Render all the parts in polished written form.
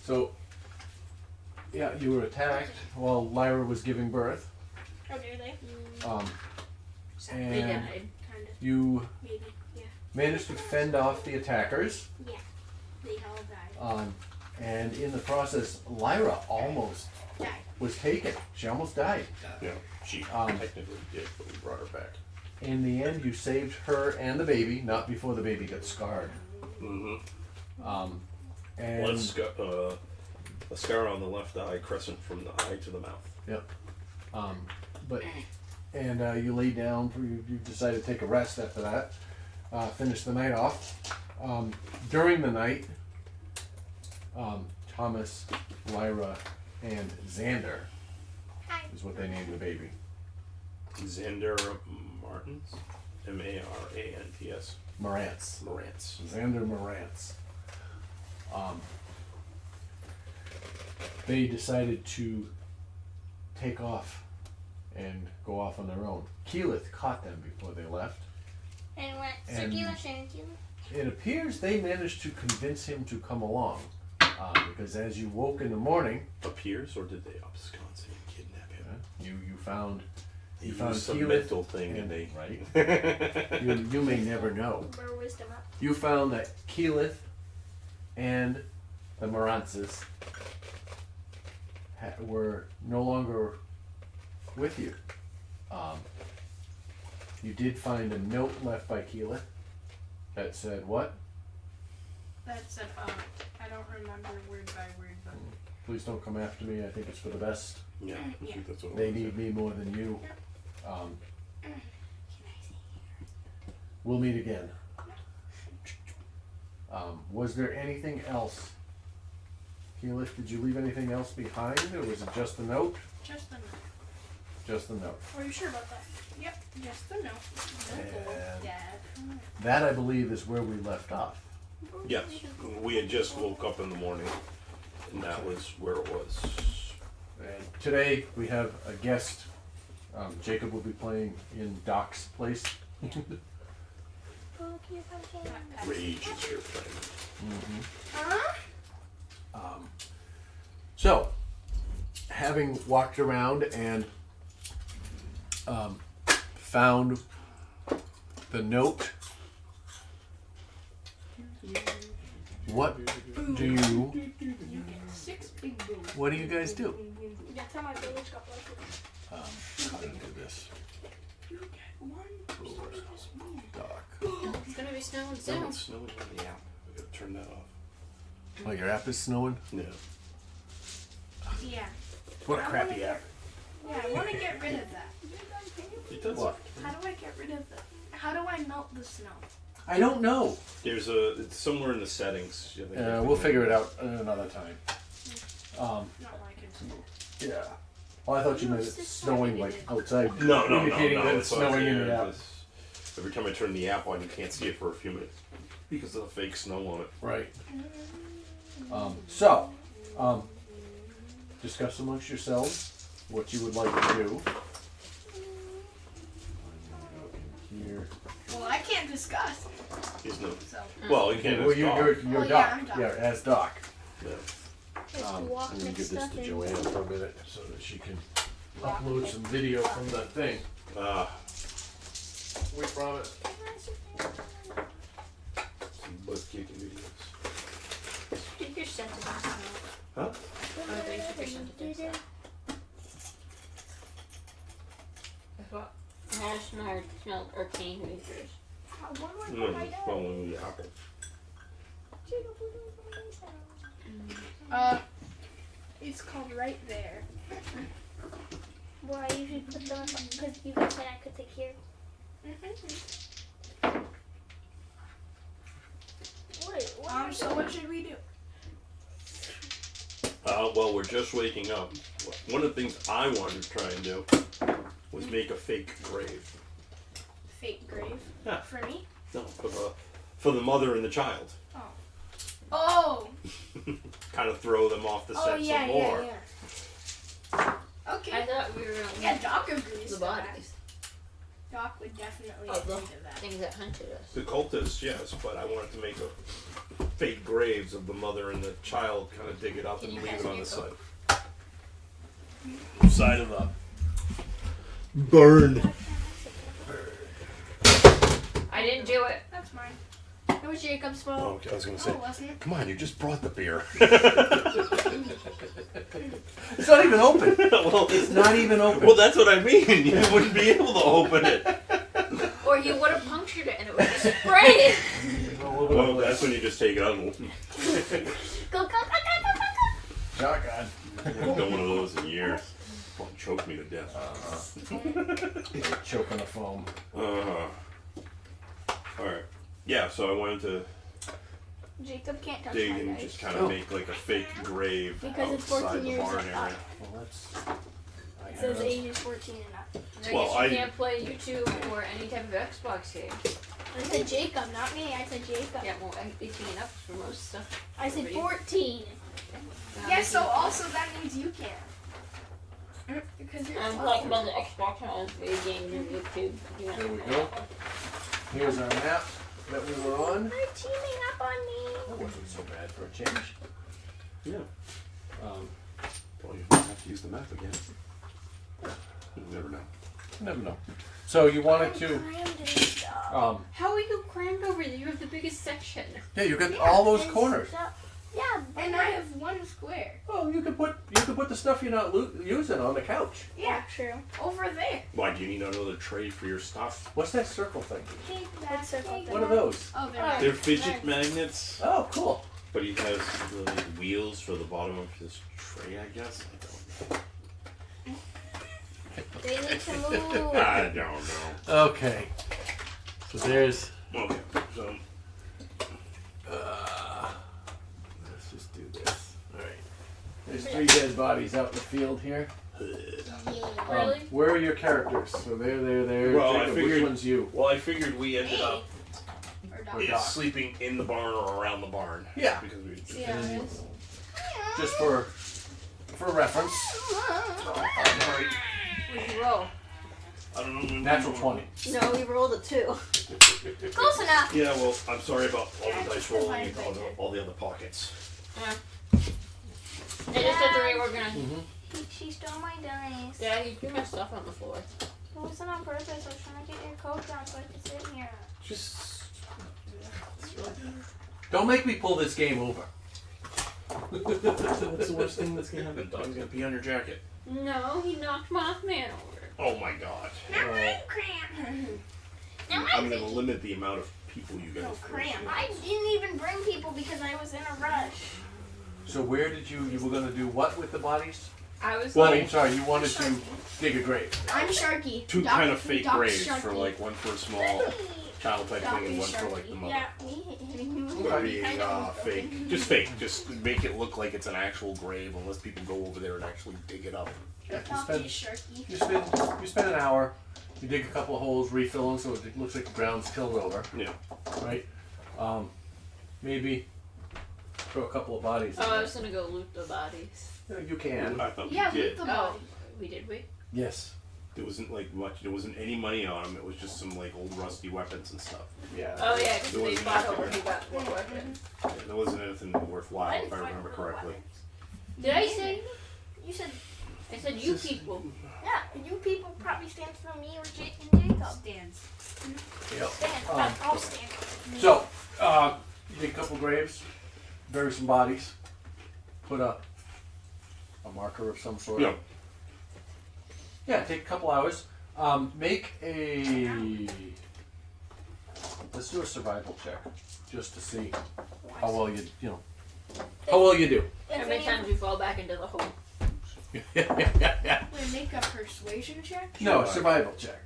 So, yeah, you were attacked while Lyra was giving birth. Oh, did they? And They died. Kind of. you Maybe. Yeah. managed to fend off the attackers. Yeah. They all died. And in the process, Lyra almost Died. was taken. She almost died. Yeah, she technically did, but we brought her back. In the end, you saved her and the baby, not before the baby got scarred. Mm-hmm. And a scar on the left eye, crescent from the eye to the mouth. Yep. You laid down. You decided to take a rest after that. Finish the night off. During the night, Thomas, Lyra, and Xander is what they named the baby. Xander Martins? Marants. Marantz. Marantz. Xander Marantz. They decided to take off and go off on their own. Keyleth caught them before they left. And what? And- Circular, circular. It appears they managed to convince him to come along. Because as you woke in the morning, Appears, or did they abscond and kidnap him? you found He you found used some Keyleth mental thing, and they... right. you may never know. Burr wisdom up. You found that Keyleth and the Marantzes were no longer with you. You did find a note left by Keyleth that said what? That said, I don't remember word by word, but Please don't come after me. I think it's for the best. Yeah, I think that's what it They was. need me more than you. We'll meet again. Was there anything else? Keyleth, did you leave anything else behind, or was it just the note? just the note. Just the note. Are you sure about that? Yep, just the note. And Dad. that, I believe, is where we left off. Yes, we had just woke up in the morning, and that was where it was. And today we have a guest. Jacob will be playing in Doc's place. Rage is your friend. Huh? So, having walked around and found the note, what do you? You get 6 big boobs. What do you guys do? That's how my village got like How to do this? You get 1 this moon. Doc. It's gonna be snowing No, soon. it's snowing on the app. We gotta turn that off. Oh, your app is snowing. Yeah. Yeah. What a crappy app. Yeah, I want to get rid of that. It does. What? How do I get rid of that? How do I melt the snow? I don't know. It's somewhere in the settings. I think I We'll think figure it out another time. Not like it's Yeah. Well, I thought you meant it's snowing like outside. No, indicating that it's what snowing in yeah, the app. it's- Every time I turn the app on, you can't see it for a few minutes because of the fake snow on it. Right. Discuss amongst yourselves what you would like to do. Here. Well, I can't discuss. He's no. So. Well, you can't. Well, as you're dog. Doc. yeah, I'm Doc. Yeah, as Doc. Yeah. I'm gonna give this to Joanne for a minute so that she can upload some video from the thing. We promise. Some butt kicking videos. Keep your sentences out. Huh? Oh, they keep your sentences out. That's what I smelled arcane makers. No, it's following the apple. It's called right there. Well, I usually put them because you guys said I could take here. Wait, what? So what should we do? Well, we're just waking up. One of the things I wanted to try and do was make a fake grave. Fake grave? Yeah. For me? No, for the mother and the child. Oh! Kind of throw them off the set some more. Okay. I thought we were on Yeah, Doc agrees. the to that. bodies. Doc would definitely Oh, agree the to that. things that hunted us. The cultists, yes, but I wanted to make a fake graves of the mother and the child, kind of dig it up and You leave guys it on the make side. Side of the burn. I didn't do it. That's mine. It was Jacob's fault. Oh, okay, I was gonna No, say, it wasn't. come on, you just brought the beer. It's not even open. well, It's not even open. well, that's what I mean. You wouldn't be able to open it. Or you would have punctured it and it would have sprayed. Well, that's when you just take it out and Go. Shotgun. I haven't done one of those in years. Fucking choked me to death. Choking the foam. Alright. Yeah, so I wanted to Jacob can't touch dig my and dice. just kind of make like a fake grave Because it's outside 14 the years barn and area. up. Well, that's. It says age is 14 and up. I Well, guess I- you can't play YouTube or any type of Xbox game. I said Jacob, not me. I said Jacob. Yeah, well, 18 and up for most stuff. I said 14. Yeah, so also that means you can't. Because you're I'm 12. talking about the Xbox and all the video games and YouTube. Yeah. There we go. Here's our map that we were on. They're teaming up on That me. wasn't so bad for a change. Yeah. Um, Well, you might have to use the map again. You never know. you never know. So you wanted to. I am doing stuff. How are you crammed over there? You have the biggest section. Yeah, you got all those And corners. stuff. Yeah, And I have one square. Oh, you could put the stuff you're not using on the couch. Yeah, true. over there. Why, do you need another tray for your stuff? What's that circle thing? Take that. Take What are those? Oh, there. Oh. They're fidget magnets, Oh, cool. but he has the wheels for the bottom of his tray, I guess. I They need to don't move. know. I don't know. Okay. So there's. Okay, so Let's just do this. All right. There's 3 dead bodies out in the field here. Really? Where are your characters? So there. Well, I Jacob, which figured- one's you? well, I figured we ended up Or Or Doc. Doc. sleeping in the barn or around the barn. Yeah. Because we just, Yeah, it is. Just for reference. What did you roll? I don't know. Natural 20. No, you rolled a 2. Close enough. Yeah, well, I'm sorry about all the dice rolling and all the other pockets. I just had to reorganize. She stole my dice. Yeah, you threw my stuff on the floor. It wasn't on purpose. I was trying to get your coat down so I could sit here. Just. Don't make me pull this game over. What's the worst thing that's gonna happen? Dog's gonna pee on your jacket. No, he knocked Mothman over. Oh my god. Now I'm cramped. Now I'm gonna limit the amount of people you guys. No, cramp. I didn't even bring people because I was in a rush. So where did you were going to do what with the bodies? I was Well, like, I'm sorry, you wanted to dig a grave. I'm Sharky. Two Doc- kind of fake Doc's graves Sharky. for like one for a small child type Doc thing and is one for like the Sharky. mother. Yeah, me hitting you. Or Okay. being fake. Just fake. Just make it look like it's an actual grave unless people go over there and actually dig it up. Yeah, Doc is Sharky. you spend an hour, you dig a couple of holes, refill them so it looks like the ground's tilled over, Yeah. right? Maybe throw a couple of bodies in oh, I there. was gonna go loot the bodies. Yeah, you can. I thought Yeah, we did. loot the Oh, body. we did, we? Yes. There wasn't like much. There wasn't any money on them. It was just some like old rusty weapons and stuff. Yeah. Oh yeah, because There they wasn't fought anything. over who got what weapon. There wasn't anything worthwhile if I remember correctly. Did I say? You said, I said you people. yeah, you people probably stands for me or Jake and Jacob. Stands. Yep. Stand. Um, I'll stand. So, you dig a couple graves, bury some bodies, put a marker of some sort. Yeah. Yeah, take a couple hours. Make a. Let's do a survival check, just to see how well you do. How many times you fall back into the hole? Yeah. Wait, make a persuasion check? No, survival check.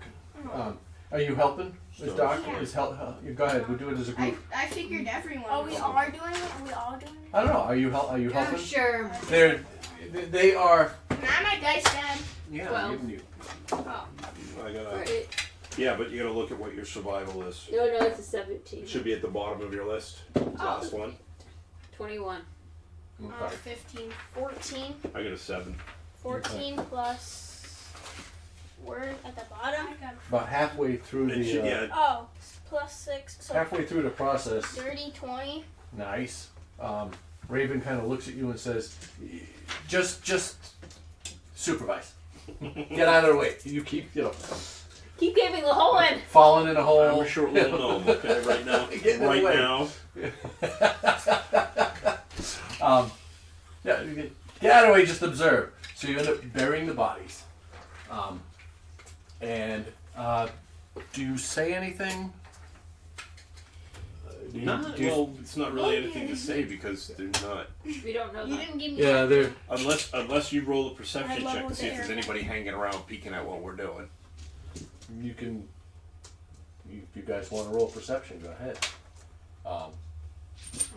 Are you helping? Is Sure. Doc? Yeah. Is help? Go ahead. We'll do it as a group. I figured everyone Oh, was. we are doing it? Are we all doing it? I don't know. Are you helping? Sure. They are. Nah, my dice dad. Yeah, Well. I'm giving you. Oh. I gotta. Right. Yeah, but you gotta look at what your survival is. No, it's a 17. It should be at the bottom of your list. Oh. Last one. 21. Okay. 15. 14. I got a 7. 14 plus We're at the bottom. About halfway through It should, the yeah, Oh, +6. So halfway through the process. 30, 20. Nice. Raven kind of looks at you and says, "Just supervise. Get out of the way. You keep, Keep giving the hole in. falling in a hole." I'm a short little gnome, okay, right now. Get in the Right way. now. Yeah, get out of the way. Just observe. So you end up burying the bodies. And do you say anything? Do you- Not, do you- well, it's not really anything to say because they're not. We don't know You that. didn't give me. Yeah, they're. Unless you roll a I perception love check to what see if they there's are. anybody hanging around peeking at what we're doing. You can. If you guys want to roll perception, go ahead.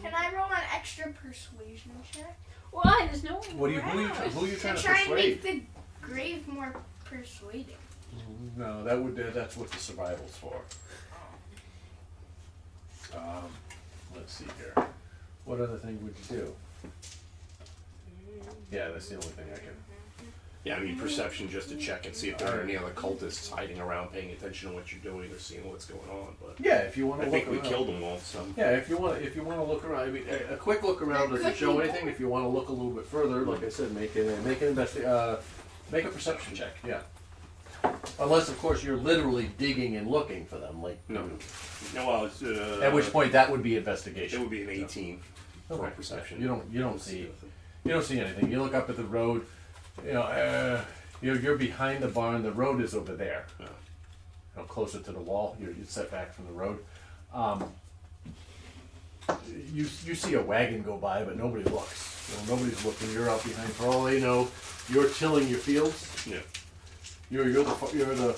Can I roll an extra persuasion check? Why? There's no one Who are you To trying to try and make persuade? the grave more persuading. No, that's what the survival's for. Let's see here. What other thing would you do? Yeah, that's the only thing I can. Yeah, I mean perception just to check and see if there are any other cultists hiding around paying attention to what you're doing or seeing what's going on. But Yeah, if you want I to. think we killed them all, so. Yeah, if you want to look around. I mean, a quick look around doesn't show anything. If you want to look a little bit further, like I said, make a perception check. Yeah. Unless, of course, you're literally digging and looking for them, like. No. No, well, it's, At which point, that would be it investigation. would be an 18 for Okay. perception. You don't see anything. You look up at the road. You're behind the barn. The road is over there. Yeah. Closer to the wall. You're set back from the road. You see a wagon go by, but nobody looks. Nobody's looking. You're out behind. For all they know, you're tilling your fields. Yeah. You're the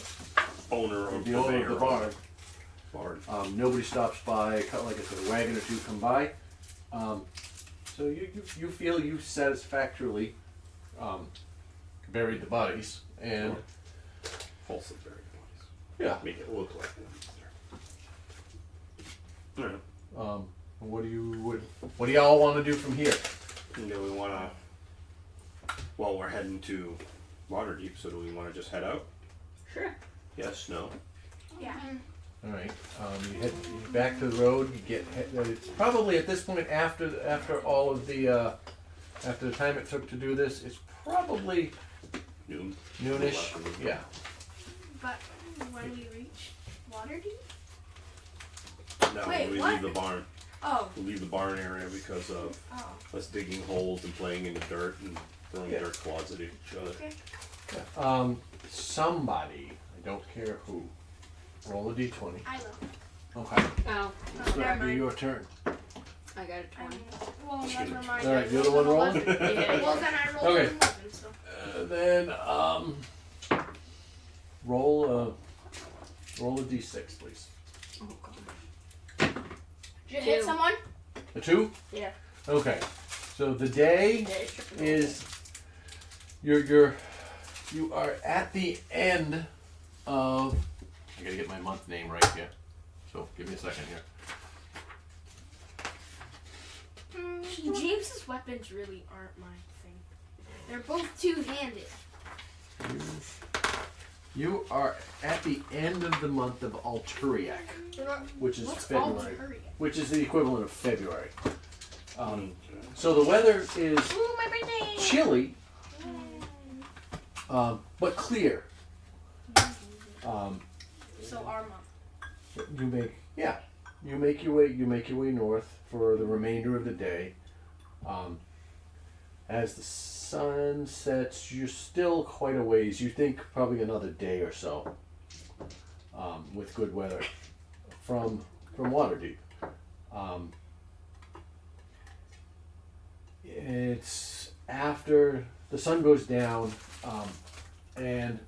Owner of the owner of the barn. Barn. Nobody stops by. Like I said, a wagon or two come by. So you feel you've satisfactorily buried the bodies, and Falsely buried bodies. yeah. Make it look like them. Alright. What do y'all want to do from here? Do we want to? Well, we're heading to Waterdeep, so do we want to just head out? Sure. Yes. No. Yeah. All right. You head back to the road. You get. It's probably at this point after all of the after the time it took to do this. It's probably Noon. noonish. Yeah. But when we reach Waterdeep? No, Wait, we what? leave the barn. Oh. We leave the barn area because of us digging holes and playing in the dirt and throwing Yeah. dirt clods at each other. Okay. Somebody. I don't care who. Roll a d20. I will. Okay. Oh, It's never gonna be mind. your turn. I got a 20. Well, never mind. All right, I you're the rolled one an rolling? 11. Yeah. Well, then I rolled Okay. an 11, so. Then roll a d6, please. Oh, God. Did you hit Two. someone? A 2? Yeah. Okay. So the day Yeah, it's tripping is you are at the end of. I gotta get my month name right here. So give me a second here. James's weapons really aren't my thing. They're both two-handed. You are at the end of the month of Alturiac, which is What's February, Altaria? which is the equivalent of February. So the weather is Ooh, my birthday! chilly, but clear. So our month. You make your way north for the remainder of the day. As the sun sets, you're still quite a ways. You think probably another day or so, with good weather, from Waterdeep. It's after the sun goes down, and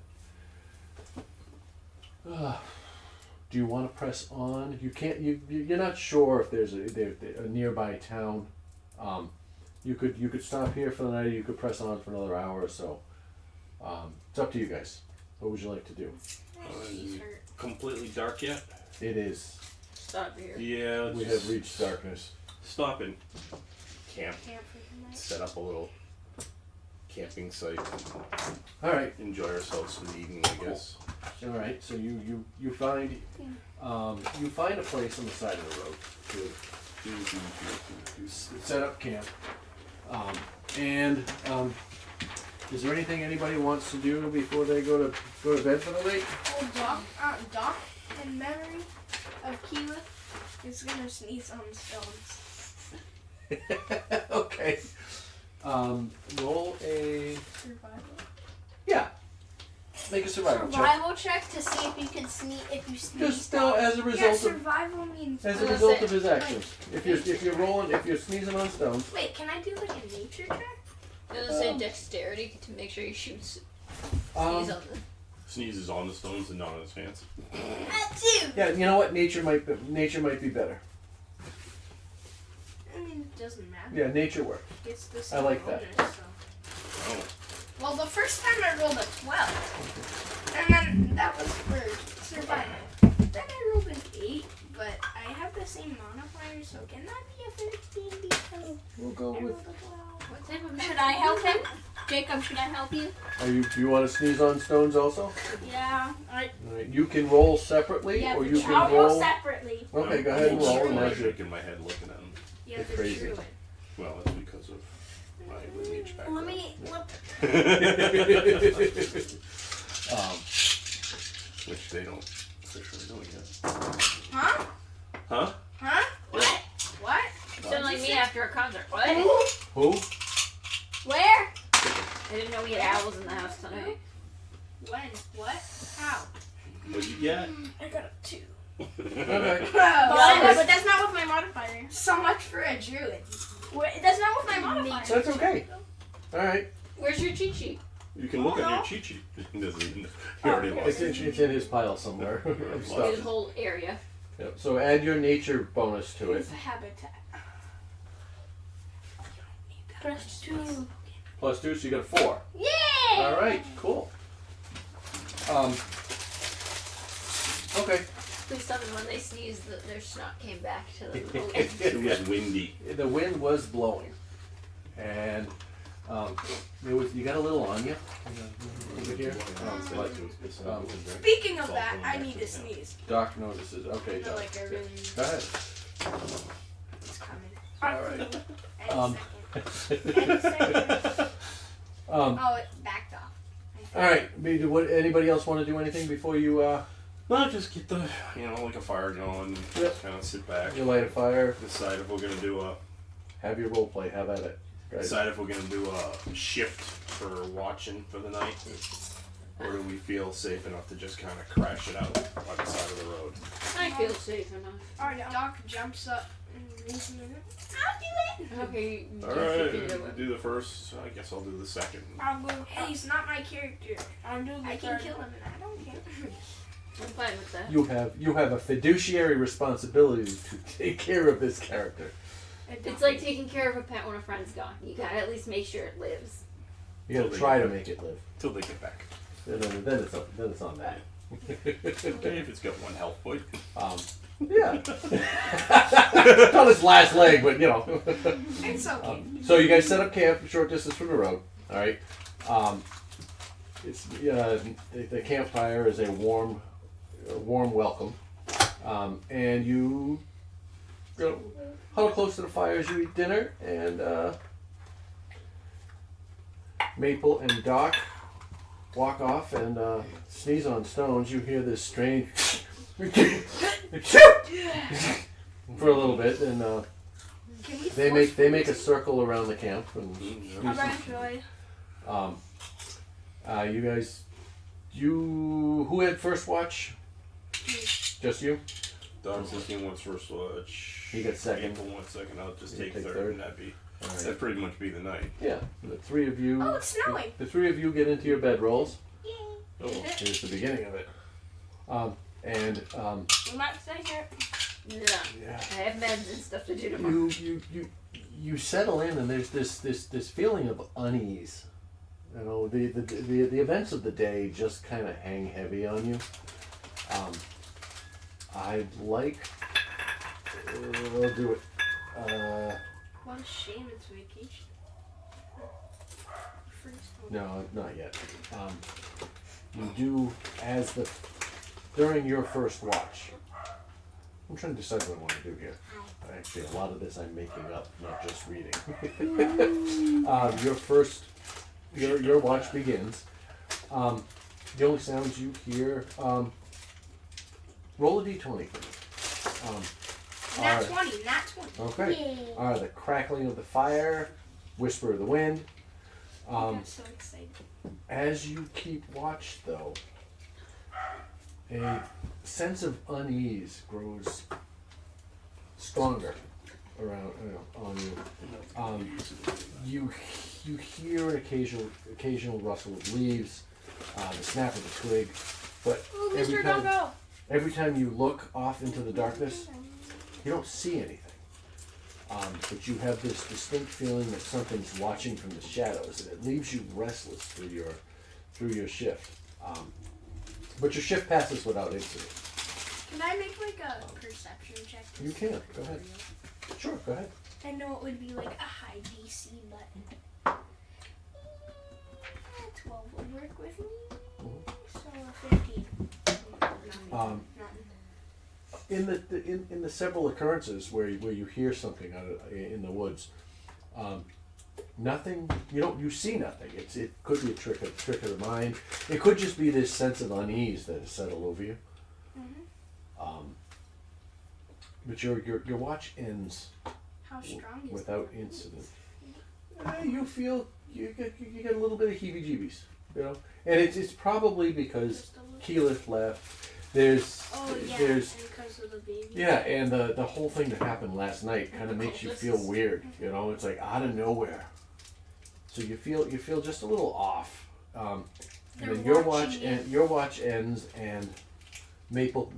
do you want to press on? You can't. You're not sure if there's a nearby town. You could stop here for the night. Or you could press on for another hour or so. It's up to you guys. What would you like to do? Is it completely dark yet? It is. Stop here. Yeah. let's We just have reached darkness. Stop and camp. Camp for the night. Set up a little camping site and All right. enjoy ourselves for the evening, I guess. All right. So you find a place on the side of the road to set up camp. Is there anything anybody wants to do before they go to bed for the night? Doc, in memory of Keela, is gonna sneeze on stones. Okay. Roll a Survival. yeah. Make a survival check. Survival check to see if you can sneeze. If you sneeze. Just still as a Yeah, result of survival means. as a result of his actions. If you're sneezing on stones. Wait, can I do like a nature check? Does it say dexterity to make sure you shoot Um, sneeze on the... Sneezes on the stones and not on his hands. yeah, you know what? Nature might be better. I mean, it doesn't matter. Yeah, nature works. It's the I same like that. bonus, so. Oh. Well, the first time I rolled a 12, and then that was for survival. Then I rolled an 8, but I have the same modifier, so can that be a 13 because We'll go I with. rolled a 12? What type of Should I help him? Jacob, should I help you? Do you want to sneeze on stones also? Yeah. All right, you can roll separately, Yeah, or you can I'll roll roll. separately. Okay, go ahead and roll. And I'm that's your shaking my head looking at him. Yeah, You're the crazy. druid. Well, that's because of my lineage background. Let me. Which they don't officially know yet. Huh? Huh? Huh? What? What? You sound like me after a concert. What? Who? Where? I didn't know we had owls in the house tonight. When? What? How? What'd you get? I got a 2. Okay. But that's not with my modifier. So much for a druid. That's not with my modifier. That's okay. All right. Where's your cheat sheet? You can look Oh, at no. your cheat sheet. He doesn't even know. He already lost it. It's in his pile somewhere of His stuff. whole area. Yep. So add your nature bonus to it. It's habitat. Plus 2. Plus 2, so you got a 4. Yay! All right. Cool. Okay. Please tell me when they sneezed that their snot came back to the little... It was windy. The wind was blowing, and you got a little on you over here. Speaking of that, I need to sneeze. Doc notices. Okay, No, Doc. like I really need Go ahead. it's coming. All right. Any second. Um, Oh, it backed off. all right. Anybody else want to do anything before you Well, just get the, like a fire going. Yep. Kind of sit back. light a fire? Decide if we're gonna do Have your role play. Have at it, guys. decide if we're gonna do a shift for watching for the night, or do we feel safe enough to just kind of crash it out by the side of the road? I feel safe enough. Alright, Doc jumps up and leaves me in it. Okay, All you right, can do it. do the first. I guess I'll do the second. I'll go. Hey, he's not my character. I'll do the I can third kill one. him and I don't care. I'm fine with that. You have a fiduciary responsibility to take care of this character. It's like taking care of a pet when a friend's gone. You gotta at least make sure it lives. You got to try to make it live. Till they get back. Then it's on that. Okay, if it's got one health point. Yeah. On its last leg, but It's okay. So you guys set up camp a short distance from the road. All right. It's the campfire is a warm welcome, and you huddle close to the fire as you eat dinner. And Maple and Doc walk off and sneeze on stones. You hear this strange for a little bit, and Can we they make a circle around the camp. And Eventually. you guys, who had first watch? Just you. Dog System wants first watch. He got second. Maple wants second. I'll just You take take third, third. and that'd Alright. pretty much be the night. Yeah, the three of you. Oh, it's snowing. The three of you get into your bedrolls. Oh, Here's the beginning of it. We'll not stay here. Yeah. Yeah. I have meds and stuff to do tomorrow. You settle in, and there's this feeling of unease. The events of the day just kind of hang heavy on you. I'd like. I'll do it. What a shame it's vacation. Freeze. No, not yet. You do during your first watch. I'm trying to decide what I want to do here. Actually, a lot of this I'm making up, not just reading. Your watch begins. The only sounds you hear, roll a d20 for me. Nat 20, nat 20. Okay. Yay. Are the crackling of the fire, whisper of the wind. I got so excited. As you keep watch, though, a sense of unease grows stronger around on you. You hear an occasional rustle of leaves, the snap of a twig, but Oh, Mr. Doggo! every time you look off into the darkness, you don't see anything. But you have this distinct feeling that something's watching from the shadows, and it leaves you restless through your shift. But your shift passes without incident. Can I make like a perception check? You can. Go ahead. Sure, go ahead. I know it would be like a high DC, but 12 would work with me. So 15. Nothing. In the several occurrences where you hear something in the woods, nothing. You see nothing. It could be a trick of the mind. It could just be this sense of unease that has settled over you. But your watch ends How strong is without that? incident. You feel you get a little bit of heebie-jeebies, and it's probably because Just a little- Keyleth left. There's Oh yeah, there's and because of the baby. yeah, and the whole thing that happened last night kind of makes you feel weird. It's like out of nowhere. So you feel just a little off. And They're then your watching watch ends, and Maple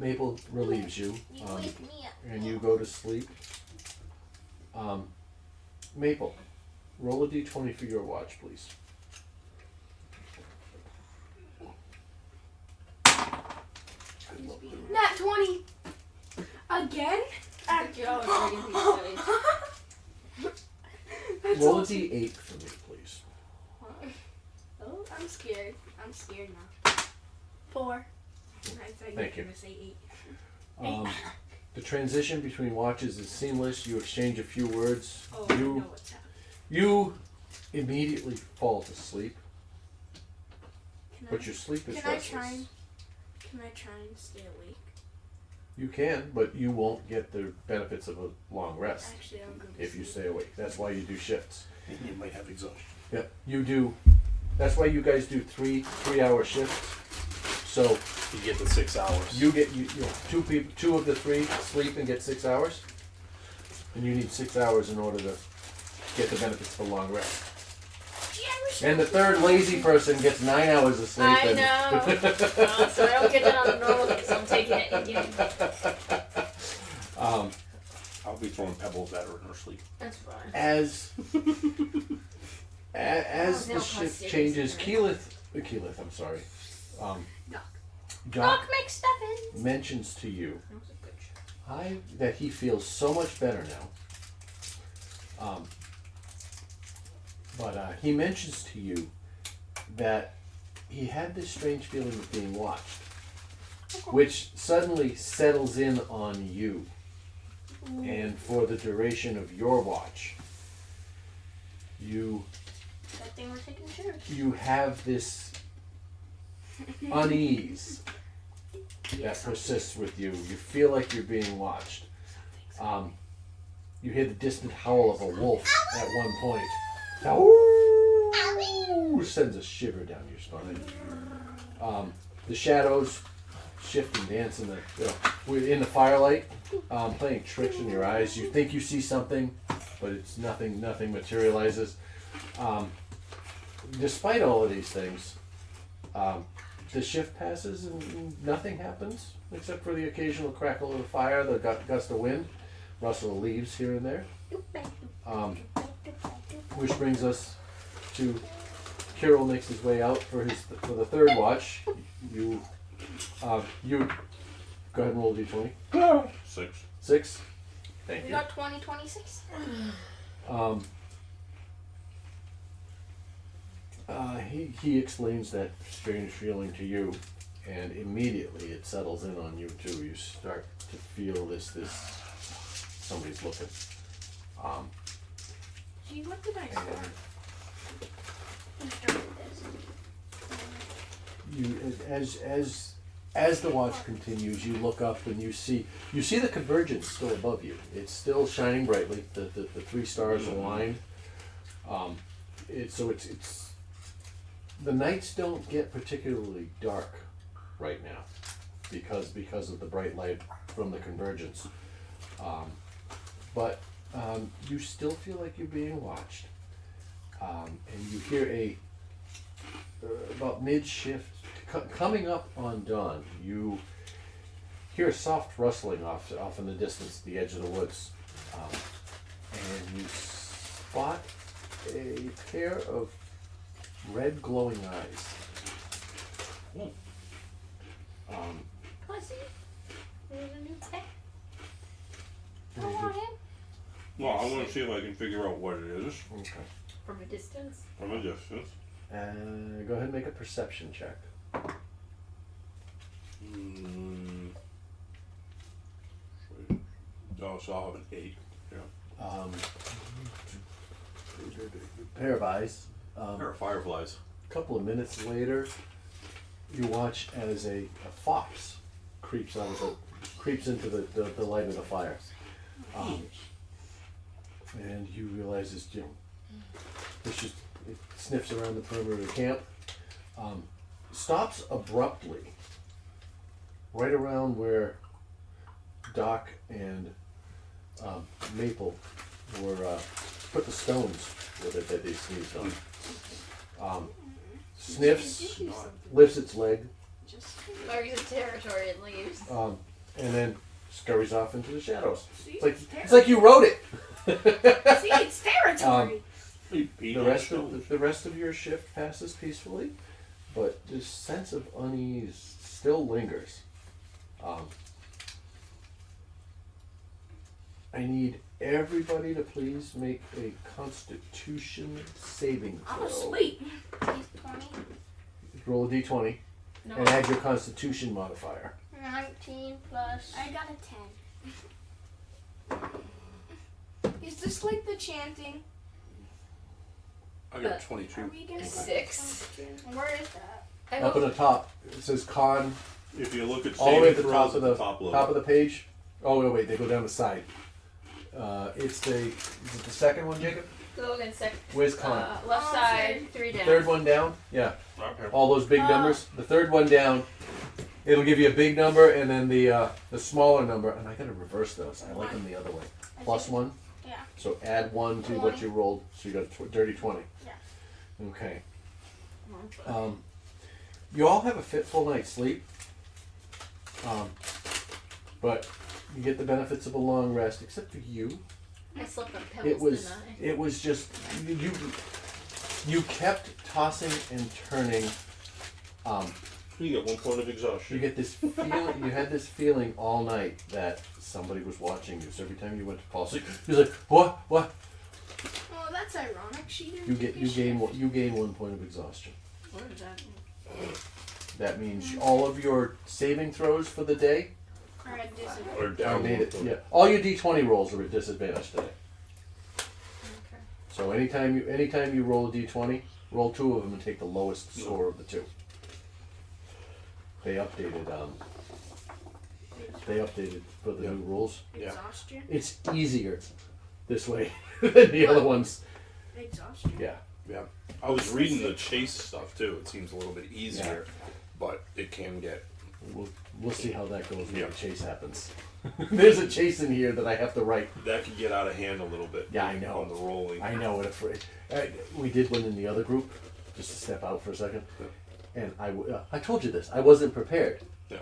relieves you, You wake me up. and you go to sleep. Maple, roll a d20 for your watch, please. Nat 20! Again? Good job at reading these dice. That's Roll a awesome. d8 for me, please. Oh, I'm scared. I'm scared now. 4. I thought you were Thank you. going to say 8. The transition between watches is seamless. You exchange a few words. Oh, I know what's happening. You immediately fall to sleep, Can but your sleep is Can I restless. Can I try and stay awake? You can, but you won't get the benefits of a long rest Actually, I'll go to if you sleep. stay awake. That's why you do shifts. And you might have exhaustion. Yep, you do. That's why you guys do 3-hour shifts. So You get the 6 hours. you get two of the 3 sleep and get 6 hours, and you need 6 hours in order to get the benefits of a long rest. Gee, I wish And the third lazy person gets 9 hours of sleep. I and know. So I don't get that on a normal day, so I'm taking it again. I'll be throwing pebbles at her in her sleep. That's fine. as Oh, the no, shift how changes, serious Keyleth, I'm sorry. Doc. Doc McStuffins! mentions to you That was a good shot. that he feels so much better now. But he mentions to you that he had this strange feeling of being watched, which suddenly settles in on you. And for the duration of your watch, Good thing we're taking shares. you have this unease that persists with you. You feel like you're being watched. You hear the distant howl of a wolf at one point. Ow! Sends a shiver down your spine. The shadows shift and dance in the firelight, playing tricks in your eyes. You think you see something, but it's nothing. Nothing materializes. Despite all of these things, the shift passes and nothing happens except for the occasional crackle of the fire, the gust of wind, rustle of leaves here and there. Which brings us to Kirill makes his way out for the third watch. You go ahead and roll a d20. 6. 6. Thank We you. got 2026. he explains that strange feeling to you, and immediately it settles in on you too. You start to feel this somebody's looking. Gee, what did I And start? Who started this? you, as the watch continues, you look up and you see the convergence still above you. It's still shining brightly. The 3 stars aligned. It's the nights don't get particularly dark right now because of the bright light from the convergence. But you still feel like you're being watched. And you hear about mid-shift, coming up on dawn, you hear a soft rustling off in the distance, the edge of the woods. And you spot a pair of red glowing eyes. Pussy. There's a new pet. I want him. Well, I want to see if I can figure out what it is Okay. From a distance. from a distance. Go ahead and make a perception check. Oh, so I'll have an 8. Yeah. Pair of eyes. There are fireflies. A couple of minutes later, you watch as a fox creeps into the light of the fire, and you realize it's Jim. It sniffs around the perimeter of the camp, stops abruptly, right around where Doc and Maple were put the stones that they sneezed on. Sniffs, lifts its leg, Marks its territory and leaves. and then scurries off into the shadows. See, It's like you wrote it. See, it's territory. The rest of your shift passes peacefully, but this sense of unease still lingers. I need everybody to please make a Constitution saving I'm throw. asleep. He's 20. Roll a d20 No. and add your Constitution modifier. 19 plus. I got a 10. Is this like the chanting? I got 22. Are we gonna get 6. 22? Where is that? I Up hope at the top, it says Con. If you look at All the way saving at the throws top of at the top level. top of the page. Oh wait, they go down the side. Is it the second one, Jacob? Logan second. Where's Con? Left Oh, side, 3 down. Third one down. Yeah. Okay. All those big numbers. The third one down, it'll give you a big number and then the smaller number. And I gotta reverse those. I like them the other way. Plus 1. Yeah. So add 1 to what you rolled. So you got a dirty 20. Yeah. Okay. You all have a fitful night's sleep. But you get the benefits of a long rest, except for you. I slept on It pebbles, was didn't I? it was just you kept tossing and turning. You get 1 point of You exhaustion. get this feeling. You had this feeling all night that somebody was watching you. So every time you went to fall asleep, you're like, "What? What?" Oh, that's ironic. She didn't. You take a gain shift. 1 point of exhaustion. What is that? That means all of your saving throws for the day Or a disadvantage. Or are down made 1 it. point. Yeah, all your d20 rolls are at disadvantage today. Okay. So anytime you roll a d20, roll 2 of them and take the lowest score of the 2. They updated for the new rules. Yeah. Exhaustion. It's easier this way than the other ones. Exhaustion. Yeah. Yeah. I was reading the chase stuff too. It seems a little bit easier, but it can get. We'll see how that goes when Yeah. the chase happens. There's a chase in here that I have to write. That could get out of hand a little bit. Yeah, I know. On the rolling. I know it. We did one in the other group, just to step out for a second. And I told you this. I wasn't prepared. Yeah.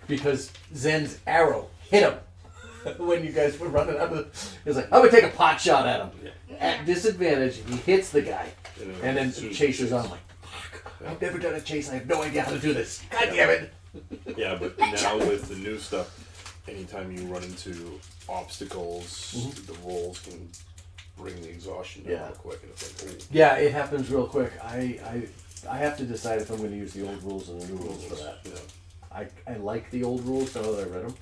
Because Zen's arrow hit him when you guys were running out of. He was like, "I'm gonna take a pot shot at him." Yeah. At disadvantage, he hits the guy, and then as soon as chases it on. I'm like, "Fuck! I've never done a chase. I have no idea how to do this. God damn it!" Yeah, but now with the new stuff, anytime you run into obstacles, Mm-hmm. the rolls can bring the exhaustion down Yeah. real quick. And it's like, Yeah, it happens real quick. I have to decide if I'm going to use the old rules and the new rules for that. Yeah. I like the old rules now that I read them,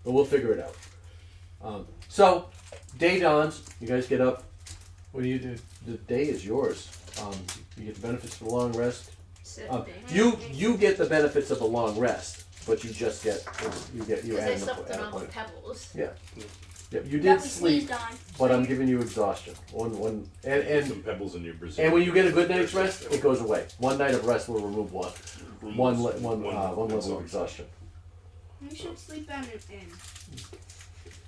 but we'll figure it out. So, day dawns. You guys get up. What do you do? The day is yours. You get the benefits of a long rest. You get the benefits of a long rest, but you just get you add Because I an slept add a on all the point. pebbles. Yeah, you That did we sleep, sneezed on. but I'm giving you exhaustion. And Some pebbles in your Brazil. and when you get a good night's rest, it goes away. One night of rest will remove one level of exhaustion. We should sleep at an inn.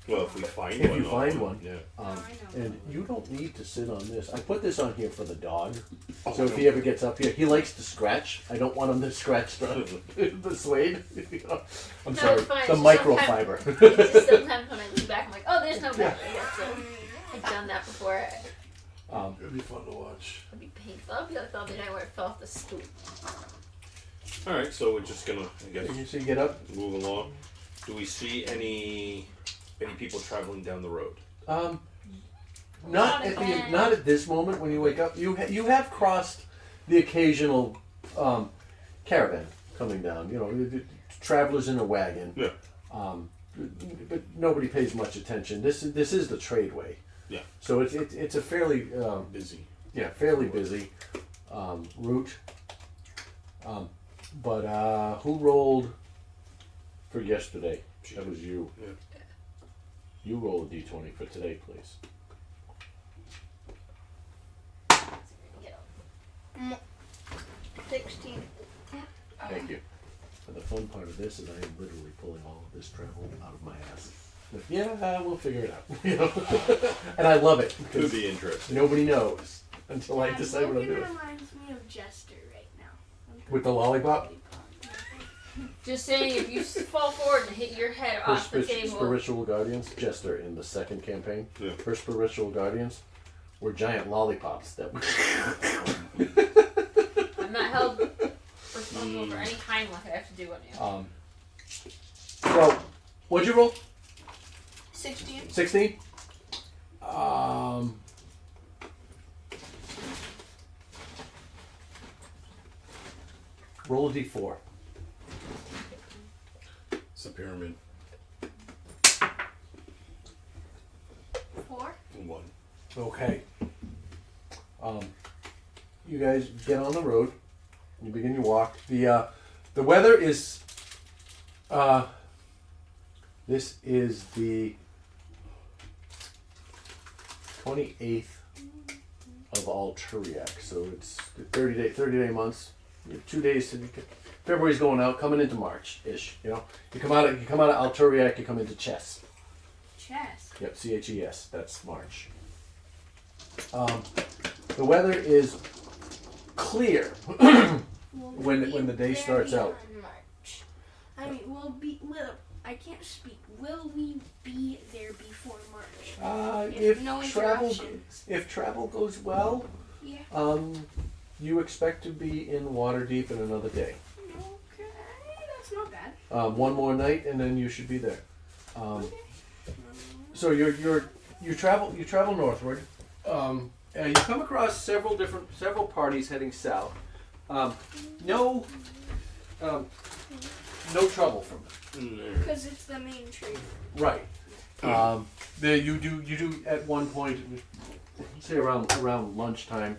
Well, if we find If one. you find one. Yeah. I know. And you don't need to sit on this. I put this on here for the dog, Oh, so if he ever gets up here, he likes to scratch. I don't want him to scratch the suede. I'm No, sorry, it's fine. the It's just microfiber. It's just sometimes when I lean back, I'm like, oh, there's no bed. So I've done that before. It'd be fun to watch. It'd be painful. It'd be like the other night where I fell off the stoop. Alright, so we're just gonna, I guess, So you get up. move along. Do we see any people traveling down the road? Not at this moment when you wake up. You have crossed the occasional caravan coming down. You know, the travelers in a wagon. Yeah. But nobody pays much attention. This is the tradeway. Yeah. So it's a fairly Busy. fairly busy route. But who rolled for yesterday? That was you. Yeah. You roll a d20 for today, please. 16. Thank you. And the fun part of this is I am literally pulling all of this travel out of my ass. But yeah, we'll figure it out. You know? And I love it Could because be interesting. nobody knows until I decide what I'm Logan doing. reminds me of Jester right now. With the lollipop? Just saying, if you fall forward and hit your head Her off the table. spiritual guardians, Jester in the second campaign, Yeah. her spiritual guardians were giant lollipops that I'm not held responsible for any time luck I have to do on you. So, what'd you roll? 16. 16? Roll a d4. It's a pyramid. 4. 1. Okay. You guys get on the road. You begin your walk. The weather is. This is the 28th of Alturiac, so it's the 30 day months. You have 2 days to. February's going out, coming into March ish. You know, you come out of Alturiac, you come into Chess. Chess. Yep, CHES. That's March. The weather is clear when the day starts out. March. I mean, I can't speak. Will we be there before March? If no travel goes well, Yeah. you expect to be in Waterdeep in another day. Okay, that's not bad. One more night, and then you should be there. Okay. So you travel northward. And you come across several parties heading south. No trouble from them. Because it's the main trade. Right. You do at one point, say around lunchtime,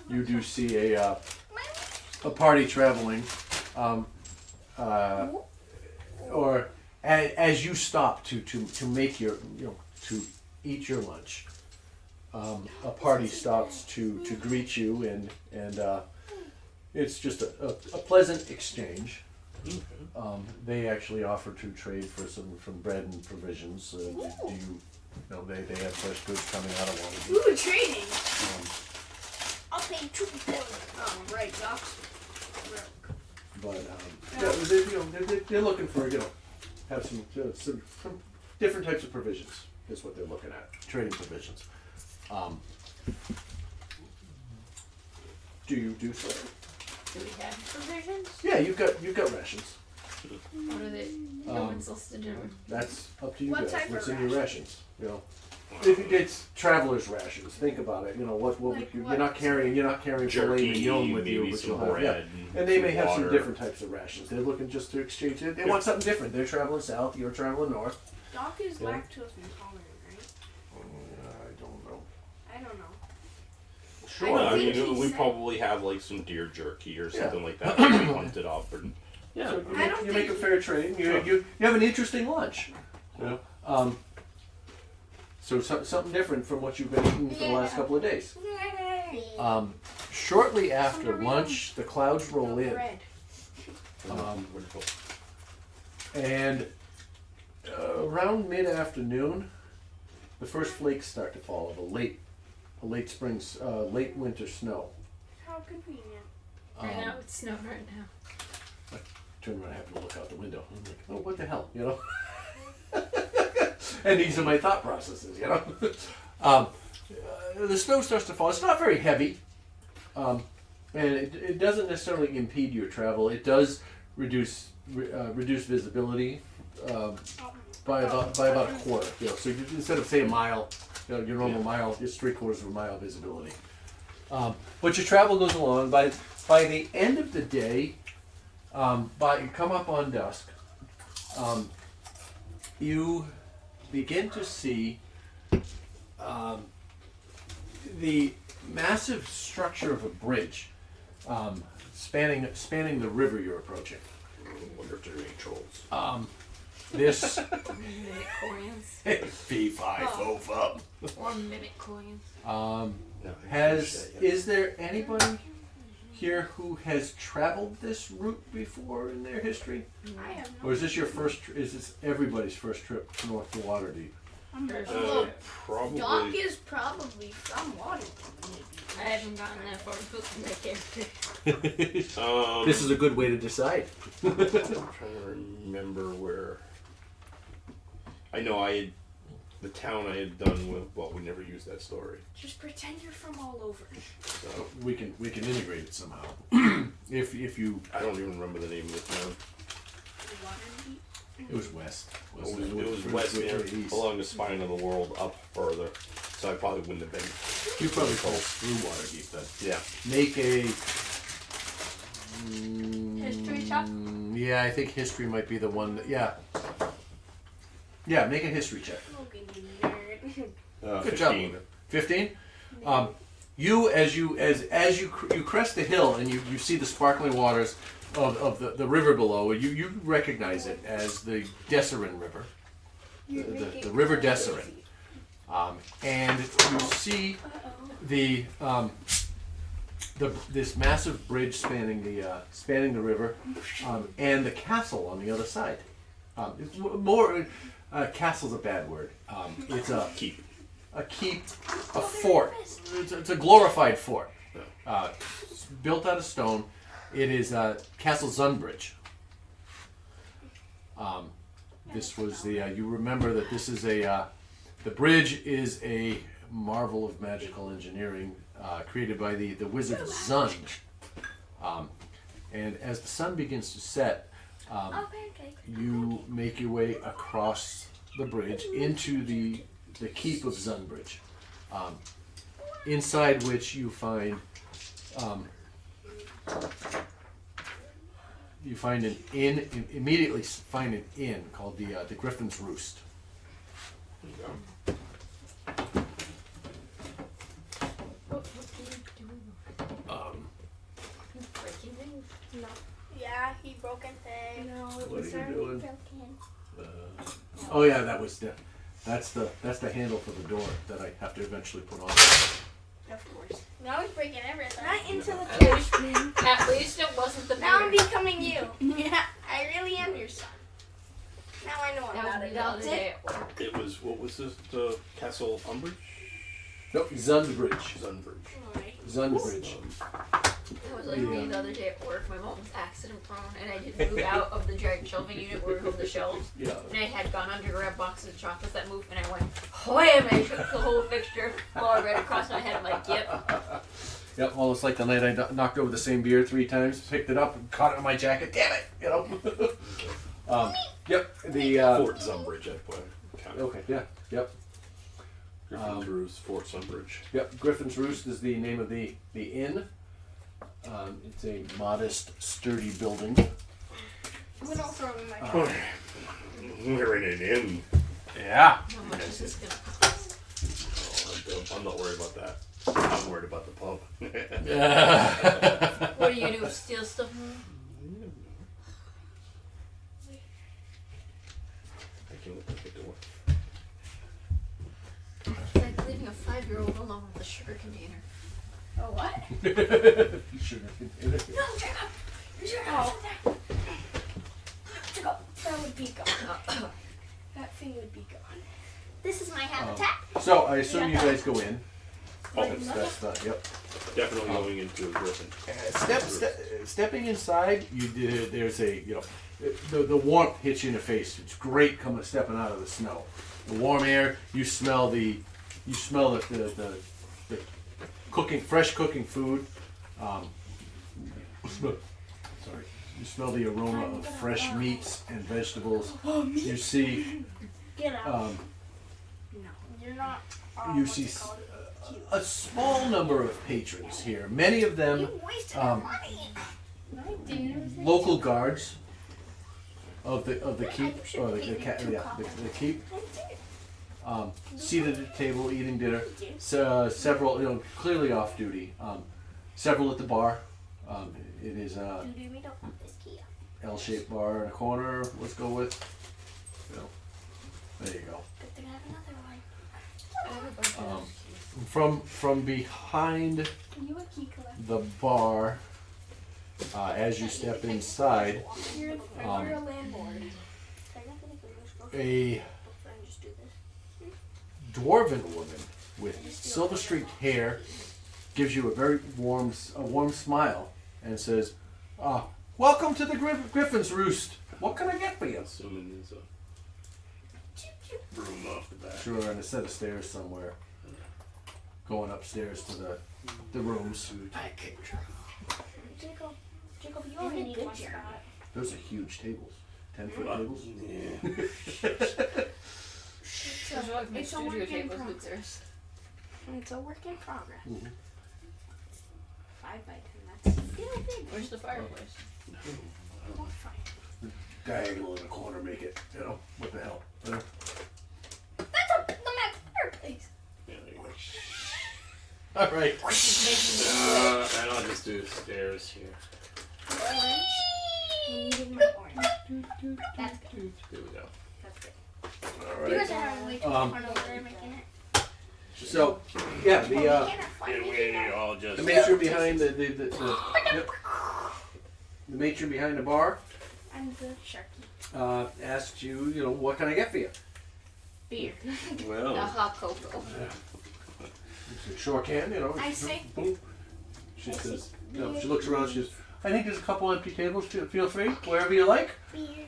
you do see a party traveling, or as you stop to make your to eat your lunch. A party stops to greet you and it's just a pleasant exchange. They actually offer to trade for some bread and provisions. They have fresh goods coming out of Waterdeep. Ooh, trading. I'll pay 2 billion. Oh, right, docs. But they're looking for have some different types of provisions. Is what they're looking at, trading provisions. Do you do so? Do we have provisions? Yeah, you've got rations. What are they? No one's listed in. That's up to you What guys. type of What's in your rations? It's traveler's rations. Think about it. You know what? Like you're what? not carrying filet Jerky, mignon with you, maybe but some you'll have bread, and they may have some water. different types of rations. They're looking just to exchange it. They want something different. They're traveling south. You're traveling north. Doc is Yeah. lactose intolerant, right? I don't know. I don't know. Sure. I think mean, he we said- probably have like some deer jerky or Yeah. something like that that we hunted up. And Yeah, so I don't you make a think- fair trade. You have an interesting lunch. You know, so something different from what you've been eating for the last couple of days. Shortly after lunch, the clouds roll in, Bread. wonderful. and around mid-afternoon, the first flakes start to fall of a late spring, late winter snow. How convenient. Right Um, now it's snowing right now. Turn around, I happen to look out the window. I'm like, oh, what the hell, you know? And these are my thought processes, you know? The snow starts to fall. It's not very heavy, and it doesn't necessarily impede your travel. It does reduce visibility by about a quarter. You know, so instead of say a mile, you know, your normal mile, it's 3/4 of a mile visibility. But your travel goes along. By the end of the day, you come up on dusk, you begin to see the massive structure of a bridge spanning the river you're approaching. Wonder if there are any trolls. This Mimic coins. Fee-fi-fo-fum. Or mimic coins. No, I Is there anybody here who has traveled this route before in their history? I have no. Or is this your first, is this everybody's first trip north to Waterdeep? I'm not Uh, sure. Probably. Doc is probably from Waterdeep. I haven't gotten that far with my character. This is a good way to decide. I'm trying to remember where. I know the town I had done with. Well, we never used that story. Just pretend you're from all over. So We can integrate it somehow. if you, I don't even remember the name of the town. Waterdeep. it was west. It was west there, along the spine of the world, up further. So I probably wouldn't have been. You probably call through Waterdeep then. Yeah. Make a History check? Yeah, I think history might be the one. Yeah, make a history check. Logan, you nerd. Good 15. job. 15. You as you crest the hill and you see the sparkling waters of the river below, you recognize it as the Desserin River, the River Desserin, and you see this massive bridge spanning the river, and the castle on the other side. It's more castle's a bad word. It's a Keep. a fort. It's a glorified fort. It's built out of stone. It is Castle Zunbridge. This was you remember that this is the bridge is a marvel of magical engineering created by the wizard Zund. And as the sun begins to set, you make your way across the bridge into the keep of Zunbridge, inside which you find an inn. Immediately find an inn called the Griffin's Roost. What are you doing? You breaking things? No. Yeah, he broke a thing. No, it What was are you doing? Broken. Oh yeah, that's the handle for the door that I have to eventually put on. Of course. Now he's breaking everything. Right into the At trash. least, at least it wasn't the Now I'm mirror. becoming you. Yeah, I really am your son. Now I know I'm That not was me the other adopted. day at work. It was, what was this? The Castle Umbridge? Nope, Zunbridge. Zunbridge. Zunbridge. It was like me the other day at work. My mom was accident prone, and I didn't move out of the giant shelving unit where we hold the shelves. Yeah. And I had gone under to grab boxes of chocolates that moved, and I went, wham! And I shook the whole fixture, flowed right across my head. I'm like, yep. Yep, well, it's like the night I knocked over the same beer 3 times, picked it up, and caught it in my jacket. Damn it, you know. Yep, the Fort Zumbridge, I put. okay, yeah, yep. Griffin's Roost, Fort Sunbridge. Yep, Griffin's Roost is the name of the inn. It's a modest, sturdy building. I'm gonna throw it in my Oh, we're in an inn. Yeah. How much is this gonna cost? Oh, I'm not worried about that. I'm worried about the pub. What are you gonna do? Steal stuff? I can open the door. It's like leaving a 5-year-old alone with a sugar container. Oh, what? Sugar container. No, Jacob! Oh. Jacob, that would be gone. That thing would be gone. This is my habitat. So I assume you guys go in. Oh, That's yep. definitely going into a Griffin. Stepping inside, there's a the warmth hits you in the face. It's great stepping out of the snow. The warm air. You smell the fresh cooking food. Sorry. You smell the aroma of fresh meats and vegetables. You see. Get out. No, you're not. You see a small number of patrons here. Many of them You wasted our money. No, I didn't. local guards of the keep you or should pay me the keep. I did. Seated at the table eating dinner. So, several, clearly off duty. Several at the bar. It is a Do me don't want this key. L-shaped bar in a corner. Let's go with. There you go. Good thing I have another one. I have a bunch of those keys. From behind You a key collector. the bar, as you step inside, You're a landlord. a dwarven woman with silver streaked hair gives you a very warm smile and says, "Welcome to the Griffin's Roost. What can I get for you?" Assuming there's a room off the back. Sure, and a set of stairs somewhere. Going upstairs to the rooms. Jacob, you only need one spot. Those are huge tables. 10-foot tables. Yeah. Those are like my It's a studio work in tables progress. with theirs. It's a work in progress. Mhm. 5 by 10. That's still big. Where's the fireplace? We're fine. Diagonal in the corner, make it. What the hell? That's the max fireplace. Yeah, there you go. All right. And I'll just do stairs here. Orange. I needed my orange. That's good. There we go. That's good. All You guys right. are having way too much fun over there making it. So, yeah, We the can't have fun And making we it. all just. the matron behind the matron behind the bar I'm the sharky. asked you, what can I get for you? Beer. A Well, hot cocoa. You say, sure can, I say- boom. She says, she looks around, she says, I think there's a couple empty tables, feel free, wherever you like. Beer.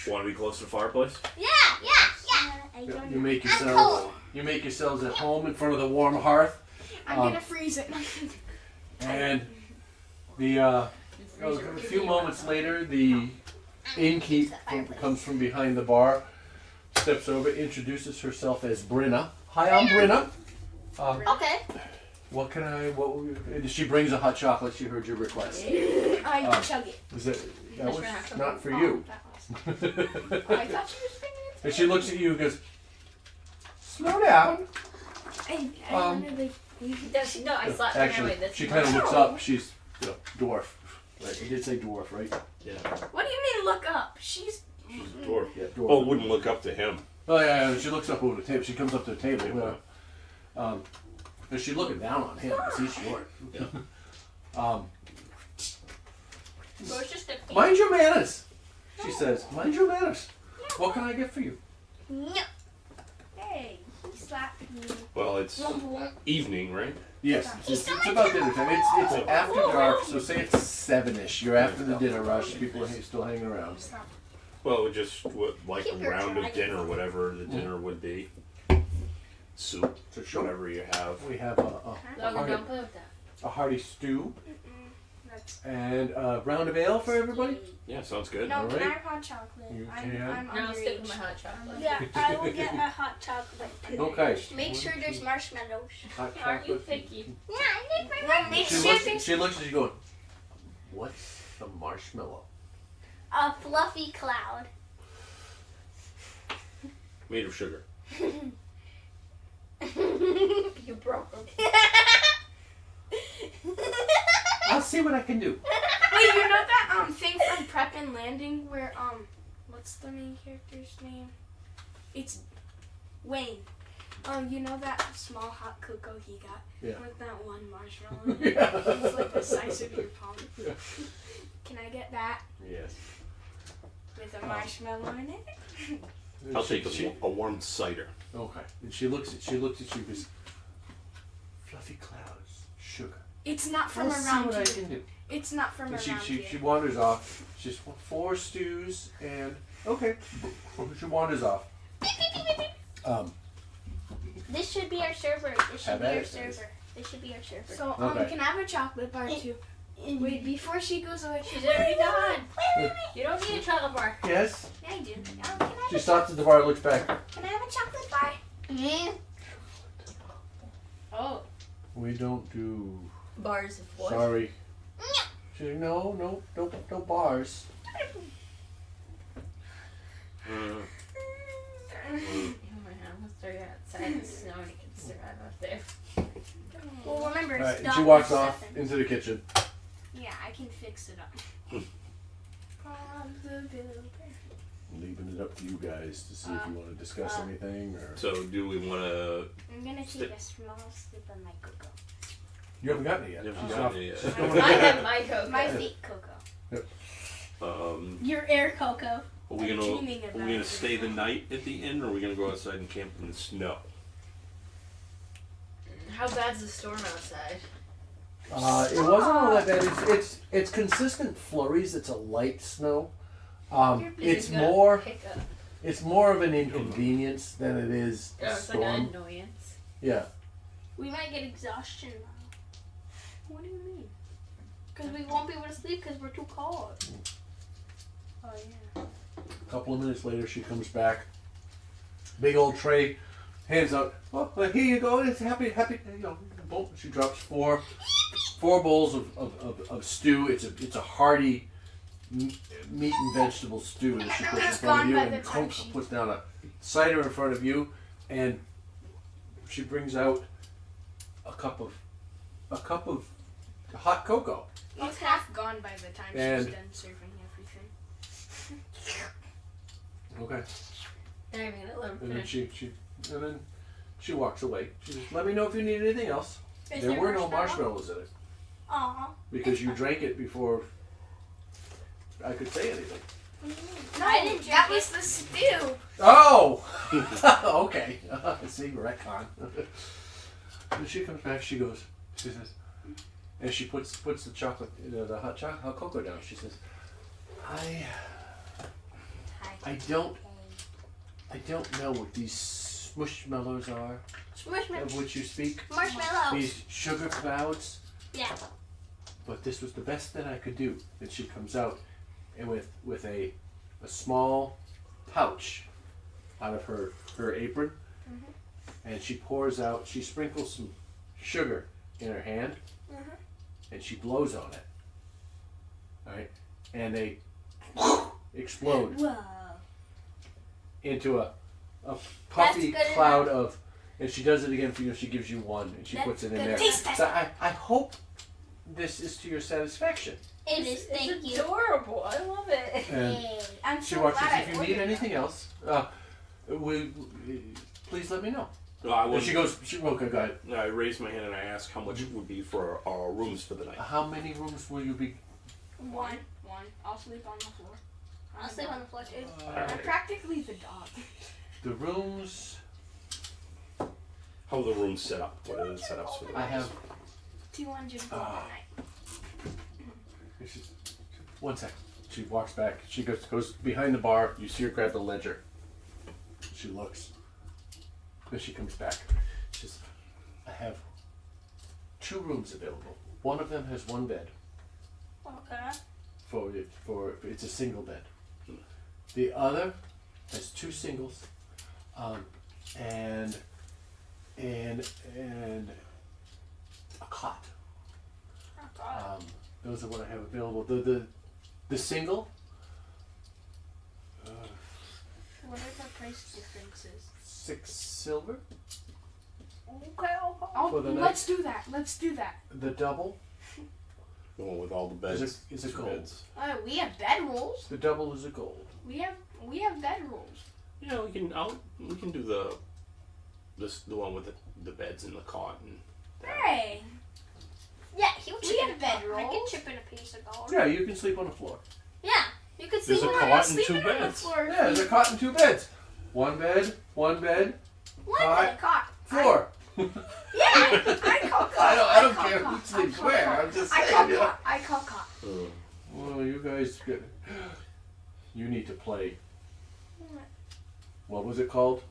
want to be close to the fireplace? I don't You know. make I'm yourselves at home in front of the warm hearth, I'm gonna freeze it. and a few moments later, the innkeep comes from behind the bar, steps over, introduces herself as Brinna. Hi, I'm Brinna. Okay. What she brings a hot chocolate. She heard your request. I chug it. That was not for you. I thought she was bringing it. And she looks at you and goes, slow down. I wanted to. No, I thought Actually, she kind of looks up. She's dwarf. Right? You did say dwarf, right? Yeah. What do you mean look up? She's. She's a dwarf. Yeah, dwarf. Oh, wouldn't look up to him. Oh yeah, she looks up over the table. She comes up to the table. And she's looking down on him because he's short. So it's just a Mind your manners, she says. Mind your manners. What can I get for you? No. Hey, he slapped me. Well, it's evening, right? Yes, it's about dinner time. It's after dark, so say it's 7-ish. You're after the dinner rush. People are still hanging around. Well, just like Keep a your round of dragon. dinner, whatever the dinner would be. Soup, So sure. whatever you have. We have No, we don't play with that. a hearty stew. No. That's And a round of ale for everybody? Yeah, sounds good. no. Alright. Can I have hot chocolate? You I'm can. No, I'll stick with underage. my hot chocolate. Yeah, I will get a hot chocolate too. Okay. Make sure there's marshmallows. Hot Aren't you chocolate. picky? Yeah, I need my Well, make She sure looks, there's she looks and she's going, what's the marshmallow? A fluffy cloud. Made of sugar. You broke them. I'll see what I can do. Wait, you know that thing from Prep and Landing where what's the main character's name? It's Wayne. You know that small hot cocoa he got Yeah. with that one marshmallow in it? Yeah. It's like the size of your palm. Yeah. Can I get that Yes. with a marshmallow in it? I'll take She- a warm cider. Okay. And she looks at you and goes, fluffy clouds, sugar. It's not from I'll see around what I here. can do. It's not from And around she here. wanders off. She's 4 stews and okay. She wanders off. This should be our server. This should Have be at our it. server. This should be our server. So Okay. can I have a chocolate bar too? Wait, before she goes away. She's already gone. You don't need a chocolate bar. Yes. Yeah, I do. Can I She stops at the bar, looks back. Can I have a chocolate bar? Oh. We don't do. Bars of what? Sorry. She's like, no bars. Oh my god, let's throw you outside in the snow and you can survive out there. Well, remember, All it's right, and done she walks in off seconds. into the kitchen. Yeah, I can fix it up. Leaving it up to you guys to see if you want to discuss anything or. So, do we want to? I'm gonna Stick- take a small sip of my cocoa. You haven't gotten it yet. You haven't She's gotten off. it yet. She's going I have my cocoa. My fake cocoa. Your air cocoa. Are we I'm gonna dreaming about it. stay the night at the inn, or are we gonna go outside and camp in the snow? How bad's the storm outside? It wasn't all that bad. It's consistent flurries. It's a light snow. It's You've got more hiccup. it's more of an inconvenience than it is a Oh, it's like an storm. annoyance. Yeah. We might get exhaustion now. What do you mean? Because we won't be able to sleep because we're too cold. Oh yeah. A couple of minutes later, she comes back. Big old tray, hands out. Well, here you go. It's happy. You know, boom. She drops four bowls of stew. It's a hearty meat and vegetable stew that she puts in It's front of gone you, by and the time Conk she- puts down a cider in front of you, and she brings out a cup of hot cocoa. It's half gone by the time And- she's done serving everything. Okay. I'm gonna let him And then finish. she walks away. She says, "Let me know if you need anything else." Is There were no marshmallows in it Aw. because you drank it before I could say anything. No, I didn't that drink was the stew. Oh, okay. See, retcon. When she comes back, she says, and she puts the chocolate, the hot cocoa down. She says, I don't know what these smushmallows are of which you speak. Marshmallows. These sugar clouds. Yeah. But this was the best that I could do. And she comes out and with a small pouch out of her apron, and she sprinkles some sugar in her hand, and she blows on it. All right, and they explode Whoa. into a puffy That's good cloud enough. of. And she does it again for you. She gives you one, and she That's puts it in good there. Taste test. So I hope this is to your satisfaction. It is, thank it's you. adorable. I love it. And Yay. I'm she so walks glad and I says, if you ordered need it. anything else, please let me know. I And she goes, okay, go ahead. I raise my hand and I ask how much it would be for our rooms for the night. How many rooms will you be? One. I'll sleep on the floor. I'll sleep on the floor too. I'm practically the dog. The rooms, How are the rooms set up? What are the setups for the I rooms? have, 200 gold a night. one second. She walks back. She goes behind the bar. You see her grab the ledger. She looks. Then she comes back. She says, I have 2 rooms available. One of them has 1 bed. Okay. For it's a single bed. The other has two singles, and a cot. Those are what I have available. The single. What are the price differences? 6 silver. Okay. For the Let's do that. Let's do that. The double The one with all the beds. is a two gold. beds. We have bedrolls. The double is a gold. We have bedrolls. Yeah, we can do the one with the beds and the cot and that. Hey. Yeah, he We have bedrolls. I can chip in a piece of gold. Yeah, you can sleep on the floor. Yeah, you could sleep There's a on cot and Sleeping two on the beds. floor. Yeah, there's a cot and 2 beds. One bed, one cot. bed cot. floor. Yeah, I call cot. I don't call care cot. who sleeps I call where. cot. I'm just I saying. call you know. cot. I call cot. Well, you guys get. You need to play. What was it called?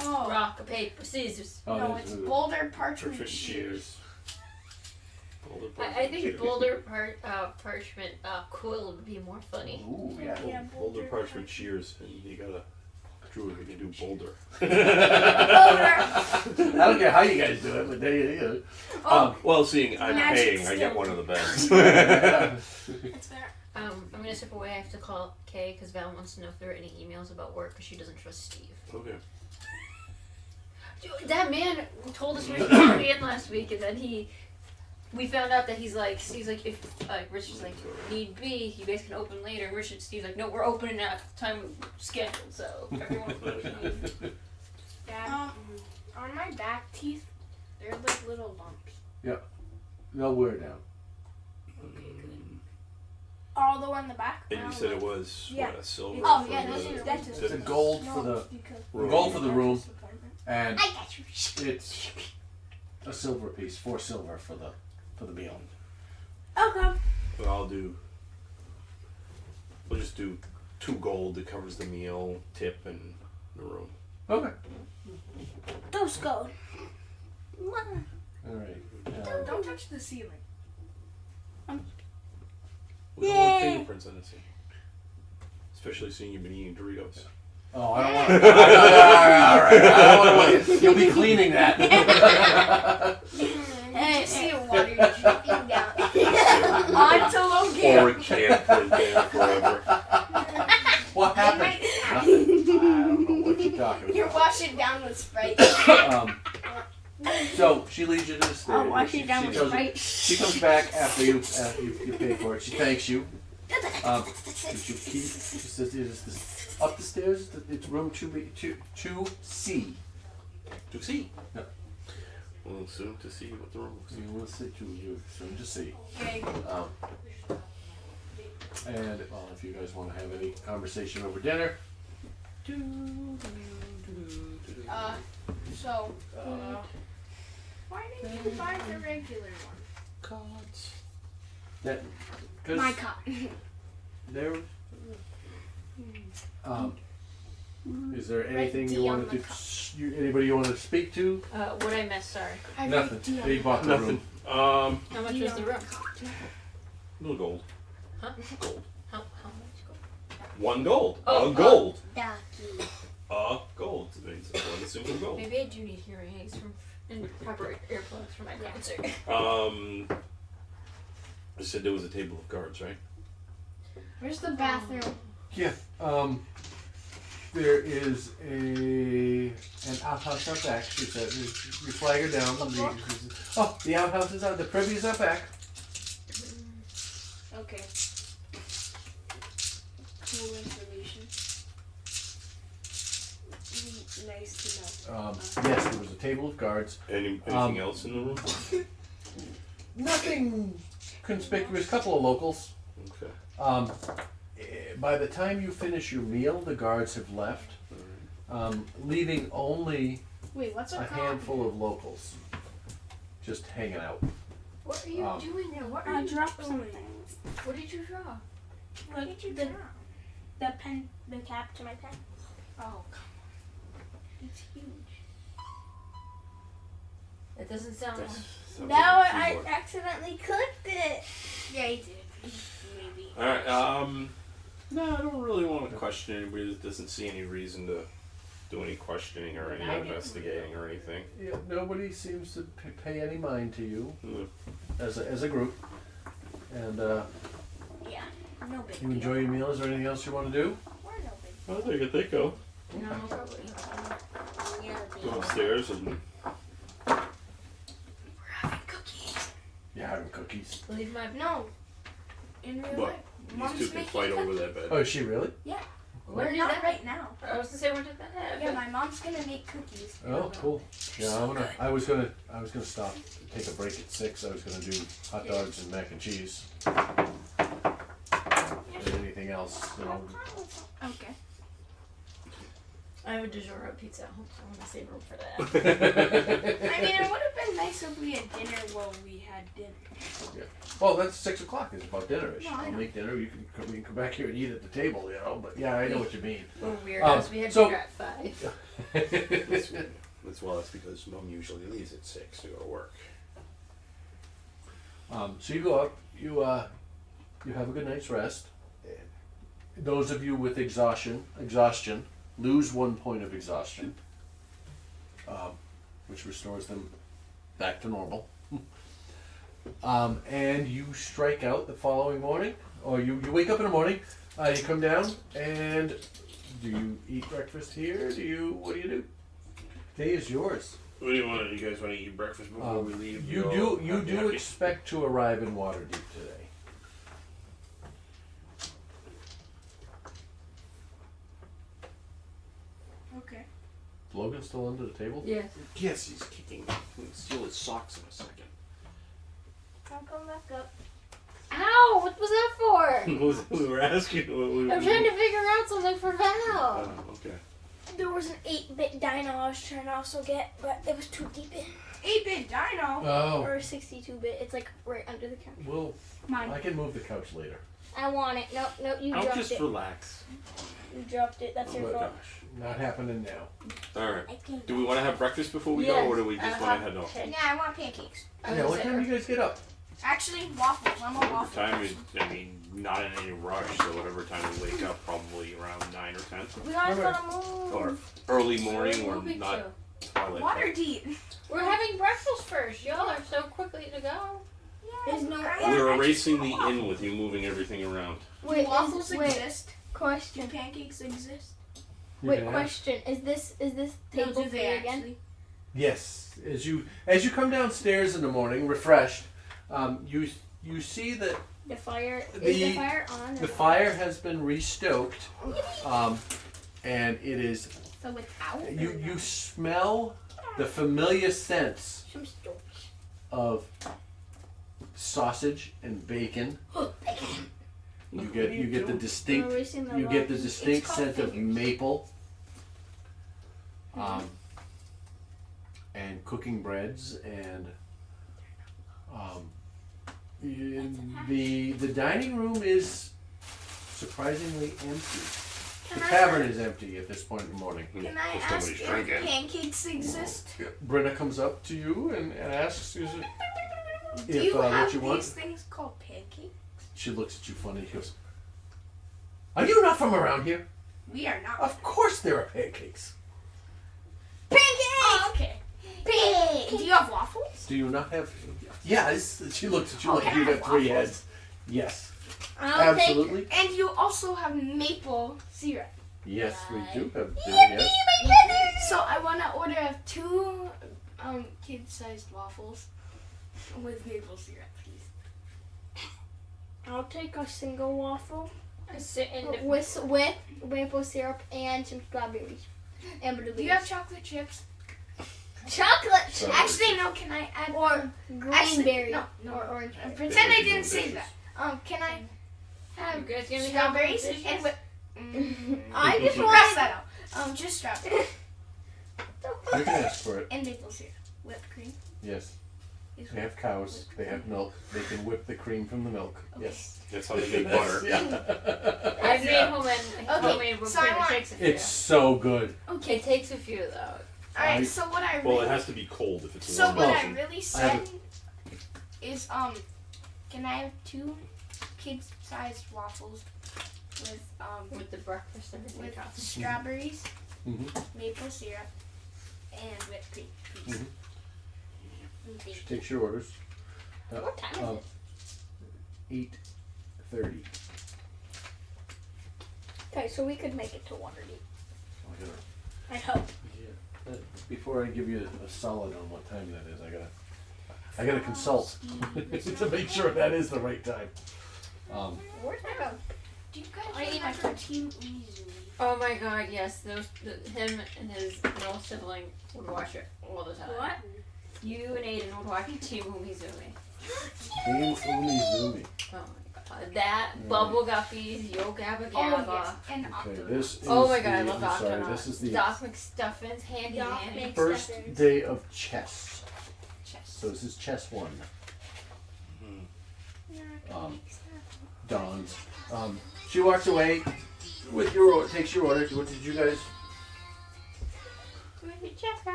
Oh. Rock, paper, scissors. Oh, No, that's- it's boulder parchment Parchment shears. I think boulder parchment quill would be more funny. Ooh, yeah. Yeah, Boulder parchment shears, and you gotta. Drew, you can do boulder. I don't care how you guys do it, but there you go. Well, seeing I'm Magic paying, I get skill. one of the beds. It's fair. I'm gonna step away. I have to call Kay because Val wants to know if there are any emails about work because she doesn't trust Steve. Okay. Dude, that man told us we were going to be in last week, and then we found out that he's like, if Richard's like, need be, you guys can open later. Steve's like, no, we're opening at the time scheduled, so everyone knows what you need. Dad, on my back teeth, they're like little lumps. They'll wear down. Okay, good. All the one in the back. And you said it was Yeah. what, a silver? Oh, for yeah, the- those are- that's It's a gold for the room. gold for the room, and I got you. it's a silver piece, 4 silver for the meal. Okay. But we'll just do 2 gold that covers the meal, tip, and the room. Okay. Those gold. All right. Don't touch the ceiling. We don't want Yay. fingerprints on this thing. Especially seeing you've been eating Doritos. Oh, I don't want to. All right. I don't want. You'll be cleaning that. Hey, Just see water dripping down. on to Logan. Or it can't print there forever. What happened? I don't know what you're talking You're about. washing down with Sprite. So she leads you to the stairs. I'll wash it down with tells you- Sprite. She comes back after you pay for it. She thanks you. Gives you a key. She says, "Is this up the stairs? It's room 2C." To see. Yeah. Well, soon to see what the room looks So like. you will sit you soon to see. Okay. And well, if you guys want to have any conversation over dinner, So, why didn't you buy the regular one? Cards. that My because cot. there. Is there anything you D on wanted the to? Anybody you want to speak to? What I missed, sorry. Nothing. They bought the Nothing. room. How much was the room? Little gold. Huh? Gold. How much gold? 1 gold. Oh, a gold. Ducky. A gold. It means one single gold. Maybe I do need hearing aids and proper earplugs for my concert. I said there was a table of cards, right? Where's the bathroom? Yeah. There is an outhouse out back. She said, "You flag her down." The outhouse is out. The privy is out back. Okay. Cool information. Nice to know. Yes, there was a table of cards. Anything else in the room? Nothing conspicuous. Couple of locals. Okay. By the time you finish your meal, the guards have left, leaving only Wait, what's a a cot? handful of locals just hanging out. What are you doing there? What are I you dropped doing? something. What did you draw? What did you the- draw? The pen, the cap to my pen. Oh, come on. It's huge. It doesn't sound. That's No, I accidentally clicked it. Yeah, he did. Maybe. Alright, no, I don't really want to question anybody that doesn't see any reason to do any questioning or any investigating or anything. Yeah, nobody seems to pay any mind to you Mm. as a group. And Yeah, no big you deal. enjoy your meal. Is there anything else you want to do? We're no big I think I think go. No, probably. Go upstairs and We're having cookies. You're having cookies. Leave my. No. In real What? life. these Mom's two can making fight over cookies. that bed. Oh, is she really? Where did Not that? right now. I was gonna say, where did that happen? Yeah, my mom's gonna make cookies. Oh, cool. Yeah, I was gonna stop, take a break at 6. I was gonna do hot dogs and mac and cheese. And anything else, you know. Okay. I have a DiGiorno pizza at home, so I want to save room for that. I mean, it would have been nice if we had dinner while we had dinner. Well, that's 6 o'clock. It's about dinner-ish. No, I I'll know. make dinner. We can come back here and eat at the table, you know. But yeah, I know what you mean. We're weirdos. We had so- dinner at 5. That's because Mom usually leaves at 6 to go to work. So you go up. You have a good night's rest. Those of you with exhaustion lose 1 point of exhaustion, which restores them back to normal. And you strike out the following morning, or you wake up in the morning, you come down, and do you eat breakfast here? What do you do? Day is yours. What do you want? You guys want to eat breakfast before we leave? You do expect to arrive in Waterdeep today. Okay. Is Logan still under the table? Yes. Yes, he's kicking. He'll steal his socks in a second. I'll come back up. Ow! What was that for? We were asking. I'm trying to figure out something for Val. Oh, okay. There was an 8-bit dino I was trying to also get, but it was too deep in. 8-bit dino. Oh, Or 62-bit. It's like right under the couch. well, Mine. I can move the couch later. I want it. No, you I'll dropped just it. relax. You dropped it. That's your Oh my fault. gosh, not happening now. All right. I can't. Do we want to have breakfast before we Yes. go, or do we just want to head off? Yeah, I want pancakes. Yeah, what time do you guys get up? Actually, waffles. I'm a Whatever waffle. time is, I mean, not in any rush, so whatever time we wake up, probably around 9 or 10. We gotta go Alright. to move. Or early morning, or Moving not to. twilight. Waterdeep. We're having breakfast first. Y'all are so quickly to go. There's no. We're erasing the inn with you moving everything around. Wait, Waffles wait. exist. Do Question. pancakes exist? You Wait, can ask. question. Is this No, table do free they again? actually? Yes, as you come downstairs in the morning, refreshed, you see that The fire is The- the fire on? the fire has been restoked, and it is. So without? You smell the familiar sense Some stories. of sausage and bacon. You get the distinct Erasing the you get the lights. distinct It's called scent of figures. maple. And cooking breads and the dining room is surprisingly empty. The tavern is empty at this point in the morning. Can I Because ask nobody's if drinking. pancakes exist? Brenda comes up to you and asks is it, Do you what have you want. these things called pancakes? She looks at you funny. She goes, "Are you not from around here?" We are not. Of course there are pancakes. Pancakes! Oh, okay. Pancakes! Do you have waffles? Do you not have? Yes. She looks at you like Okay, you got three waffles. heads. Yes. I'll take. Absolutely. And you also have maple syrup. Yes, we do have. Yes. So I want to order 2 kid-sized waffles with maple syrup, please. I'll take a single waffle I sit in with maple syrup and some strawberries and blueberries. Do you have chocolate chips? chocolate So- Actually, no. Can I add or green Actually, berry no, no. or orange berry? Pretend I They're didn't say delicious. that. Can I You have guys gonna be strawberries having and dishes? I just Cross want that out. Just strawberries You can ask for it. and maple syrup, whipped cream. Yes. Is They have cows. They have milk. They can whip the cream from the milk. Yes. That's how they make butter. Yeah. I've made homemade whipped so I cream. It want- takes a few. It's so good. Okay. It takes a few though. All right. So what I Well, really it has to be cold if it's so warm. what I version. really I have said is Can I have 2 kid-sized waffles With the breakfast and everything. with strawberries, Mm-hmm. maple syrup, and whipped cream, please? Mhm. And She thank takes your orders. What time is it? 8:30. Okay, so we could make it to Waterdeep. I gotta, I hope. before I give you a solid on what time that is, I gotta consult to make sure that is the right time. Where's my phone? Do you guys I eat my remember Team Umizoomi? Oh my god, yes. Him and his little sibling would watch it all the time. What? You and Aiden would watch Team Umizoomi. Team Umizoomi. Oh my god. That, Bubble Guppies, Yo Gabba Gabba. Oh, yes. And Okay, Octo. this is Oh my god, I the, love I'm sorry, Octonauts. this is the Doc McStuffins, Handy Doc Manny. Mc- first Stuffins. day of chess. Chess. So this is chess 1. Dawn's. She walks away with your order, takes your order. What did you guys?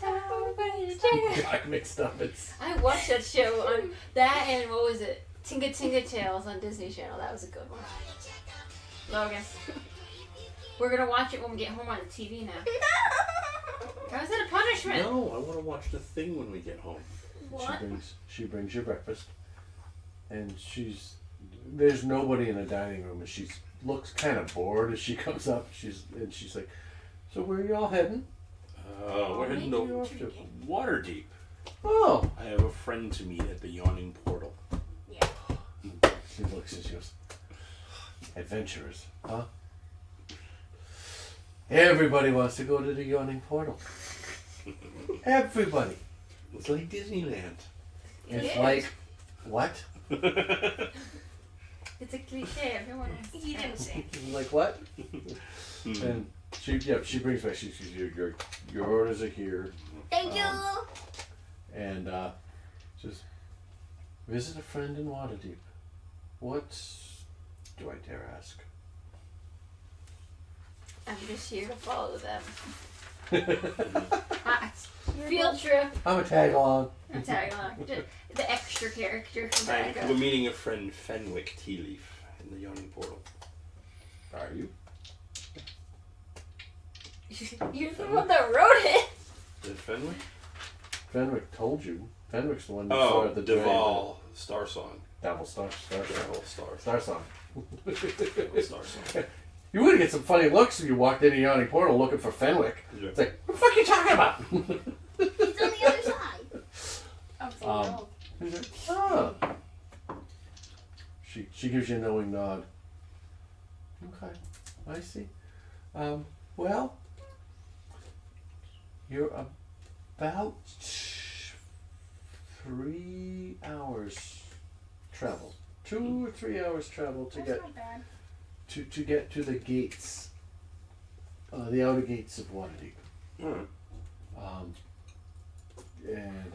Doc McStuffins. I watched that show on that and what was it? Tinga Tinga Tales on Disney Channel. That was a good one. Logan. We're gonna watch it when we get home on the TV now. How is that a punishment? No, I want to watch the thing when we get home. What? She brings your breakfast, and there's nobody in the dining room, and she looks kind of bored as she comes up. She's like, so where are you all heading? We're heading Where are you to off to? Waterdeep. Oh, I have a friend to meet at the Yawning Portal. she looks and she goes, adventurers, huh? Everybody wants to go to the Yawning Portal. Everybody. It's like Disneyland. It's like, what? It's a cliche. Everyone has to He didn't say. Like what? And she brings back. She's your orders are here. Thank you. And says, visit a friend in Waterdeep. What do I dare ask? I'm just here to follow them. Field trip. I'm a tag along. Tag along. The extra character. We're meeting a friend, Fenwick Tealeaf, in the Yawning Portal. Are you? You're the one that wrote it. Is it Fenwick? Fenwick told you. Fenwick's the one that started Oh, the Duval Star Song. Devil Star Devil Star. Star Song. Devil Star Song. You would get some funny looks if you walked into Yawning Portal looking for Fenwick. It's like, what the fuck are you talking about? He's on the other side. Of the Um, world. He's like, oh. She gives you a knowing nod. Okay, I see. Well, you're about 3 hours travel. 2 or 3 hours travel to That's get not bad. to get to the gates, the outer gates of Waterdeep. Alright. And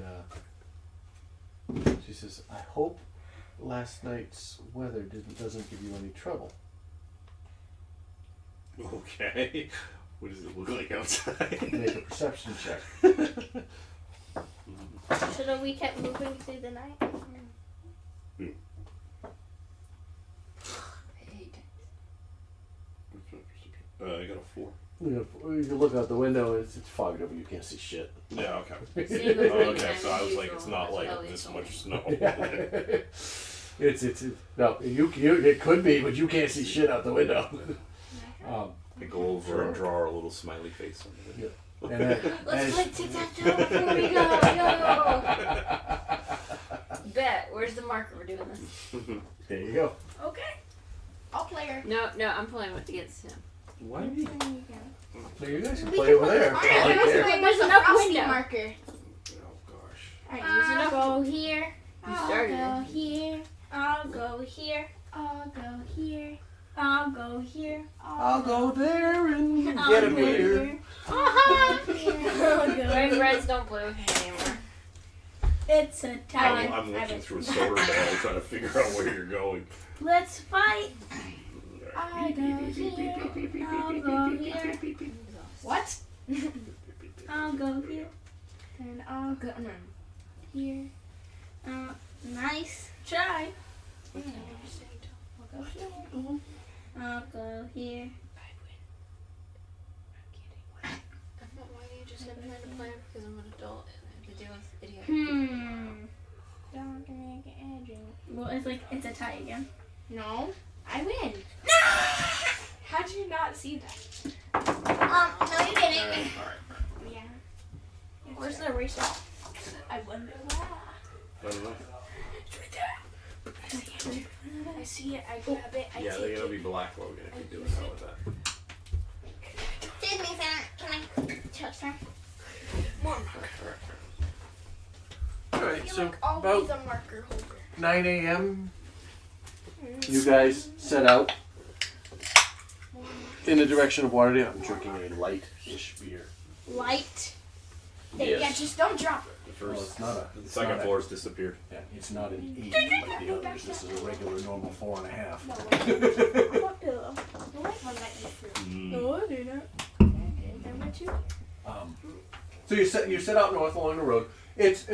she says, I hope last night's weather doesn't give you any trouble. Okay. What does it look like outside? Make a perception check. So that we kept moving through the night. I got a 4. You look out the window, it's fogged over, you can't see shit. Yeah, okay. Same with me, Okay, as so I was like, usual. it's not That's like what this Ellie much snow. It's no, you it could be, but you can't see shit out the window. I go over and draw a little smiley face on it. And then, Let's play tic-tac-toe before we go. Yo. Bet. Where's the marker? We're doing this. there you go. Okay. I'll play her. No, I'm playing with against him. Why? So you guys can play over there. Alright, Right there's there. there's enough a frosty window. marker. Oh gosh. Alright, I'll go here. You I'll started go it. here. I'll go here. I'll go here. I'll go here. I'll go there and I'll get a go beer. here. I'll go My here. friends don't play with me anymore. It's a time. I'm looking through a solar ball trying to figure out where you're going. Let's fight. I go here. I'll go here. What? I'll go here. And I'll go here. Nice try. I'll go here. Why do you just have trying to plan? Because I'm an adult and I have to deal with idiots. Don't make it edgy. Well, it's a tie again. No, I win. How'd you not see that? No, you didn't. Yeah. Where's the eraser? I won. By the way. It's right there. I see it. I grab it. I Yeah, take they're gonna it. be black, Logan, if you do it with that. Excuse me, sir. Can I touch her? Alright, You're so like always about a marker holder. 9 a.m. you guys set out in the direction of Waterdeep. I'm drinking a light-ish beer. Light. Yeah, just don't drop it. The Well, first, it's not a. the It's second not floor's disappeared. Yeah, it's not an 8 like the others. This is a regular, normal 4.5. What pillow? The white one that you threw. No, I didn't. That one too? So you set out north along the road. It's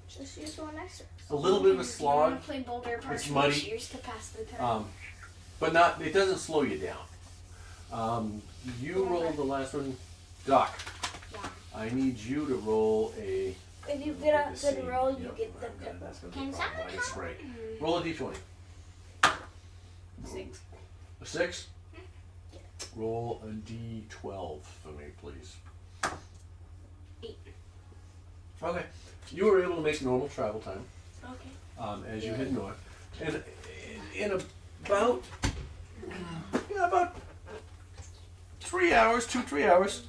Just use the one next to it. a little bit of a I slog, want to play Boulder Park It's muddy. Cheers to pass the time. but not. It doesn't slow you down. You rolled the last one, Doc. Yeah. I need you to roll a. If you get a Let's good see. roll, you Yep, get the and that's gonna be Can a someone minus help? break. Roll a d20. 6. A 6. Roll a d12 for me, please. 8. Okay. You were able to make normal travel time Okay. as you head north, and in about 3 hours, 2-3 hours,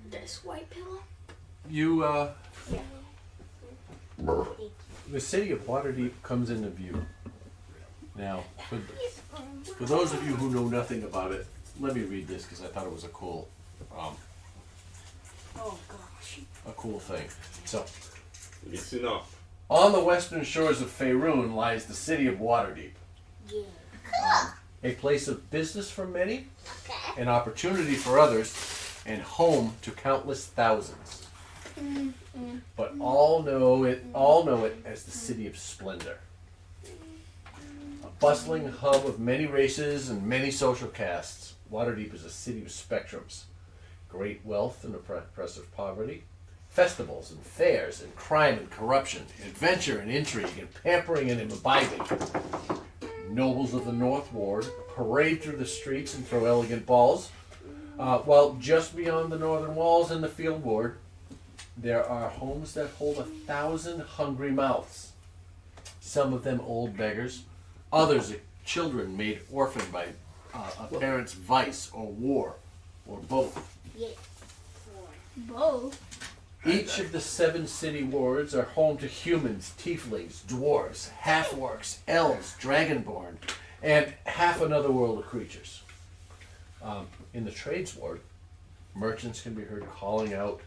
this white pillow. you Yeah. the city of Waterdeep comes into view. Now, for those of you who know nothing about it, let me read this because I thought it was a cool, Oh gosh. a cool thing. So, It's enough. on the western shores of Faerun lies the city of Waterdeep, Yeah. a place of business for many, Okay. an opportunity for others, and home to countless thousands. But all know it as the city of splendor. A bustling hub of many races and many social castes, Waterdeep is a city of spectrums. Great wealth and oppressive poverty, festivals and fairs and crime and corruption, adventure and intrigue and pampering and imbibing. Nobles of the North Ward parade through the streets and throw elegant balls, while just beyond the northern walls in the Field Ward, there are homes that hold 1,000 hungry mouths. Some of them old beggars, others are children made orphaned by a parent's vice or war, or both. Both. Each of the 7 city wards are home to humans, tieflings, dwarves, half-orcs, elves, dragonborn, and half another world of creatures. In the trades ward, merchants can be heard calling out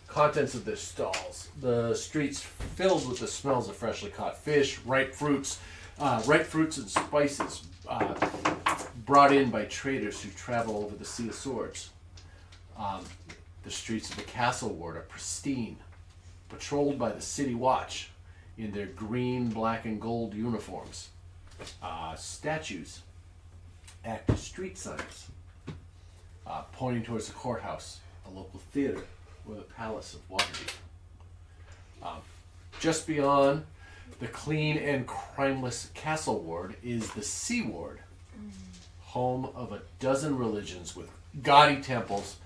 contents of their stalls. The streets filled with the smells of freshly caught fish, ripe fruits and spices brought in by traders who travel over the Sea of Swords. The streets of the Castle Ward are pristine, patrolled by the City Watch in their green, black, and gold uniforms. Statues act as street signs, pointing towards the courthouse, a local theater, or the Palace of Waterdeep. Just beyond the clean and crimeless Castle Ward is the Sea Ward, home of a dozen religions with gaudy temples,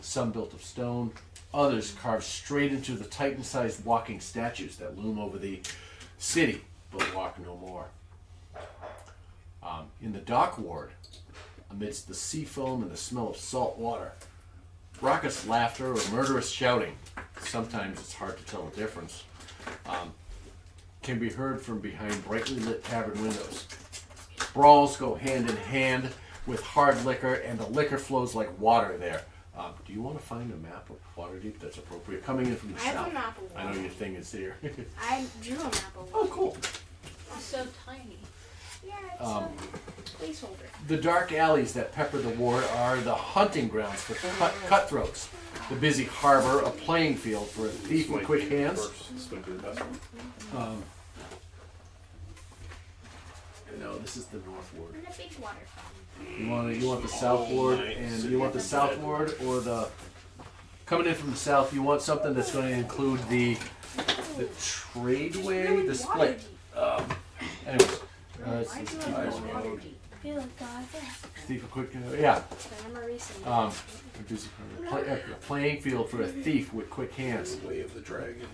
some built of stone, others carved straight into the Titan-sized walking statues that loom over the city, but walk no more. In the Dock Ward, amidst the sea foam and the smell of salt water, raucous laughter or murderous shouting, sometimes it's hard to tell the difference, can be heard from behind brightly lit tavern windows. Brawls go hand in hand with hard liquor, and the liquor flows like water there. Do you want to find a map of Waterdeep that's appropriate? Coming in from the I have south. a map of I know your thing is here. I drew a map of Oh, cool. It's so tiny. Yeah, it's placeholder. The dark alleys that pepper the ward are the hunting grounds for cutthroats. The busy harbor, a playing field for a thief with quick hands. Swing to the best one. No, this is the north ward. And a big water fountain. You want the south ward, nice. and you want the south ward or the coming in from the south. You want something that's going to include the tradeway, the split. Anyways, it's Why do thief I know with Waterdeep? I feel like thief with quick. Yeah. I'm erasing it. A playing field for a thief with quick hands. Way of the Dragon.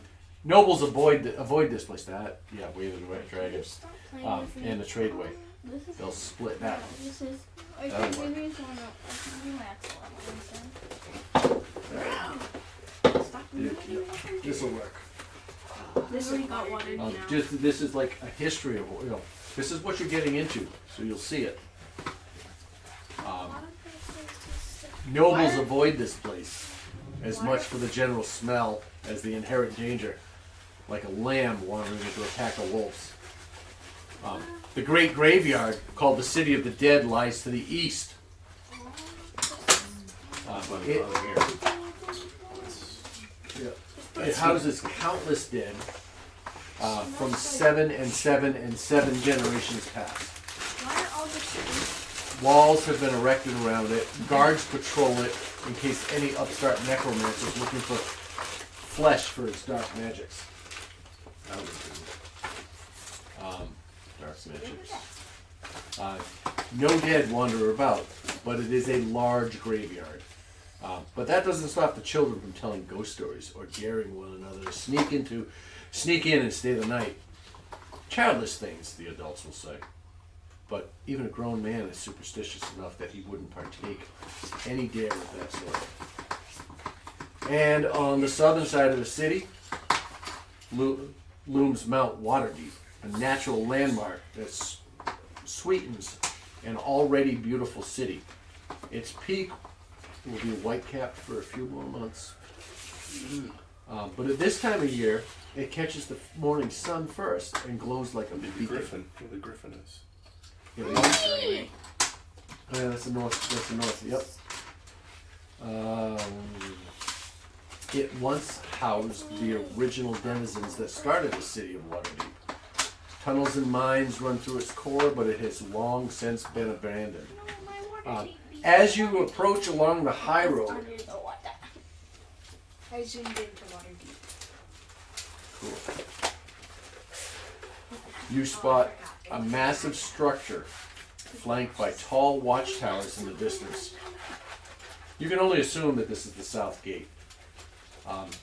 Nobles avoid this place. Yeah, Way of the Dragon. Stop playing with me. And the tradeway. This is. They'll split that one. This is. I That'll can work. maybe it's one of. I can do my axle on Stop Yeah, this will work. This one got water now. This is like a history of this is what you're getting into, so you'll see it. Nobles avoid this place as much for the general smell as the inherent danger, like a lamb wandering into a pack of wolves. The great graveyard, called the City of the Dead, lies to the east. It houses countless dead from 7 and 7 and 7 generations past. Why are all the trees? Walls have been erected around it. Guards patrol it in case any upstart necromancer is looking for flesh for its dark magics. Dark magics. No dead wander about, but it is a large graveyard. But that doesn't stop the children from telling ghost stories or daring one another to sneak in and stay the night. Childish things, the adults will say. But even a grown man is superstitious enough that he wouldn't partake any dare of that sort. And on the southern side of the city looms Mount Waterdeep, a natural landmark that sweetens an already beautiful city. Its peak will be white-capped for a few more months. But at this time of year, it catches the morning sun first and glows like a beacon. Griffin. Where the griffin is. Yeah, that's the north. That's the north. Yep. It once housed the original denizens that started the city of Waterdeep. Tunnels and mines run through its core, but it has long since been abandoned. As you approach along the high road, Under the water. I zoomed into Waterdeep. cool, you spot a massive structure flanked by tall watchtowers in the distance. You can only assume that this is the south gate.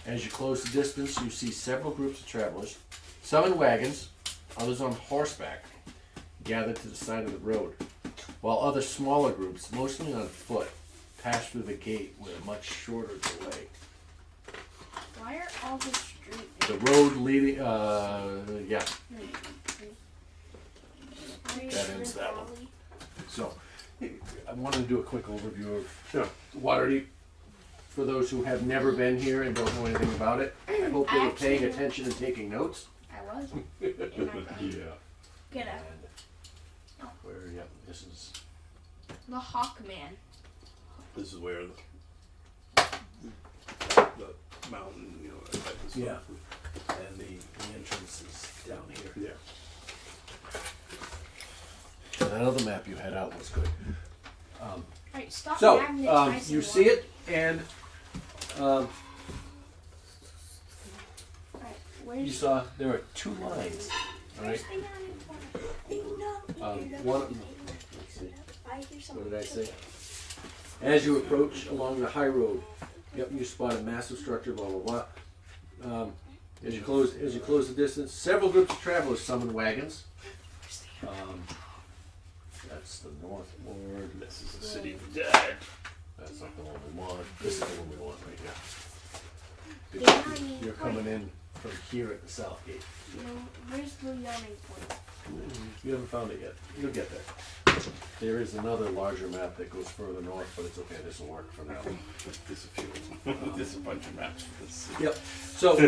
As you close the distance, you see several groups of travelers, some in wagons, others on horseback, gathered to the side of the road, while other smaller groups, mostly on foot, pass through the gate with a much shorter delay. Why are all the streets? The road leading, yeah, that ends that one. So, I wanted to do a quick overview of Waterdeep. For those who have never been here and don't know anything about it, I hope they were paying attention and taking notes. I was. Yeah. Get out. Where, yeah, this is. The Hawkman. This is where the mountain, that type of stuff. Yeah. And the entrance is down here. Yeah. That other map you had out was good. Alright, stop So, magnetizing you see it, and Alright, you where's saw there are two lines. All right. One. Let's see. What did I say? As you approach along the high road, yep, you spot a massive structure. Blah blah blah. As you close the distance, several groups of travelers summon wagons. That's the north ward. This is the city of the dead. That's not the one we want. This is the one we want right here. Yawning You're coming in from here at the south gate. Where's the yawning point? You haven't found it yet. You'll get there. There is another larger map that goes further north, but it's okay. This will work for now. There's a few. There's a bunch of maps for this city. Yep. So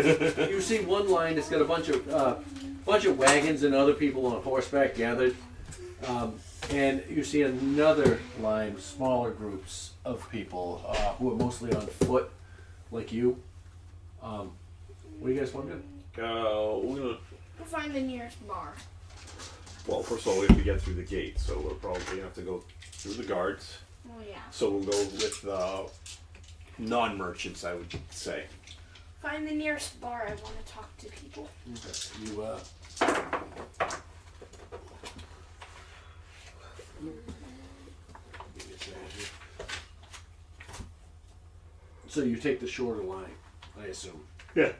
you see one line that's got a bunch of wagons and other people on horseback gathered. And you see another line, smaller groups of people who are mostly on foot, like you. What do you guys want to do? We'll find the nearest bar. Well, first of all, we have to get through the gate, so we're probably going to have to go through the guards. Oh yeah. So we'll go with non-merchants, I would say. Find the nearest bar. I want to talk to people. Okay. You So you take the shorter line, I assume. Yeah.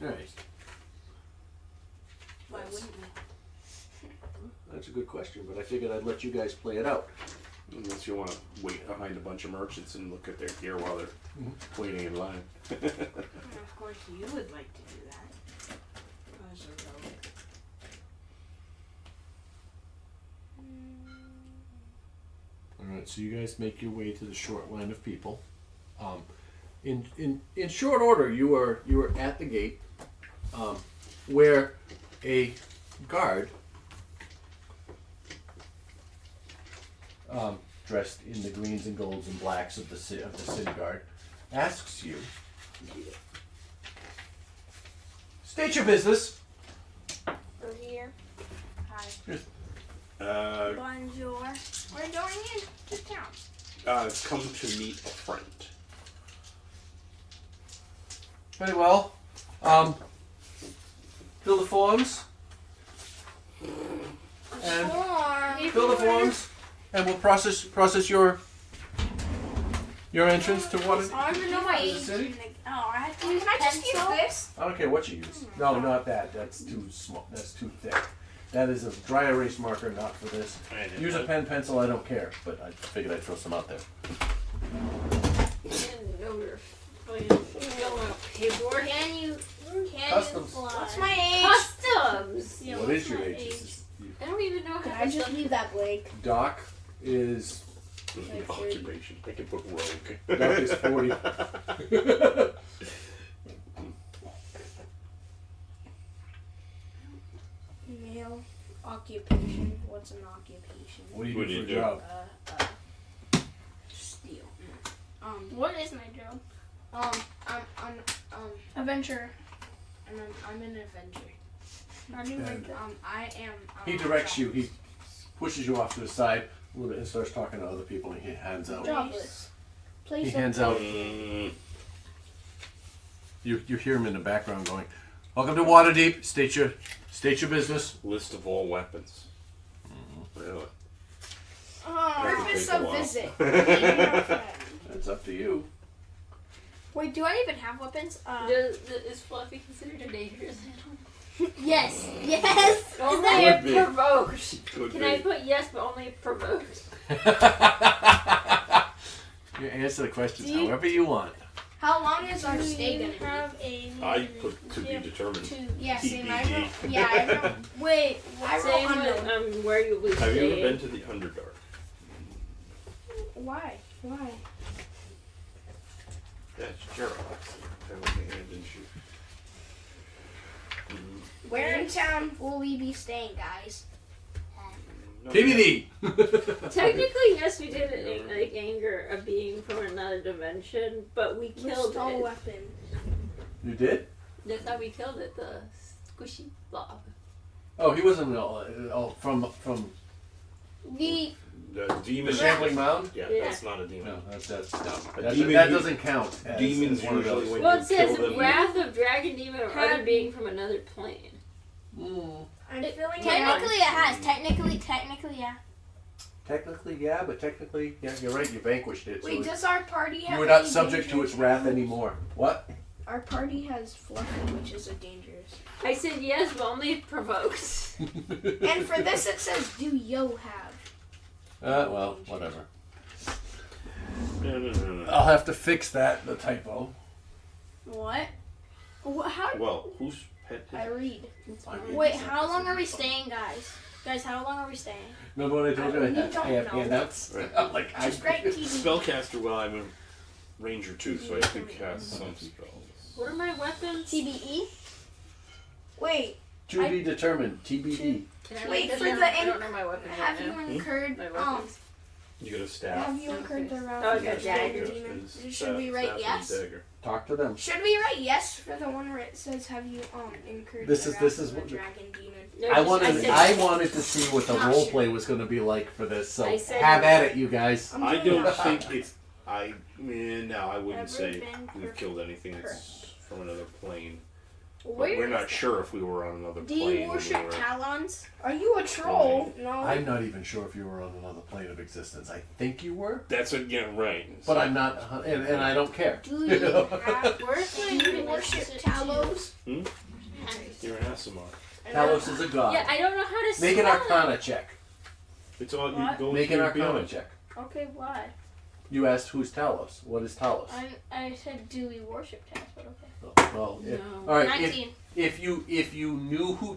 All right. Why wouldn't we? That's a good question, but I figured I'd let you guys play it out. Unless you want to wait behind a bunch of merchants and look at their gear while they're waiting in line. And of course, you would like to do that. As a rogue. All right, so you guys make your way to the short line of people. In short order, you are at the gate, where a guard, dressed in the greens and golds and blacks of the city guard, asks you, "State your business." Go here. Hi. Bonjour. We're going into town. Come to meet a friend. Very well. Fill the forms. And fill the forms, and we'll process your entrance to Waterdeep. I don't even know my age. City? Oh, I have to use. Can I just use this? I don't care what you use. No, not that. That's too small. That's too thick. That is a dry erase marker, not for this. Use a pen, pencil. I don't care. But I figured I'd throw some out there. And over paperwork. Can you Customs. fly? What's my age? Customs. Yeah, What what's is your my age? I don't even know Could how I this just stuff- leave that blank? Doc is Occupation. They can put rogue. Doc is 40. Male occupation. What's an occupation? What do you What do do for you a job? Steal. What is my job? I'm adventurer. And I'm an avenger. How do you And make that? I am. He directs you. He pushes you off to the side a little bit and starts talking to other people. And he hands out. Jobless. He Place hands out. You hear him in the background going, "Welcome to Waterdeep. State your business." List of all weapons. Really? Purpose take a of while. visit. That's up to you. Wait, do I even have weapons? Is Fluffy considered a dangerous animal? Yes. Yes. Only Could if be. provoked. Could Can be. I put yes, but only if provoked? You answer the questions Do you- however you want. How long is our stay Do you gonna be? have a I put to be determined. Yeah, same. I TBD. wrote. Yeah, I wrote. Wait. I wrote Same unknown. with where you will be Have you ever staying. been to the Underdark? Why? Why? That's Jerox. Didn't you? Where in town will we be staying, guys? No, TBD. Technically, yes, we did like anger a being from another dimension, but we We killed stole it. weapons. You did? That's how we killed it. The squishy blob. Oh, he wasn't from The The the demon. shambling mound. Yeah, Yeah. that's not a demon. No, that's no. A That, demon that you- doesn't count. As, Demons as one of usually those. when Well, you it says kill them. wrath of dragon demon or Have- other being from another plane. I'm feeling Technically, it has. Technically, yeah. Technically, yeah, but technically, yeah, you're right. You vanquished it. Wait, So does our party have? you were not any subject to its wrath dangerous anymore. What? animals? Our party has Fluffy, which is a dangerous. I said yes, but only if provoked. And for this, it says, "Do yo have?" Well, whatever. No. I'll have to fix that. The typo. What? How? Well, whose pet I is read. Wait, how long are we staying, guys? Guys, how long are we staying? Remember what I told you? You I don't have know. handouts. Right. I'm like, Just write TV. Spellcaster? Well, I'm a ranger too, so I can cast some spells. What are my weapons? TBE? Wait, to be determined. TBD. Can I Wait write that for down? the I don't know my weapons right Have now. you incurred My weapons. You got a staff. Have you incurred the wrath Oh, of I got the dragon dagger. demon? His Should we staff- write staff and yes? dagger. Talk to them. Should we write yes for the one where it says have you incurred This the is- wrath this is of the what- dragon demon? No, I wanted said- I wanted to see what the Not role sure. play was going to be like for this. So I said have no. at it, you guys. I'm I doing don't that. think it's. No, I wouldn't Never say been we've perfect. killed anything that's from another plane. But Where we're is not that? sure if we were on another Do plane. you when worship we were... talons? Are you a troll? No. I'm not even sure if you were on another plane of existence. I think you were, That's what. Yeah, right. but I'm not, and I don't care. Do you have Where's my do you human worship assistant Talos? You're an Asimar. Talos is a god. Yeah, I don't know how to Make an spell it. Arcana check. It's all you What? go Make an through Arcana beyond. check. Okay, why? You asked who's Talos. What is Talos? I said do we worship Talos? But okay. Oh, well, if, No. all right. 19. If you knew who,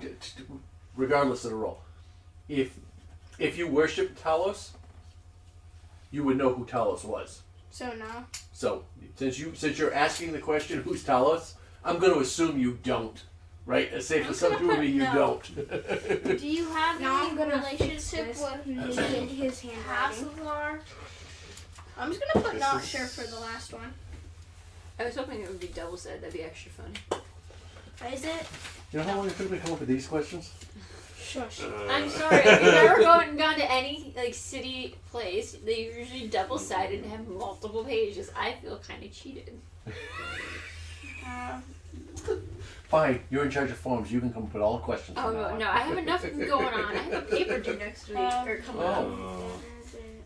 regardless of the role, if you worshipped Talos, you would know who Talos was. So no. So since you're asking the question who's Talos, I'm going to assume you don't. Right? As safe I'm as some gonna people put you no. don't. Do you have Now any I'm gonna relationship fix with this. his handwriting. Hasselgar? I'm just gonna put This not is- sure for the last one. I was hoping it would be double sided. That'd be extra funny. Is it? You know how long it took me to come up with these questions? Shush. I'm sorry. If you've ever gone to any like city place, they usually double sided and have multiple pages. I feel kind of cheated. Fine, you're in charge of forms. You can come up with all the questions. Oh from now no, on. I have enough going on. I have a paper due next week or coming up. Oh.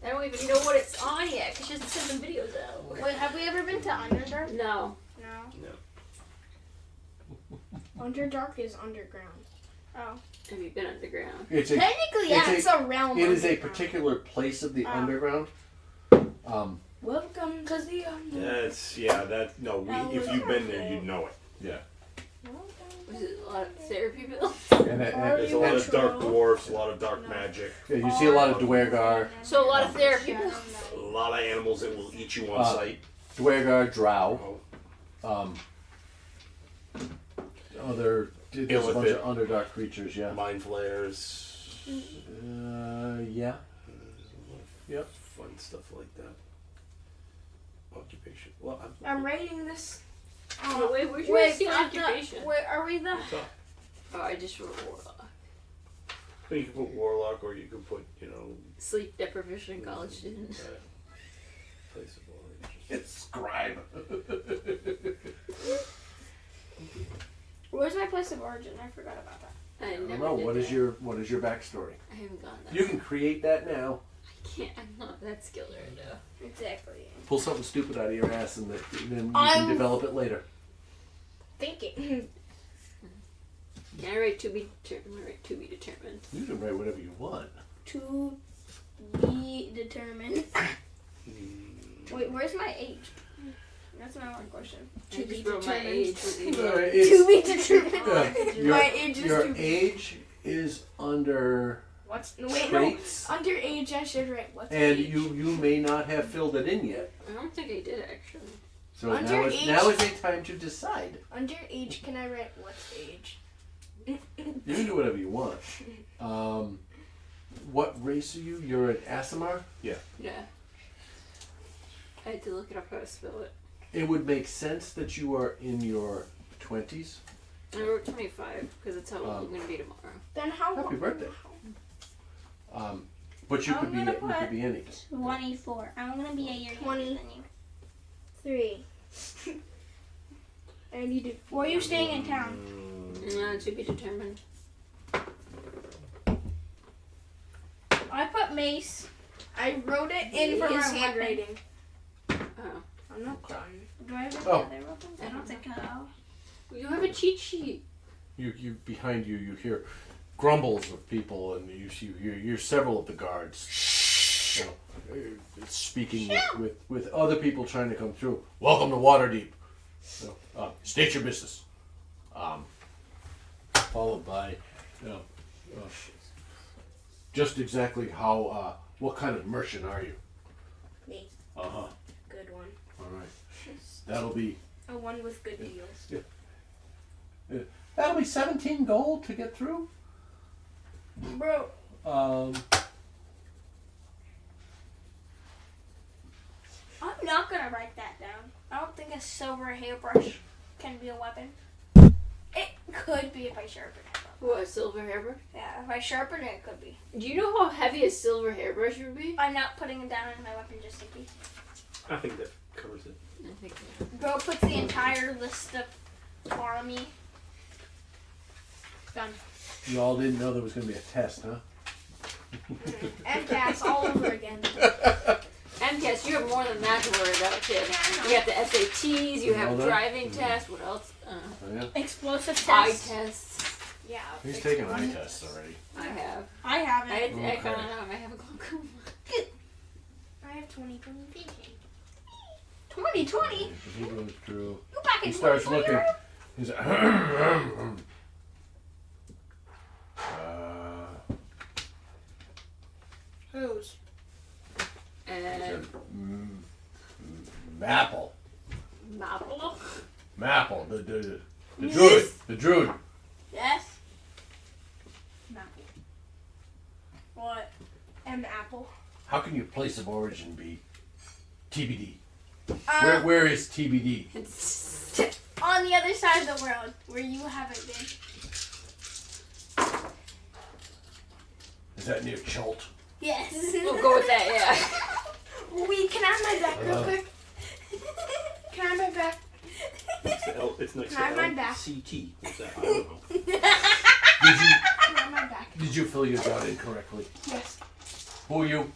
I don't even know what it's on yet because she hasn't sent some videos out. Wait, have we ever been to Underdark? No. No. Underdark is underground. Oh. Have you been underground? It's a, Technically, yeah, it's it's a realm. it is a underground. particular place of the underground. Welcome to the That's that. No, if you've been there, you'd know it. Yeah. Was it a lot of therapy bills? And There's a lot of dark dwarfs, a lot of dark magic, you see a lot of Dwergar, So a lot of therapy bills. a lot of animals that will eat you on Uh, sight. Drow, Oh, other there's a bunch Illithid. of Underdark creatures. Yeah. mind flares. Yeah. Yep. Fun stuff like that. Occupation. Well, I'm rating this. Wait, where'd you Wait, see not occupation? the, wait, are we the? what's up? Oh, I just wrote warlock. You can put warlock, or you can put Sleep deprivation college student. place of origin. It's scribe. Where's my place of origin? I forgot about that. I I don't never know. did What is that. your backstory? I haven't gone that You can create that now. I can't. I'm not that skilled right now. Exactly. Pull something stupid out of your ass, and then you I'm- can develop it later. Thinking. Can I write to be determined? I write to be determined. You can write whatever you want. To be determined. Wait, where's my age? That's my one question. I just wrote my age with the To be determined. Your, My age is your to be. age is under What's no wait no traits, underage? I should write what's and age? you may not have filled it in yet. I don't think I did actually. So Underage? now is a time to decide. Underage. Can I write what's age? You can do whatever you want. What race are you? You're an Asimar? Yeah. I had to look it up how to spell it. It would make sense that you are in your 20s. I wrote 25 because that's how old I'm gonna be tomorrow. Then how? Happy birthday. But you I'm could be gonna you put- could be anything. 24. I'm gonna be a year younger 20. than you. 3. And you do. Where are you staying in town? To be determined. I put Mace. I wrote it in For his my weapon. handwriting. Oh. I'm not done. Do I have any Oh. other weapons? I don't think so. You have a cheat sheet. You behind you hear grumbles of people, and you hear several of the guards you know, speaking with other people trying to come through. Welcome to Waterdeep. So, state your business. Followed by, just exactly how what kind of merchant are you? Me. Good one. All right. That'll be A one with good deals. that'll be 17 gold to get through. Bro, Um, I'm not gonna write that down. I don't think a silver hairbrush can be a weapon. It could be if I sharpen it. What, a silver hairbrush? Yeah, if I sharpen it, it could be. Do you know how heavy a silver hairbrush would be? I'm not putting it down in my weapon just in case. I think that covers it. I think Bro puts the entire list up for me. Done. you all didn't know there was going to be a test, huh? And gas all over again. MCAS, you have more than that to worry about, kid. You have the SATs, you have Well done. driving tests, what else? Oh, yeah. Explosive Eye test. tests. Yeah. He's taken eye tests already. I have. I haven't. I found out I have a glaucoma. I have 20/20 vision. 20/20? He goes through. You back in He starts 20/20, looking. right? He's like, Whose? And Mapple. Maple. Mapple. The Yes. druid. The druid. Yes. Apple. What? M apple. How can your place of origin be TBD? Um, Where is TBD? on the other side of the world, where you haven't been. Is that near Cholt? Yes. We'll go with that, yeah. Wait, can I have my back real quick? Can I have my back? It's next Can I have my to back? LCT. What's that? I don't know. Did you Can I have my back? did you fill yours out incorrectly? Yes. Who are you?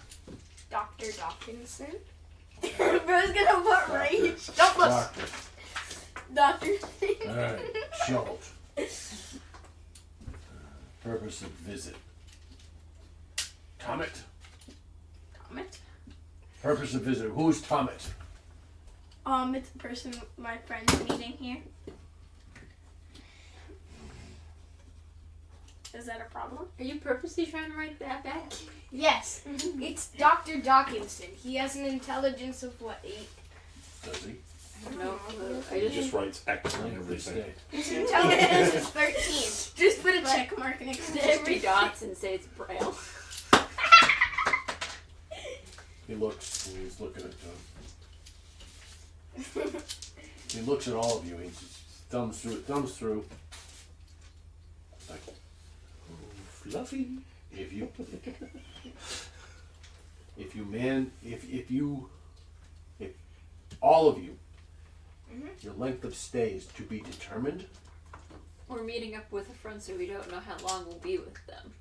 Dr. Dawkinson. Bro's gonna put rage. Don't look. Doctor. Doctor. Alright. Cholt. Purpose of visit. Tomet. Comment. Purpose of visit. Who's Tomet? It's a person my friend's meeting here. Is that a problem? Are you purposely trying to write that back? Yes. It's Dr. Dawkinson. He has an intelligence of what, 8? Does he? No, I He just just writes X on Every everything. day. His intelligence is 13. Just put a check mark next to every every dots and say it's braille. He looks and he's looking at them. He looks at all of you. He just thumbs through. Like, Fluffy. if all of you, your length of stay is to be determined. We're meeting up with a friend, so we don't know how long we'll be with them.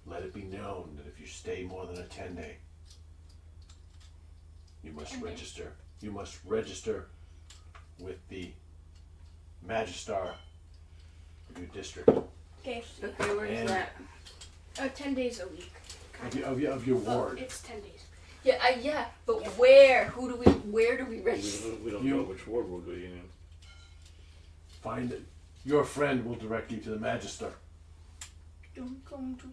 Let it be known that if you stay more than a 10-day, you must register. You must register with the Magistar of your district. Okay. Okay, where's And- that? 10 days a week. Of your ward. It's 10 days. Yeah, but where? Where do we register? We don't You- know which ward we'll be in. Find it. Your friend will direct you to the Magister, Don't come to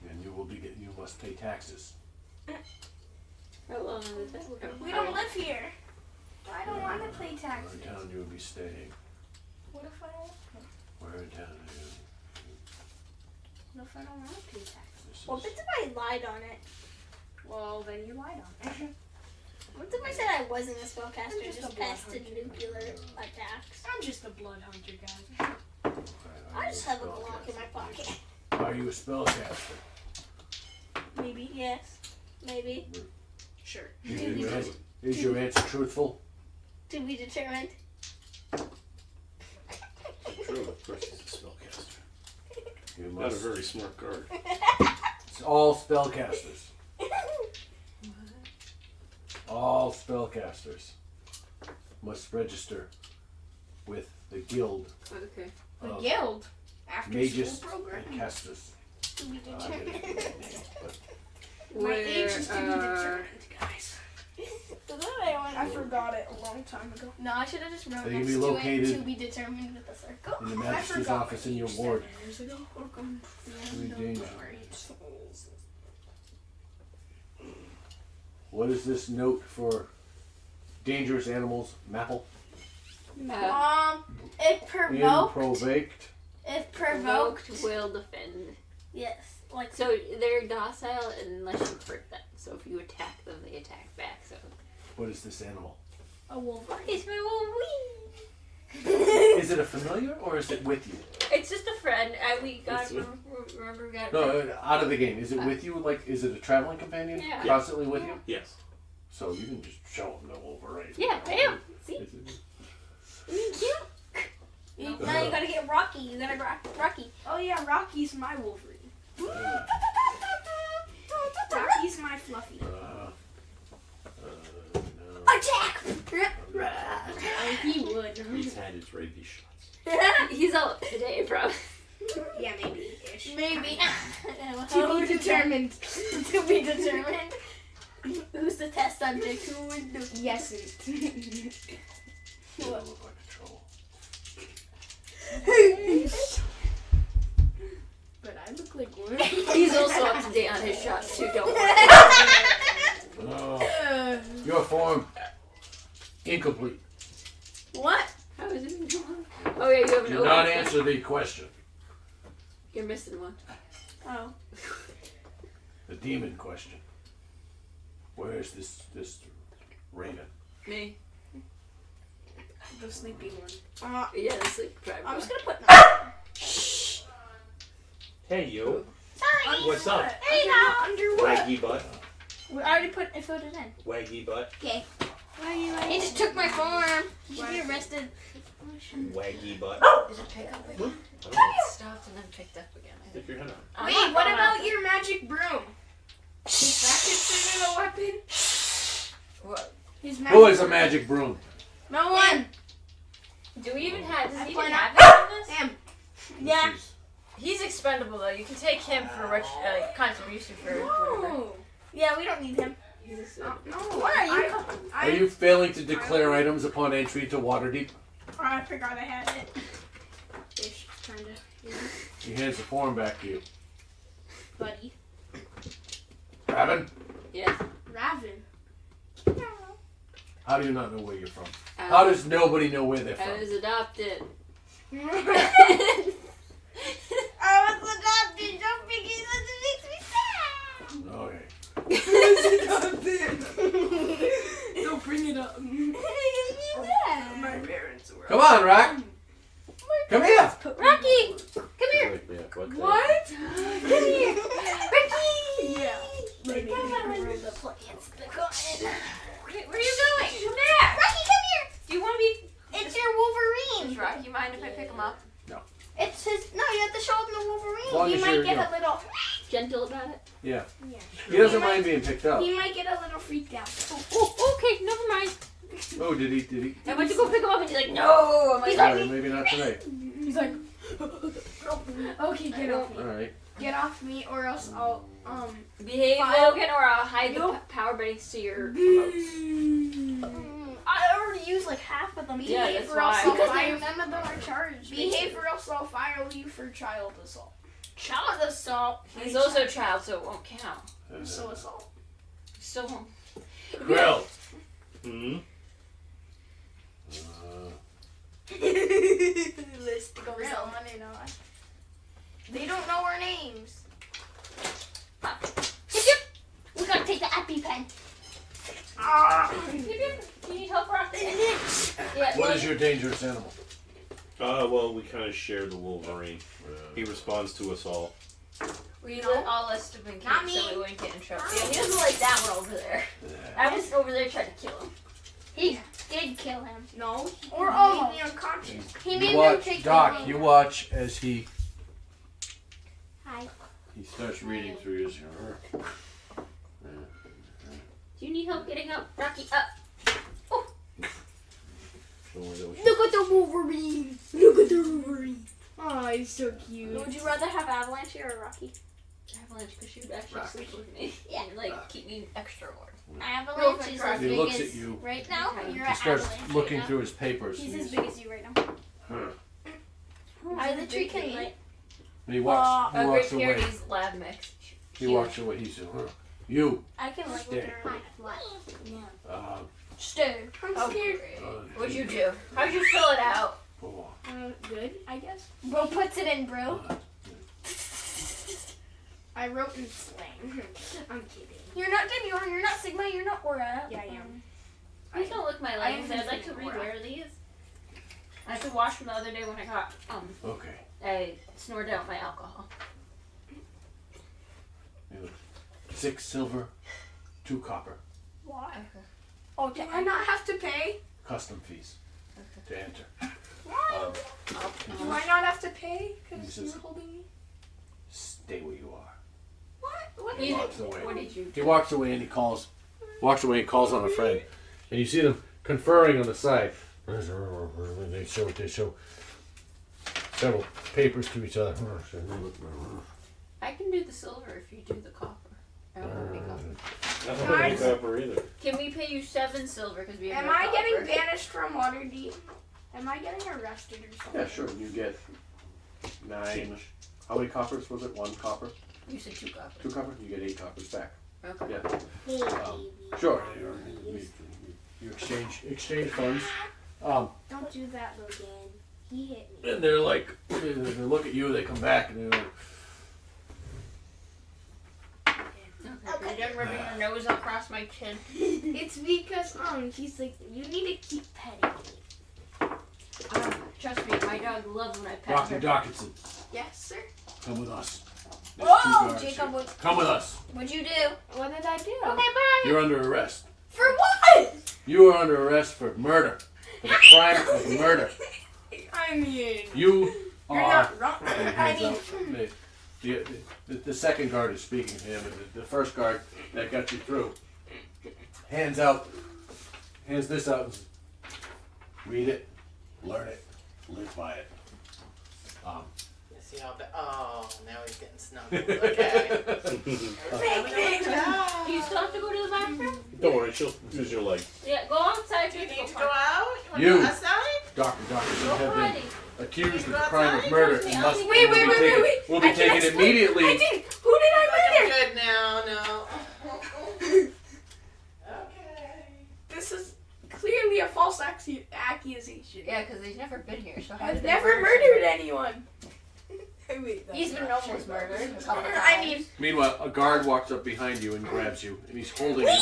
and you must pay taxes. How long is that? We don't live here. I don't want to pay Where taxes. in town you will be staying? What if I don't? Where in town are you? What if I don't want to pay taxes? This What is- if I lied on it? Well, then you lied on it. What if I said I wasn't a spellcaster, just just a pested bloodhound. nuclear attacks? I'm just a blood hunter, guys. I just have a Glock in my pocket. Are you a spellcaster? Maybe, yes. Maybe. Sure. Is your answer truthful? To be determined. True, of course he's a spellcaster. You Not a must. very smart guard. It's all spellcasters. All spellcasters must register with the Guild Okay. The of guild. After Magus school program. and Casters. To be I get determined. it, but My age is to be Where, determined, guys. I forgot it a long time ago. No, I should have just wrote They can next be to it located to be determined with a circle. in the I Magister's forgot office my in your age ward. 7 years ago. Three No danger. worries. What is this note for dangerous animals? Maple? If provoked, Improvoked. if Provoked. will defend. Yes. Like So they're docile unless you hurt them. So if you attack them, they attack back. So What is this animal? a wolverine. it's my Wolverine. Is it a familiar or is it with you? It's just a friend. We got it from, remember we got it. No, out of the game. Is it with you? Like, is it a traveling companion? Yeah. Constantly with you? Yes. So you can just show him the Wolverine. Yeah, I am. See? Is it- Now you gotta get Rocky. You gotta Rocky. Oh yeah, Rocky's my Wolverine. Rocky's my Fluffy. no. Attack! He would. He's had his rabies shots. He's all up to date, bro. Yeah, maybe. Ish. Maybe. To be determined. To be determined. Who's the test subject? Who would do? Yes. You don't look like a troll. But I look like one. He's also up to date on his shots too. Don't worry. Oh, your form incomplete. What? How is it? Oh yeah, you have an Do open. not answer the question. You're missing one. Oh. The demon question. Where is this raven? Me. The sleepy one. Yeah, that's like private. I'm just gonna put. Hey, yo. Sorry. What's up? There you go. Under what? Waggy butt. We already put it in. Waggy butt. Okay. Why are you He just took my form. He should be arrested. Waggy butt. Did it pick up again? I don't know. It stopped and then picked up again. Stick your head out. I'm Wait, not what going about out. your magic broom? Is that considered a weapon? What? His Who is a magic broom? No one. Do we even have? Does I he even point have that in this? Damn. Yeah. This is- He's expendable though. You can take him for rich contribution for whatever. No. Yeah, we don't need him. He's a No. What are you? Are you failing to declare items upon entry to Waterdeep? I forgot I had it. Ish, kinda. He hands the form back to you. Buddy. Raven, Yes. Raven. how do you not know where you're from? How does nobody know where they're I from? was adopted. I was adopted. Don't think he's Okay. Don't bring it up. My parents were. Come on, Rock. Come here. Rocky, come here. Yeah, what's What? Come here. Rocky. Yeah. Come on. Where are you going? Come back. Rocky, come here. Do you want to be? It's your Wolverine. Rock, you mind if I pick him up? It's his. No, you have to show him the As Wolverine. long He as might you're, get you know, a little. Gentle about it. yeah. Yeah. He doesn't mind being picked up. He might get a little freaked out. Oh, okay, never mind. Oh, did he? I went to go pick him up and he's like, no. I'm like, Sorry, maybe not today. He's like. Okay, get off me. All right. Get off me, or else I'll behave, File. Logan, or I'll hide the Nope. power banks to your remotes. I already used like half of them. Yeah, behave, that's or else why. I'll Because file. none of them are charged. Behave, or else I'll file you for child assault. Child assault. He's also a child, so it won't count. So assault. Still won't. Grill. Hmm? List goes Real. on and on. They don't know our names. We gotta take the EpiPen. Do you need help, Rock? Yeah. What is your dangerous animal? Well, we kind of share the Wolverine. He responds to us all. We all list have been Not killed, so me. we wouldn't get in trouble. Yeah, he doesn't like that one over there. I was over there trying to kill him. He did kill him. No. Or He almost. made me unconscious. He You made them watch, take Doc. the You watch as he Hi. starts reading through his. Do you need help getting up? Rocky, up. Look at the Wolverine. Look at the Wolverine. Oh, he's so cute. Would you rather have Avalanche here or Rocky? Avalanche, because she would actually Rocky. sleep with me. Yeah. And, like, keep me extra warm. Avalanche is as He big looks as at you. right now. You're He at starts Avalanche looking right through his papers. now. He's and as big as you right now. Either tree can like. he walks. He A walks great away. Purity's lab mix. He walks away. He says, "You." I can like Stay. with her. Uh, Stay. I'm Oh, scared. great. What'd you do? How'd you fill it out? Oh. Good, I guess. Bro puts it in, bro. I wrote in slang. I'm kidding. You're not Demior, you're not Sigma, you're not Aura. Yeah, I am. Please don't lick my leggings. I'd like to rewear these. I had to wash them the other day when I got Okay. I snorted out my alcohol. 6 silver, 2 copper. Why? Okay. Oh, Do I not have to pay? Custom fees to enter. Why? Do I not have to pay? Because you're holding me? Stay where you are. What? He walks away. What did you He walks away and he calls on a friend. And you see them conferring on the side. They show several papers to each other. I can do the silver if you do the copper. I don't have any copper. I don't think copper either. Can we pay you 7 silver because we have Am no I copper? getting banished from Waterdeep? Am I getting arrested or something? Yeah, sure. You get 9. How many coppers was it? 1 copper? You said 2 copper. 2 copper? You get 8 coppers back. Okay. Yeah. Hey, Sure. You exchange funds. Don't do that, Logan. He hit me. And they're like, they look at you. They come back and they're like, Okay. You're done rubbing your nose across my chin. It's because he's like, you need to keep petting me. Trust me, my dog loves when I pet Dr. her. Dawkinson, Yes, sir. come with us. There's 2 Whoa, guards Jacob, here. Come with us. what'd you do? What did I do? Okay, bye. You're under arrest. For what? You are under arrest for murder. For the crime of murder. I mean, You you're are. not wrong. And he I hands mean, out- the second guard is speaking to him, and the first guard that got you through hands this out. And says, read it, learn it, live by it. See how bad. Oh, now he's getting snuggled. Okay. Do you still have to go to the bathroom? Don't worry, she'll use your leg. Yeah, go outside. You You need to go go out? You You. want to go outside? Dr. Dawkinson have already. been accused of You the go crime of outside? murder Wait, and must wait, will be wait, taken, wait. will be I can taken explain. immediately. I didn't. Who did I Like, murder? I'm good now. No. Okay. This is clearly a false accusation. Yeah, because he's never been here. So how I've did they never murder murdered anyone. Wait, that's He's been not almost true. murdered a couple times. I mean, Meanwhile, a guard walks up behind you and grabs you, and he's holding you.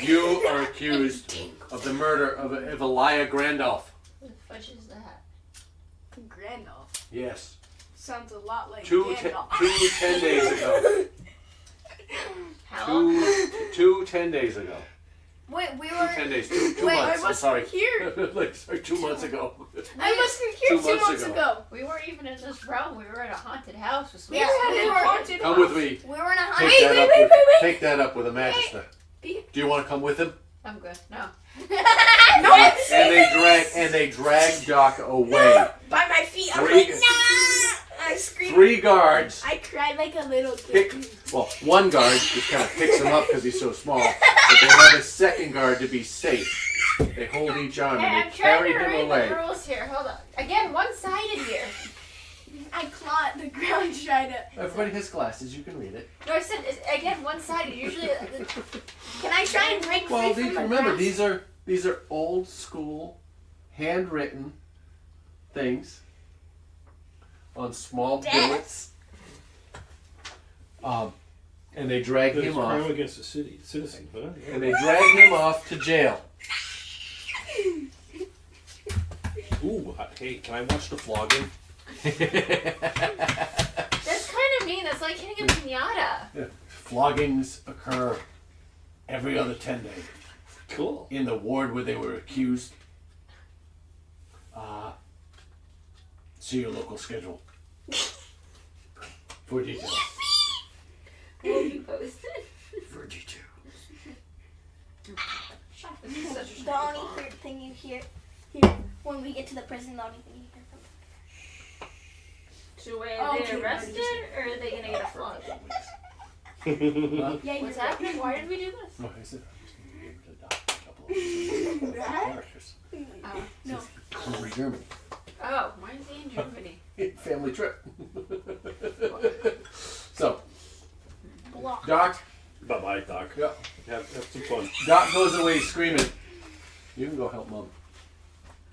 You are accused of the murder of Elia Grandolph. What the fudge is that? Grandolph Yes. sounds a lot like 10 days ago. How long? 10 days ago. Wait, we 10 days. 2 Wait, months. I I'm wasn't sorry. here. Like, sorry, 2 months ago. I wasn't here 2 2 months months ago. We weren't even in this realm. We were at a haunted house with some. We were at a haunted Come house. with me. were in a Take high. that up wait, with, wait. Take that up with a magister. Be- Do you want to come with him? I'm good. No. No, And they drag Doc away. by my feet. I'm Three- like, nah! I screamed. 3 guards. I cried like a little kid. Well, 1 guard just kind of picks him up because he's so small. But they have a second guard to be safe. They hold each arm Hey, and I'm they trying carry to him read away. the rules here. Hold on. Again, one-sided here. I clawed the ground, tried to. Everybody has glasses. You can read it. No, I said it's, again one-sided. Usually, Can I try and break Well, free from the remember grass? these are old school, handwritten things on small billets. And they drag That is him crime off. against the citizen, huh? And they drag him off to jail. Ooh, hey, can I watch the flogging? that's kind of mean. That's like hitting a pinata. Floggings occur every other 10 days. Cool. In the ward where they were accused. See your local schedule for details. Will be posted. For details. This is such a The only shitty weird thing you hear when we get to the prison, the only thing you hear from. So are they Okay, arrested or are they gonna get a flog? Yeah, What's happening? Why did we do this? No, I said I'm just going to give it a couple of characters. No. Over Germany. Oh, mine's in Germany. Family trip. So, Block. Doc. Bye-bye, Doc. Yeah. Have some fun. Doc goes away screaming. You can go help Mom.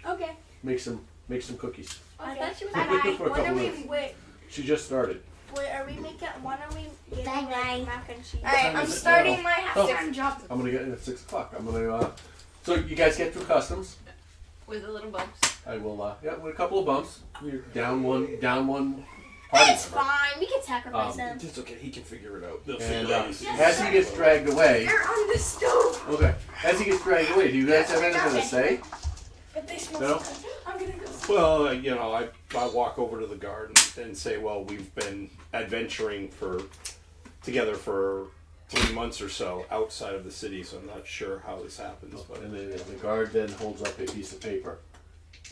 Okay. make some cookies. I thought she was Bye. like, For a What are couple we? minutes. Wait, She just started. are we making? When are we getting Bye, bye. like, mac and cheese? What time Alright, I'm is it starting now? my halftime job. I'm gonna get in at 6 o'clock. I'm gonna. So you guys get through customs. With the little bumps. I will. Yeah, with a couple of bumps. You're down one. Party it's member. fine. We can sacrifice them. It's okay. He can figure it out. They'll And figure it out. as he gets dragged away, They're on the stove. okay. As he gets dragged away, do you guys have anything to say? But they smell No? so good. I'm gonna go. Well, I walk over to the garden and say, well, we've been adventuring together for 3 months or so outside of the city, so I'm not sure how this happens. But And the guard then holds up a piece of paper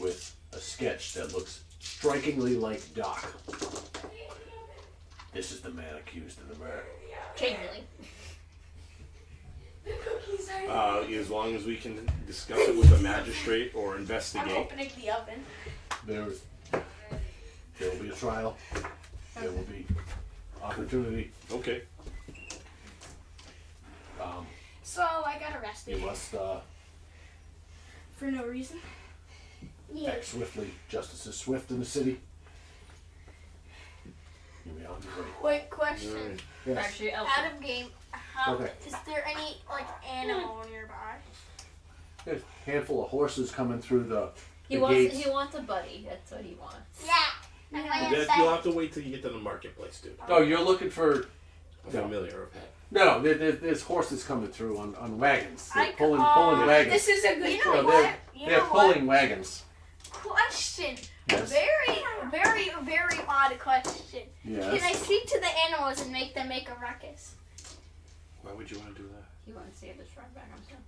with a sketch that looks strikingly like Doc. This is the man accused of the murder. Occasionally. Cookies are. as long as we can discuss it with the magistrate or I'm investigate. opening the oven. There will be a trial. There will be opportunity. Okay. So I got You arrested must for no reason. act swiftly. Justice is swift in the city. You may on your way. Wait, question. Alright. Yes. Actually, Elsa. Out of game, how Okay. is there any like animal nearby? There's a handful of horses coming through the He gates. wants a buddy. That's what he wants. Yeah. I'm Yeah. gonna You'll say. have to wait till you get to the marketplace, dude. Oh, you're looking for A familiar of that. no. There's horses coming through on wagons. They're I- pulling oh, wagons. This is a good. You know No, what? You They're know what? pulling wagons. Question. Yes. Very odd question. Yes. Can I speak to the animals and make them make a ruckus? Why would you want to do that? He wants to save the shrine back himself.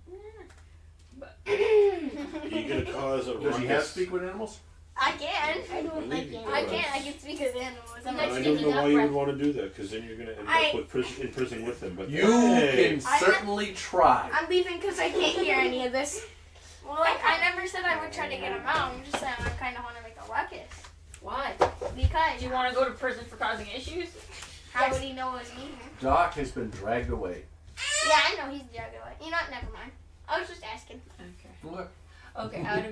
But Are you gonna cause a Does he have ruckus? speak with animals? I can. I don't like it. I can. I can speak with animals. I'm Like like, I don't speaking know up, why you right? would want to do that, because then you're gonna end I- up in prison with him. But You hey, can certainly try. I'm leaving because I can't hear any of this. Well, like I never said I would try to get him out. I'm just saying I kind of want to make a ruckus why? because Do you want to go to prison for causing issues? how would he know it was me? Doc has been dragged away. Yeah, I know he's dragged away. You know what? Never mind. I was just asking. Okay. What? Okay. Out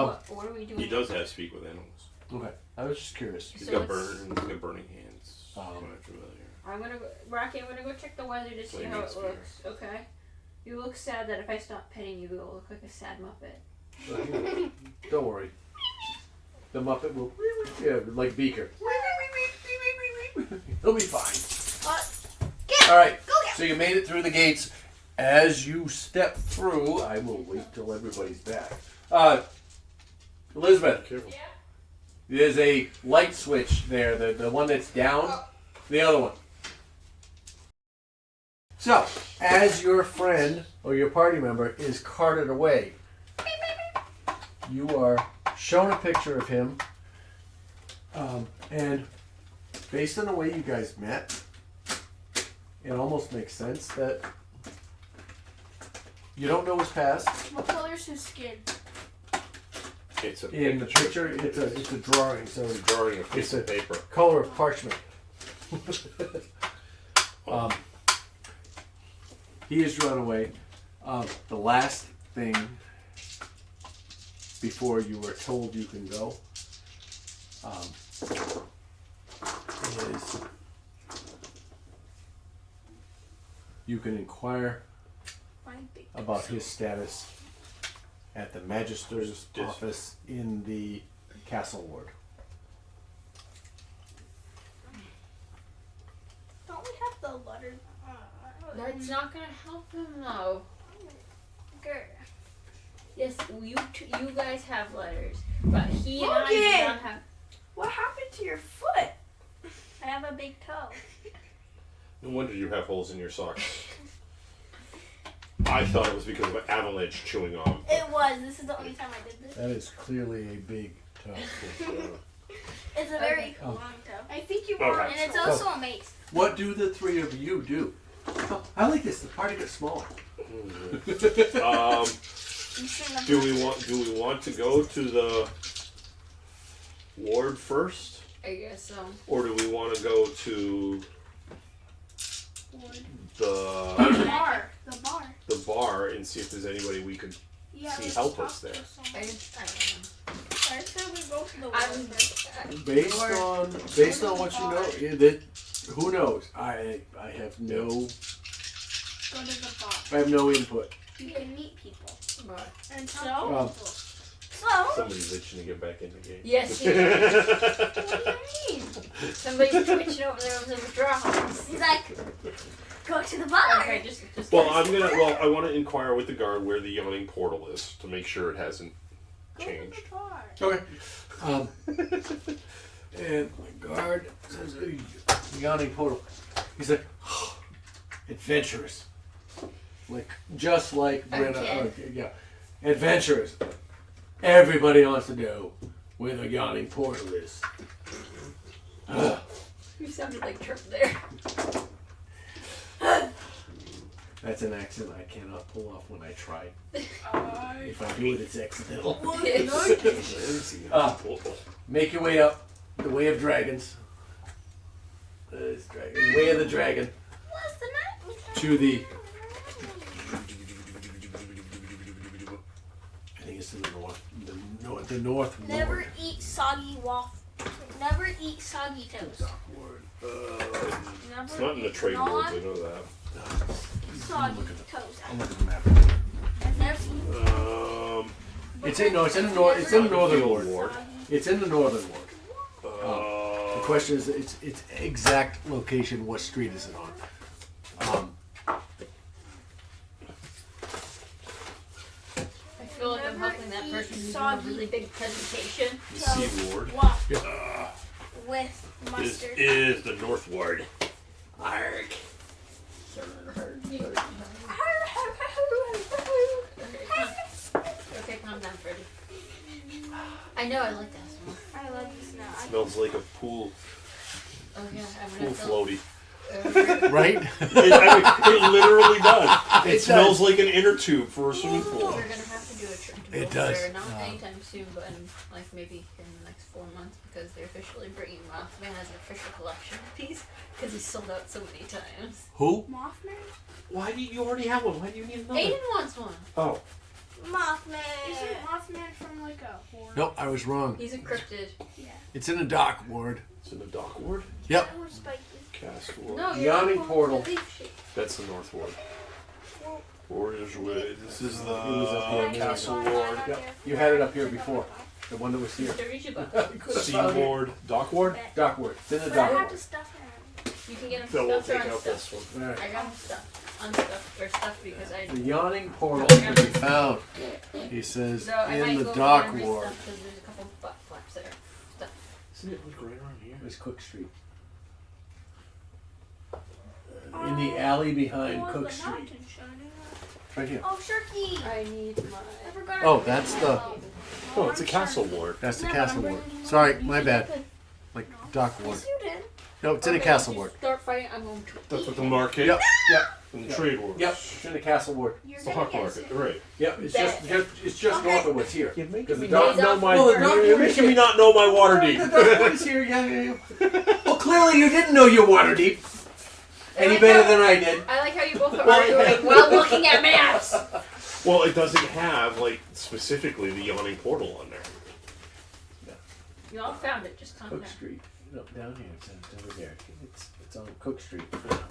of what are we doing? he does have speak with animals. Okay. I was just curious. He's So got let's- burning hands. Um, Quite familiar. I'm gonna go, Rocky. I'm gonna go check the weather to see Flaming how it spear. looks. Okay. You look sad. That if I stop petting you, you'll look like a sad muppet. Don't worry. The Muppet will, yeah, like Beaker. He'll be fine. All right. So you made it through the gates. As you step through, I will wait till everybody's back. Elizabeth, Careful. there's a light switch there. The one that's down. The other one. So, as your friend or your party member is carted away, you are shown a picture of him, and based on the way you guys met, it almost makes sense that you don't know his past. What color's his skin? It's a In the picture, it's a drawing, so It's a drawing of a piece It's a- of paper. color of parchment. He has run away. The last thing before you were told you can go is you can inquire about his status at the magister's Yes. office in the castle ward. Don't we have the letter? That's not gonna help him though. Girl. Yes, you guys have letters, but he and I do Logan! not have. What happened to your foot? I have a big toe. No wonder you have holes in your socks. I thought it was because of an avalanche chewing on. It was. This is the only time I did this. That is clearly a big toe. It's a very Oh. long toe. I think you Okay. want, and it's also a mace. What do the three of you do? Oh, I like this. The party gets smaller. Do we want to go to the ward first, I guess so. or do we want to go to the Bar. The bar. bar and see if there's anybody we could Yeah. See, let's help talk us there. to someone. I don't know. I said we go to the I'm- water. Based on what you know, that who knows? I have no Go to the bar. I have no input. You can meet people. Right. And So? Um, So, Somebody's itching to get back in the game. Yes, he what do you mean? somebody's twitching over there with the withdrawals. He's like, go to the bar. Okay, just. Well, I want to inquire with the guard where the yawning portal is to make sure it hasn't Go to changed. the bar. Okay. And my guard says, "Hey, yawning portal." He's like, adventurous. Like, just like Brenna. Okay. Yeah. Adventurous. Everybody wants to know where the yawning portal is. You sounded like Trip there. That's an accent I cannot pull off when I try. I If I do it, it's accidental. Make your way up the way of dragons. The way of the dragon What's the name? to the. I think it's to the north. The north ward. Never eat soggy waffle. Never eat soggy toast. Never It's not in the eat trade words, I know that. soggy toast. I'm looking at the map. I've never It's in It's in the north. It's in the northern Field ward. ward. It's in the northern ward. The question is, its exact location. What street is it on? I feel like I'm helping that person who's doing a really big presentation. The Sea Ward. waffle with This mustard. is the North Ward. Arg. Okay, calm down, Freddie. I know I like that song. I love this now. Smells like a pool Oh yeah, I'm gonna floaty. Right? It literally does. It It smells does. like an inner tube for a swimming pool. We're gonna have to do a trip to It Boulder, does. not anytime soon, but in like maybe in the next 4 months because they're officially bringing Mothman as an official collection piece because he's sold out so many times. Who? Mothman? Why do you already have one? Why do you need another? Aiden wants one. Oh. Mothman. Isn't Mothman from like a horror? Nope, I was wrong. He's encrypted. It's in the dock ward. It's in the Dock Ward? Yep. Or spiky. Cast Ward. No, Yawning portal. That's the North Ward. Warriors Wood. This is the It was up here. Castle Ward. Yep. You had it up here before. The one that was here. Sea Ward. Dock Ward? Dock ward. It's in the But I dock have ward. to stuff him. You can get him Phil will stuffed or take out this unstuffed. one. All right. I got him stuffed, unstuffed, or stuffed because I. The yawning portal can be found, he says, So I might in go the over dock there and ward. restuff because there's a couple butt flaps there. Isn't it like right around here? It's Cook Street. In the alley behind Oh, Cook the Street. mountain shining up. Right here. Oh, Shirky. I need my. I forgot. Oh, that's the Oh, it's a Castle Ward. that's the Yeah, but castle I'm ward. bringing you Sorry, one. my bad. Like dock ward. Yes, you did. No, it's in the castle ward. Start fighting. I'm going to. That's what the market Yep, yep, and the trade ward. yep. It's in the castle ward. You're It's the gonna Hawk get Market. sick. Right. Yep, it's Bet. just Okay. north of what's here. You're Because making the me dock, not know my. Well, the dock You're ward is making me not know my water the deep. dock ward is here. Yeah. Well, clearly you didn't know your Waterdeep any better than I did. I like how you both are arguing while looking at maps. Well, it doesn't have like specifically the yawning portal on there. You all found it. Just calm Cook down. Street. No, down here. It's over there. It's on Cook Street.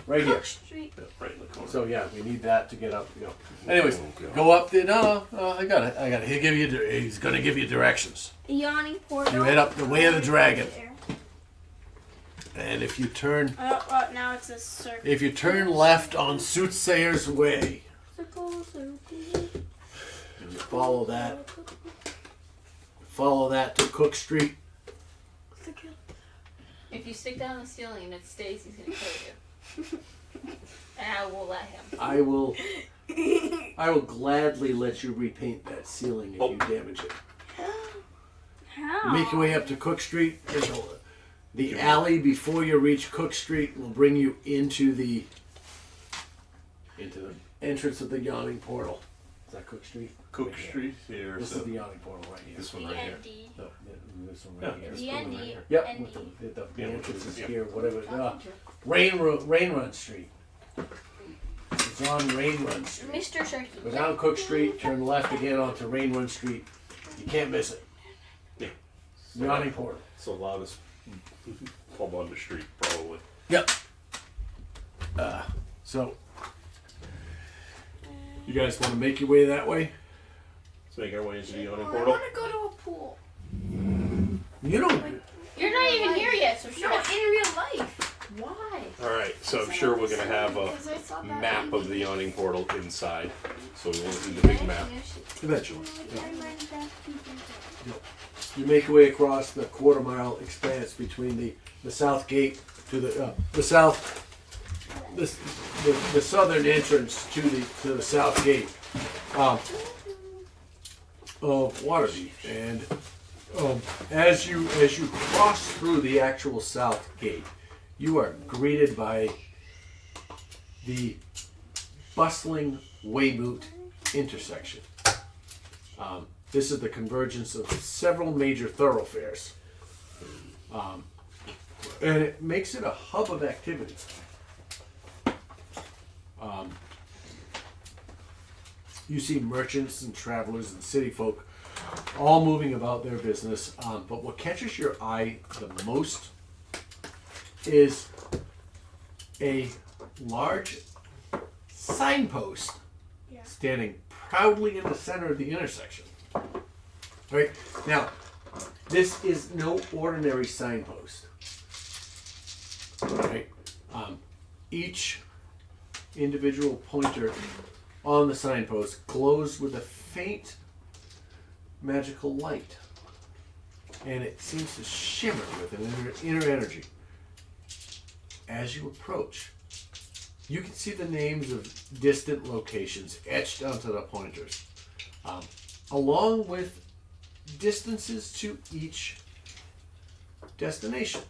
Right here. Street. Right in the corner. So yeah, we need that to get up. You know. Anyways, go up there. No, I got it. I got it. He's gonna give you directions. Yawning portal. You head up the way of the dragon, and if you turn Now it's a circle. if you turn left on Soothsayer's Way, Circle, circle. and you follow that to Cook Street. If you stick down the ceiling and it stays, he's gonna kill you. And I will let him. I will gladly let you repaint that ceiling if you damage it. How? Make your way up to Cook Street. The alley before you reach Cook Street will bring you into the entrance of the yawning portal. Is that Cook Street? Cook Right here. Street here. This So is the yawning portal right here. this one right here. D. No, this one Yeah, right here. this The one right ND. here. Yep, ND. with the Yeah, entrance is yeah. here, whatever. Rain Run Street. It's on Rain Run Street. Mr. Shirky. Go down Cook Street, turn left again onto Rain Run Street. You can't miss it. Yeah. Yawning portal. It's the loudest pub on the street, probably. Yep. So, you guys want to make your way that way? Let's make our way into the yawning I portal. want to go to a pool. You don't. You're not even here yet, so No, sure. in real life. Why? Alright, so I'm sure we're going to have a Because I saw that map on of the yawning portal inside. So we won't see the big map. Eventually. You make your way across the quarter-mile expanse between the south gate to the south. The southern entrance to the south gate of Waterdeep, and as you cross through the actual south gate, you are greeted by the bustling Weymouth intersection. This is the convergence of several major thoroughfares, and it makes it a hub of activity. You see merchants and travelers and city folk all moving about their business, but what catches your eye the most is a large signpost standing proudly in the center of the intersection. Right now, this is no ordinary signpost. Right, each individual pointer on the signpost glows with a faint magical light, and it seems to shimmer with an inner energy. As you approach, you can see the names of distant locations etched onto the pointers, along with distances to each destination.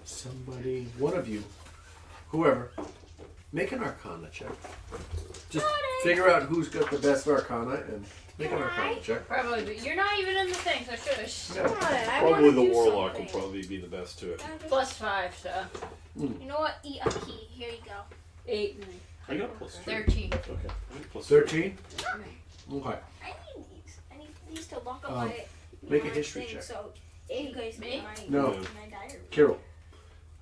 Somebody, one of you, whoever, make an Arcana check. Just figure out who's got the best Arcana and make an Arcana check. Probably, but you're not even in the thing, so shush. Yeah. Probably the warlock will probably be the best to it. +5, so You know what? Eat a key. Here you go. 8, I got +2. 13. Okay. I got +3. 13? Okay. I need these. I need these to lock up make a my history thing, check. So you guys Me? No. my diary. Carol.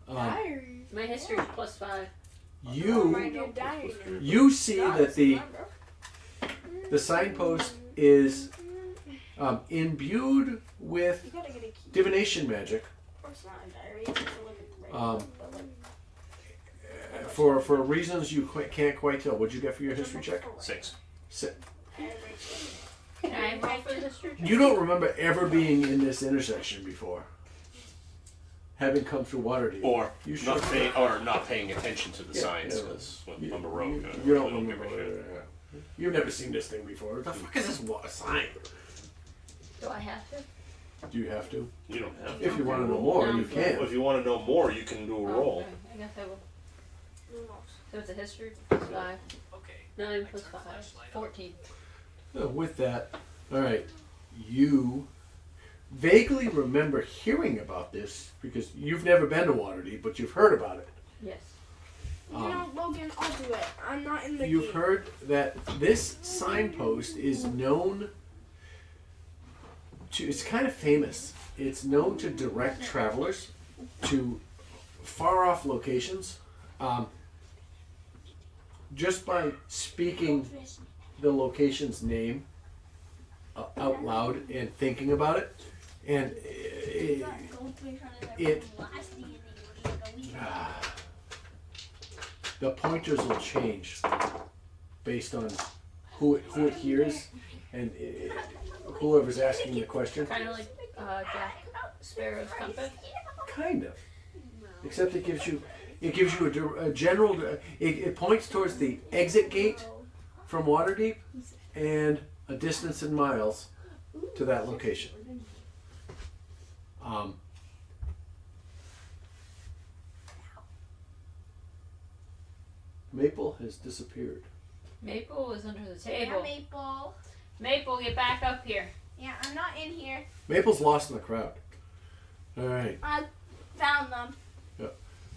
Diary. My history is +5. You diary. you see that the signpost is imbued with You gotta get a key. divination magic Or it's not a diary. It's just a living for reasons you can't quite tell. What'd you get for your history check? 6. Can I roll for the history? You don't remember ever being in this intersection before, having come through Waterdeep. Or You not should. paying attention to the Yeah, signs yeah. because I'm a rogue. You don't I give a remember. shit. You've never seen this thing before. What the fuck is this sign? Do I have to? Do you have to? You don't have to. If you want to know more, you Well, can. if you want to know more, you can do a roll. Okay, I guess I will. So it's a history +5. 9 + 5. 14. So with that, all right, you vaguely remember hearing about this because you've never been to Waterdeep, but you've heard about it. Yes. You know, Logan, I'll do it. I'm not in the You've game. heard that this signpost is known to, it's kind of famous. It's known to direct travelers to far off locations just by speaking the location's name out loud and thinking about it. And the pointers will change based on who it hears and whoever's asking the question. Kind of like Jack Sparrow's compass. Kind of, except it gives you a general. It points towards the exit gate from Waterdeep and a distance in miles to that location. Maple has disappeared. Maple is under the Yeah, table. Maple. Maple, get back up here. Yeah, I'm not in here. Maple's lost in the crowd. All right. I found them.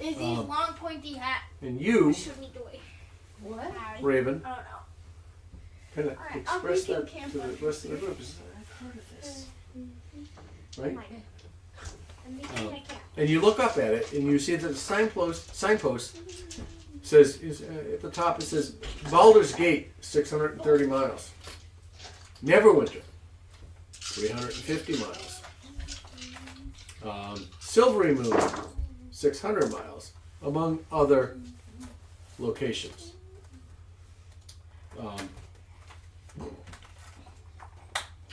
Izzy's long pointy hat. And you, Should me away. What? Raven, I don't know. kind of Alright, express I'm that thinking to the camp rest of the group. I've heard of this, right? I'm making a camp. And you look up at it, and you see that the signpost says at the top. It says Baldur's Gate, 630 miles. Neverwinter, 350 miles. Silvery Moon, 600 miles, among other locations.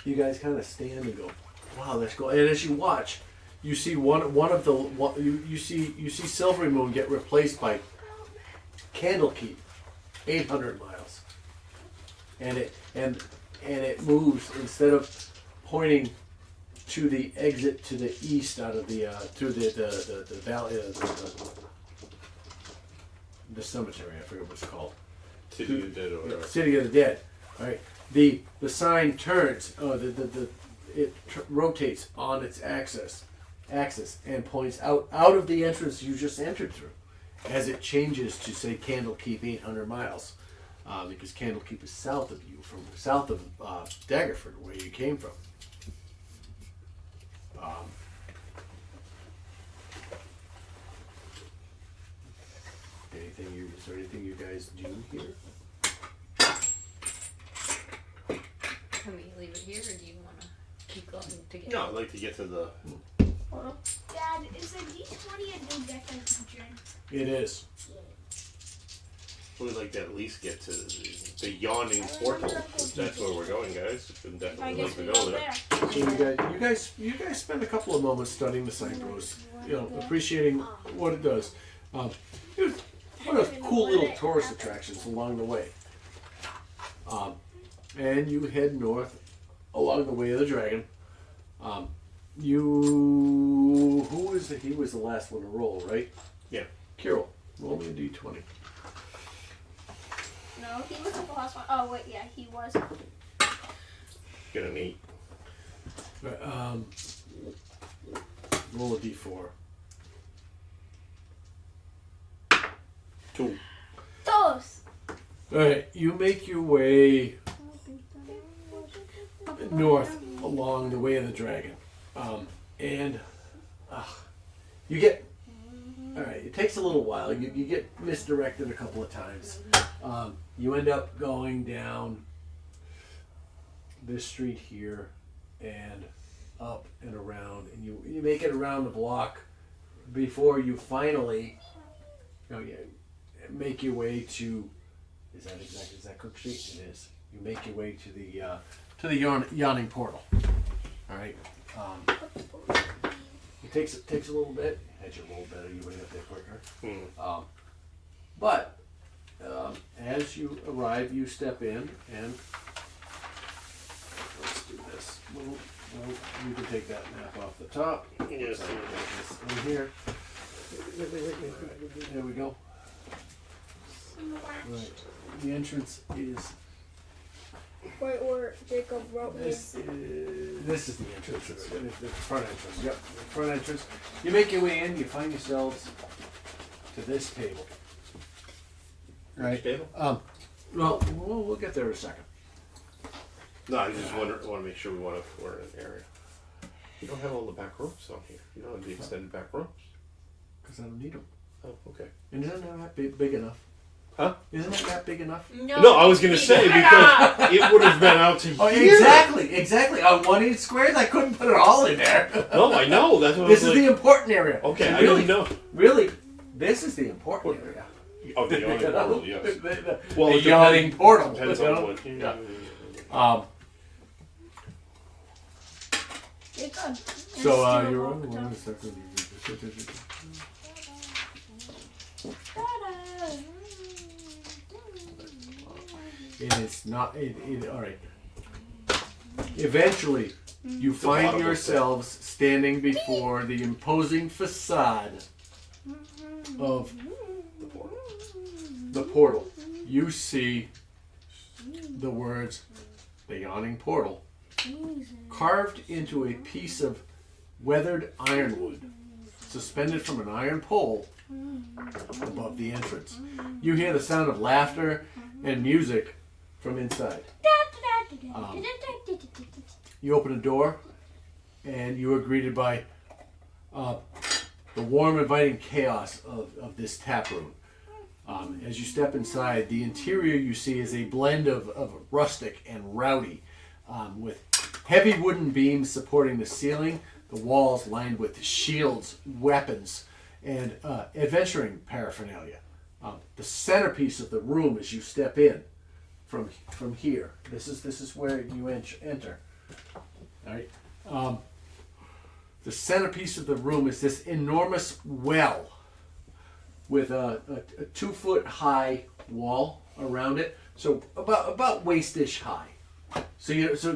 You guys kind of stand and go, "Wow, that's cool." And as you watch, you see you see Silvery Moon get replaced by Candlekeep, 800 miles, and it moves instead of pointing to the exit to the east out of the through the valley the cemetery. I forget what it's called. City of the Dead or whatever. City of the Dead. All right. The sign turns. It rotates on its axis and points out of the entrance you just entered through, as it changes to say Candlekeep 800 miles, because Candlekeep is south of you, south of Daggerford, where you came from. Is there anything you guys do here? Can we leave it here, or do you want to keep going together? No, I'd like to get to the. Dad, is a D20 a new deck adventure? It is. We'd like to at least get to the yawning portal. If that's where we're going, guys. We'd I definitely guess like we to go go there. there. So you guys spend a couple of moments studying the signpost, appreciating what it does. There's one of those cool little tourist attractions along the way. And you head north along the Way of the Dragon. He was the last one to roll, right? Yeah. Kirill, roll me a d20. No, he was the last one. Oh, wait, yeah, he was. Get an 8. Roll a d4. 2. Dos. Alright, you make your way north along the Way of the Dragon. And you get, alright, it takes a little while. You get misdirected a couple of times. You end up going down this street here and up and around, and you make it around the block before you finally make your way to, is that Cook Street? It is. You make your way to the yawning portal. All right. It takes a little bit. Had you rolled better, you would have got there quicker. But as you arrive, you step in, and let's do this. Well, you can take that map off the top. Yes. In here. There we go. Right. The entrance is. Right where Jacob wrote This is the entrance. It's the front entrance. Yep, the front entrance. You make your way in. You find yourselves to this table. Right. Table? Well, we'll get there in a second. No, I just want to make sure we're in an area. You don't have all the back ropes on here. You don't have the extended back ropes. Because I don't need them. Oh, okay. And isn't that big enough? Huh? Isn't it that big enough? No, I was going to say, because it would have been out to Oh, here. exactly. On 1/8 squares, I couldn't put it all in there. No, I know. That's what This I is was the important area. Okay, And I didn't know. Really, this is the important area. Oh, the yawning portal, yes. Well, it the yawning portal. Depends you on know? what. Yeah. Jacob. So you're on the one second. It is not. All right. Eventually, you find bottom of yourselves standing before the imposing facade of the portal. You see the words, "The Yawning Portal," carved into a piece of weathered ironwood, suspended from an iron pole above the entrance. You hear the sound of laughter and music from inside. You open a door, and you are greeted by the warm, inviting chaos of this tap room. As you step inside, the interior you see is a blend of rustic and rowdy, with heavy wooden beams supporting the ceiling, the walls lined with shields, weapons, and adventuring paraphernalia. The centerpiece of the room as you step in from here. This is where you enter. All right. The centerpiece of the room is this enormous well with a 2-foot high wall around it, so about waist-ish high. So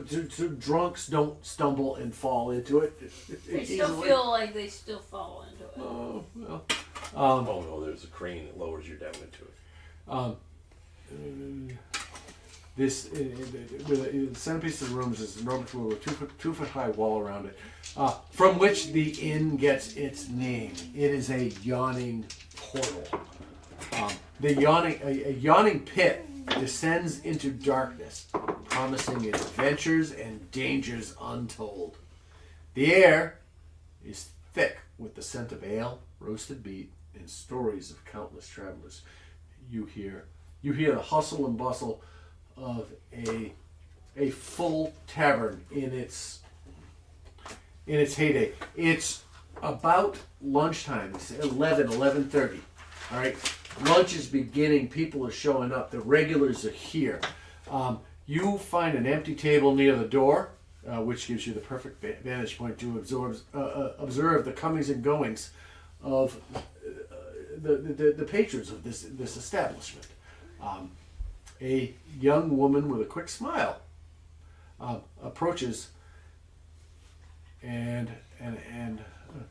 drunks don't stumble and fall into it. They still feel like they still fall into it. Oh well. Oh no, there's a crane that lowers you down into it. The centerpiece of the room is this enormous well with a 2-foot high wall around it, from which the inn gets its name. It is a yawning portal. A yawning pit descends into darkness, promising adventures and dangers untold. The air is thick with the scent of ale, roasted meat, and stories of countless travelers. You hear the hustle and bustle of a full tavern in its heyday. It's about lunchtime. It's 11:30. All right, lunch is beginning. People are showing up. The regulars are here. You find an empty table near the door, which gives you the perfect vantage point to observe the comings and goings of the patrons of this establishment. A young woman with a quick smile approaches and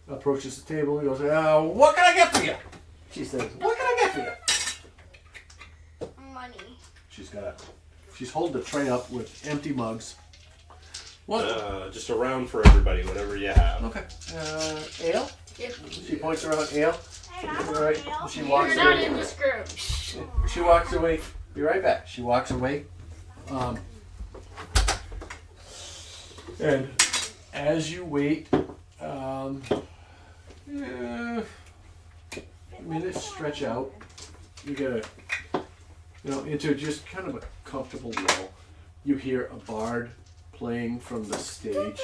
approaches the table and goes, "What can I get for you?" She says, "What can I get for you?" Money. She's holding the tray up with empty mugs. What? Just a round for everybody, whatever you have. Okay. Ale? Yep. She points around ale. All right. She walks You're not away. in this group. She walks away. Be right back. She walks away. And as you wait, minutes stretch out. You get into just kind of a comfortable lull. You hear a bard playing from the stage.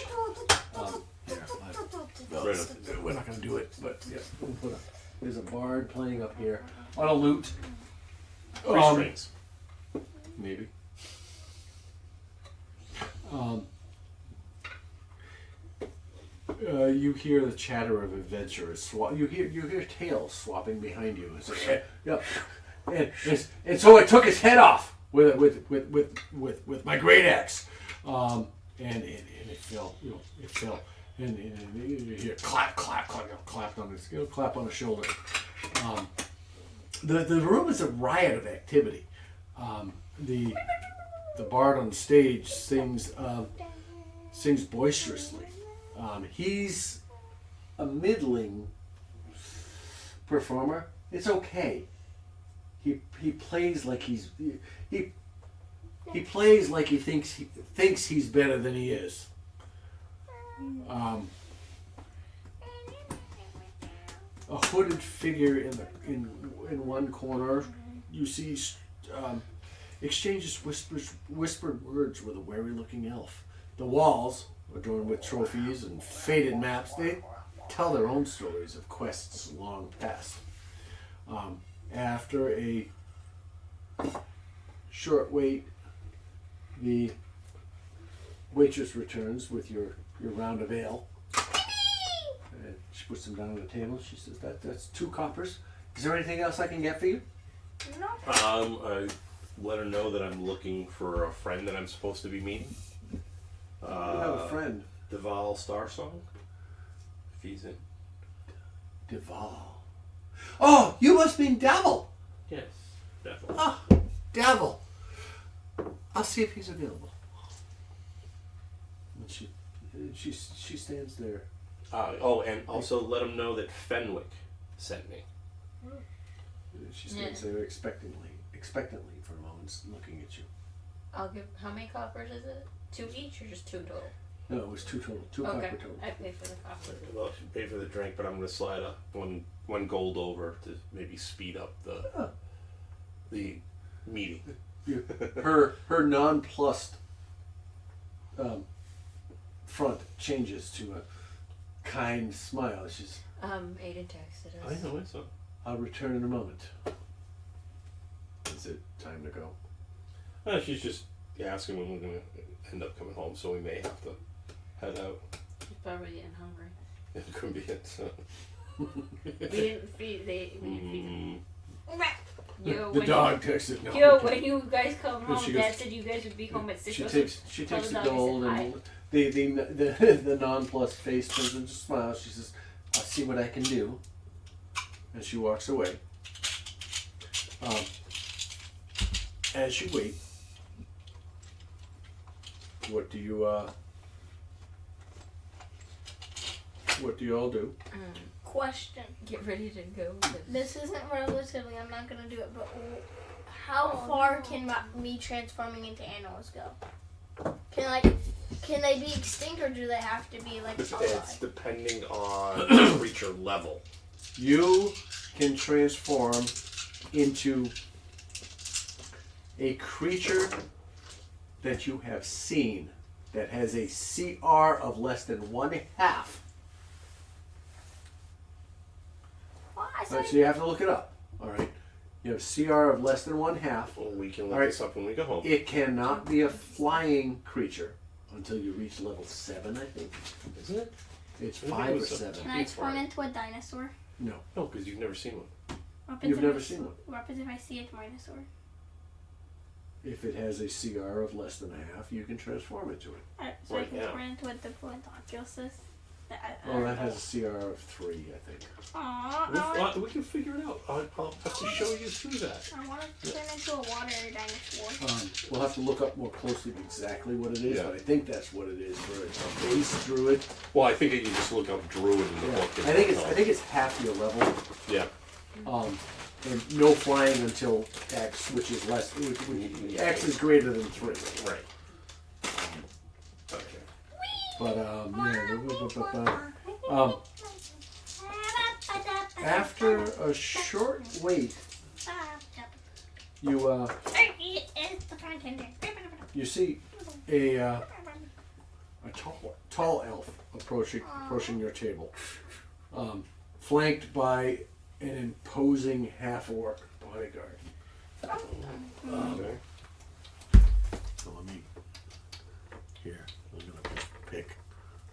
We're not going to do it, but yeah, there's a bard playing up here on a lute. 3 strings. Maybe. You hear the chatter of adventurers. You hear tails swapping behind you. It's like, and so I took his head off with my great axe, and it fell. It fell, and you hear clap on his clap on the shoulder. The room is a riot of activity. The bard on stage sings boisterously. He's a middling performer. It's okay. He plays like he plays like he thinks he's better than he is. A hooded figure in one corner. You see exchanges whispered words with a wary-looking elf. The walls, adorned with trophies and faded maps, they tell their own stories of quests long past. After a short wait, the waitress returns with your round of ale. And she puts them down on the table. She says, that's 2 coppers. Is there anything else I can get for you? No. I let her know that I'm looking for a friend that I'm supposed to be meeting. You have a friend. Deval Starsong. If he's in. Deval. Oh, you must mean Devil. Yes, definitely. Ah, Devil. I'll see if he's available. And she stands there. And also let him know that Fenwick sent me. She stands there expectantly for a moment, looking at you. I'll give. How many coppers is it? 2 each or just 2 total? No, it was 2 total. 2 Okay. copper total. I pay for the copper. Well, I should pay for the drink, but I'm gonna slide one gold over to maybe speed up the meeting. Her nonplussed front changes to a kind smile. She's, Aiden texted us. I know it's not. I'll return in a moment. Is it time to go? She's just asking when we're gonna end up coming home, so we may have to head out. He's probably getting hungry. It could be it. So. We didn't feed them. Yo, The dog texted no. Yo, when you guys come home, She Dad goes- said you guys would be home at 6. She Tell takes the the dog I gold said and the nonplussed face turns into a smile. She says, "I'll see what I can do," and she walks away. As you wait, what do you all do? Question. Get ready to go. This isn't relatively. I'm not gonna do it. But how far can me transforming into animals go? Can they be extinct or do they have to be like It's alive? depending on the creature level. You can transform into a creature that you have seen that has a CR of less than 1/2. Well, I All right, said so you have to look it up. All right, you have CR of less than 1/2. Well, we can look Alright. this up when we go home. It cannot be a flying creature until you reach level 7, I think. Isn't it? It's I think it 5 or was 7. Can I turn into a dinosaur? No, No, because you've never seen one. What happens you've if never I- seen one. What happens if I see a dinosaur? If it has a CR of less than 1/2, you can transform into it. So I Right can now. turn into a diplodocus. Well, that has a CR of 3, I think. Aww, We can figure it out. I'll have to show you through that. I want to turn into a water dinosaur. We'll have to look up more closely exactly what it is, Yeah. but I think that's what it is for a base druid. Well, I think you just look up druid in the Yeah. book. and I think it'll it's half your level. Yeah. And no flying until X, which is less. X is greater than 3. Right. Okay. But after a short wait, you see a tall elf approaching your table, flanked by an imposing half-orc bodyguard. Okay. So let me here. I'm gonna pick.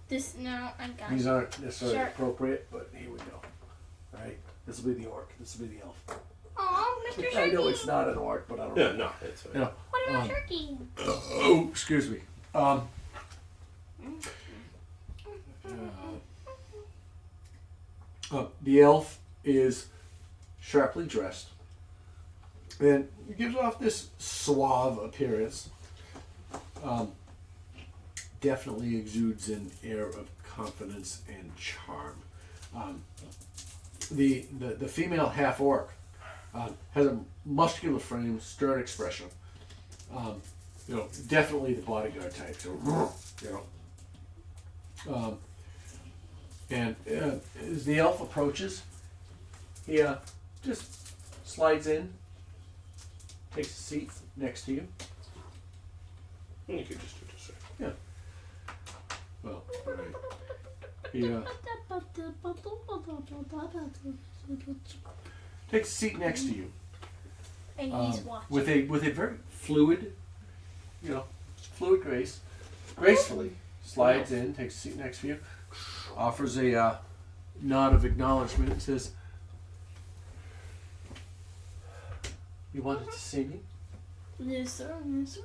This no, I got These it. aren't necessarily Sure. appropriate, but here we go. All right, this will be the orc. This will be the elf. Oh, Mr. Turkey. I know it's not an orc, but I don't Yeah, know. no, it's You know, What about turkey? oh, excuse me. The elf is sharply dressed and gives off this suave appearance. Definitely exudes an air of confidence and charm. The female half orc has a muscular frame, stern expression. Definitely the bodyguard type. So, and as the elf approaches, he just slides in, takes a seat next to you. You could just do this. Yeah. Well, all right. He takes a seat next to you. And he's watching. With a very fluid, fluid grace, gracefully slides in, takes a seat next to you, offers a nod of acknowledgement, and says, "You wanted to see me?" Yes, sir. Yes, sir.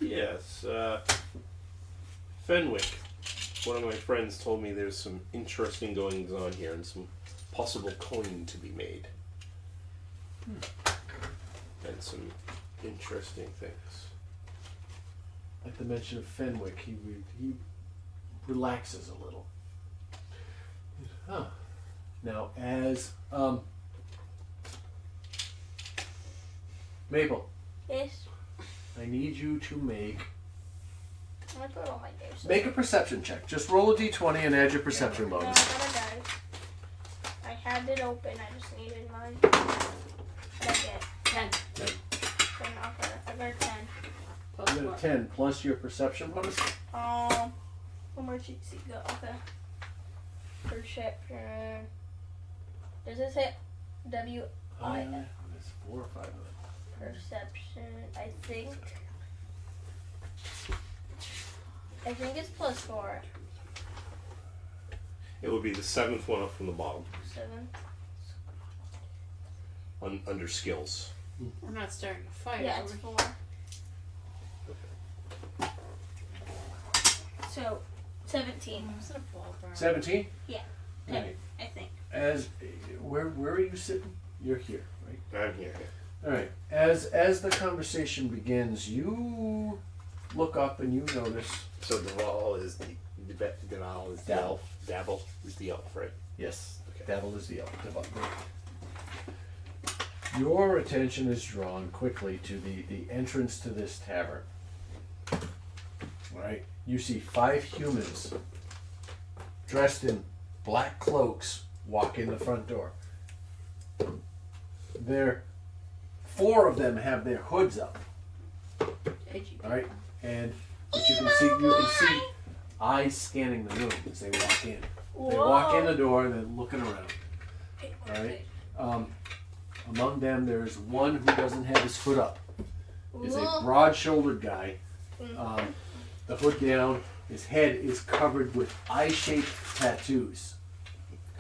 Yes, Fenwick. One of my friends told me there's some interesting goings on here and some possible coin to be made. And some interesting things. At the mention of Fenwick, he relaxes a little. Oh, Now, as Maple, Yes. I need you to make I put all my dice. make a perception check. Just roll a d20 and add your perception No, I bonus. got a dice. I had it open. I just needed mine. What did I get? 10. 10. Okay, I got a 10. Plus You got a 1. 10 plus your perception bonus. One more cheat sheet go. Okay. Perception. Does it say W? There's 4 or 5 of them. Perception. I think it's +4. It would be the 7th one up from the bottom 7. under skills. We're not starting a fight. Yeah, are it's we? 4. So 17. Is it a ball burn? 17? Yeah. Right. I think. As where are you sitting? You're here, right? I'm here. All right. As the conversation begins, you look up and you notice. So Deval is Deval is the Dabble. elf. Dabble is the elf, right? Yes. Okay. Devil is the elf. Your attention is drawn quickly to the entrance to this tavern. Right? You see 5 humans dressed in black cloaks walk in the front door. 4 of them have their hoods up. Edgy. All right, and but you can see eyes scanning the room as they walk in. They walk in the door and then looking around. All right. Among them, there is one who doesn't have his foot up. Is a broad-shouldered guy. The hood down. His head is covered with eye-shaped tattoos.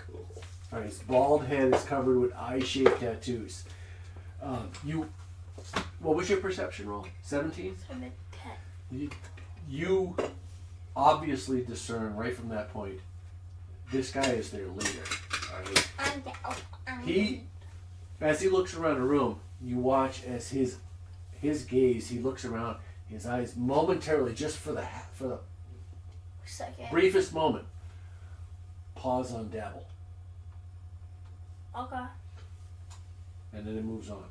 Cool. All right, his bald head is covered with eye-shaped tattoos. What was your perception roll? 17? I'm at 10. You obviously discern right from that point, this guy is their leader. All right? I'm down. As he looks around the room, you watch as his gaze, he looks around, his eyes momentarily, just for the Second. briefest moment, pause on Dabble, Okay. and then it moves on.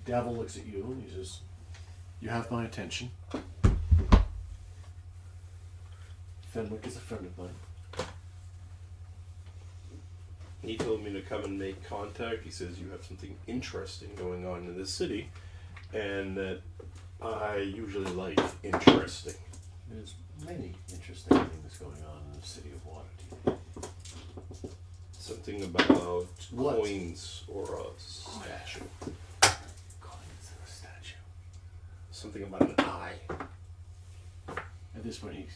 Dabble looks at you and he says, "You have my attention. Fenwick is a friend of mine. He told me to come and make contact. He says you have something interesting going on in this city, and that I usually like interesting. There's many interesting things going on in the city of Waterdeep. Something about What? coins or a statue. Coins or a statue." Something about an eye. At this point, he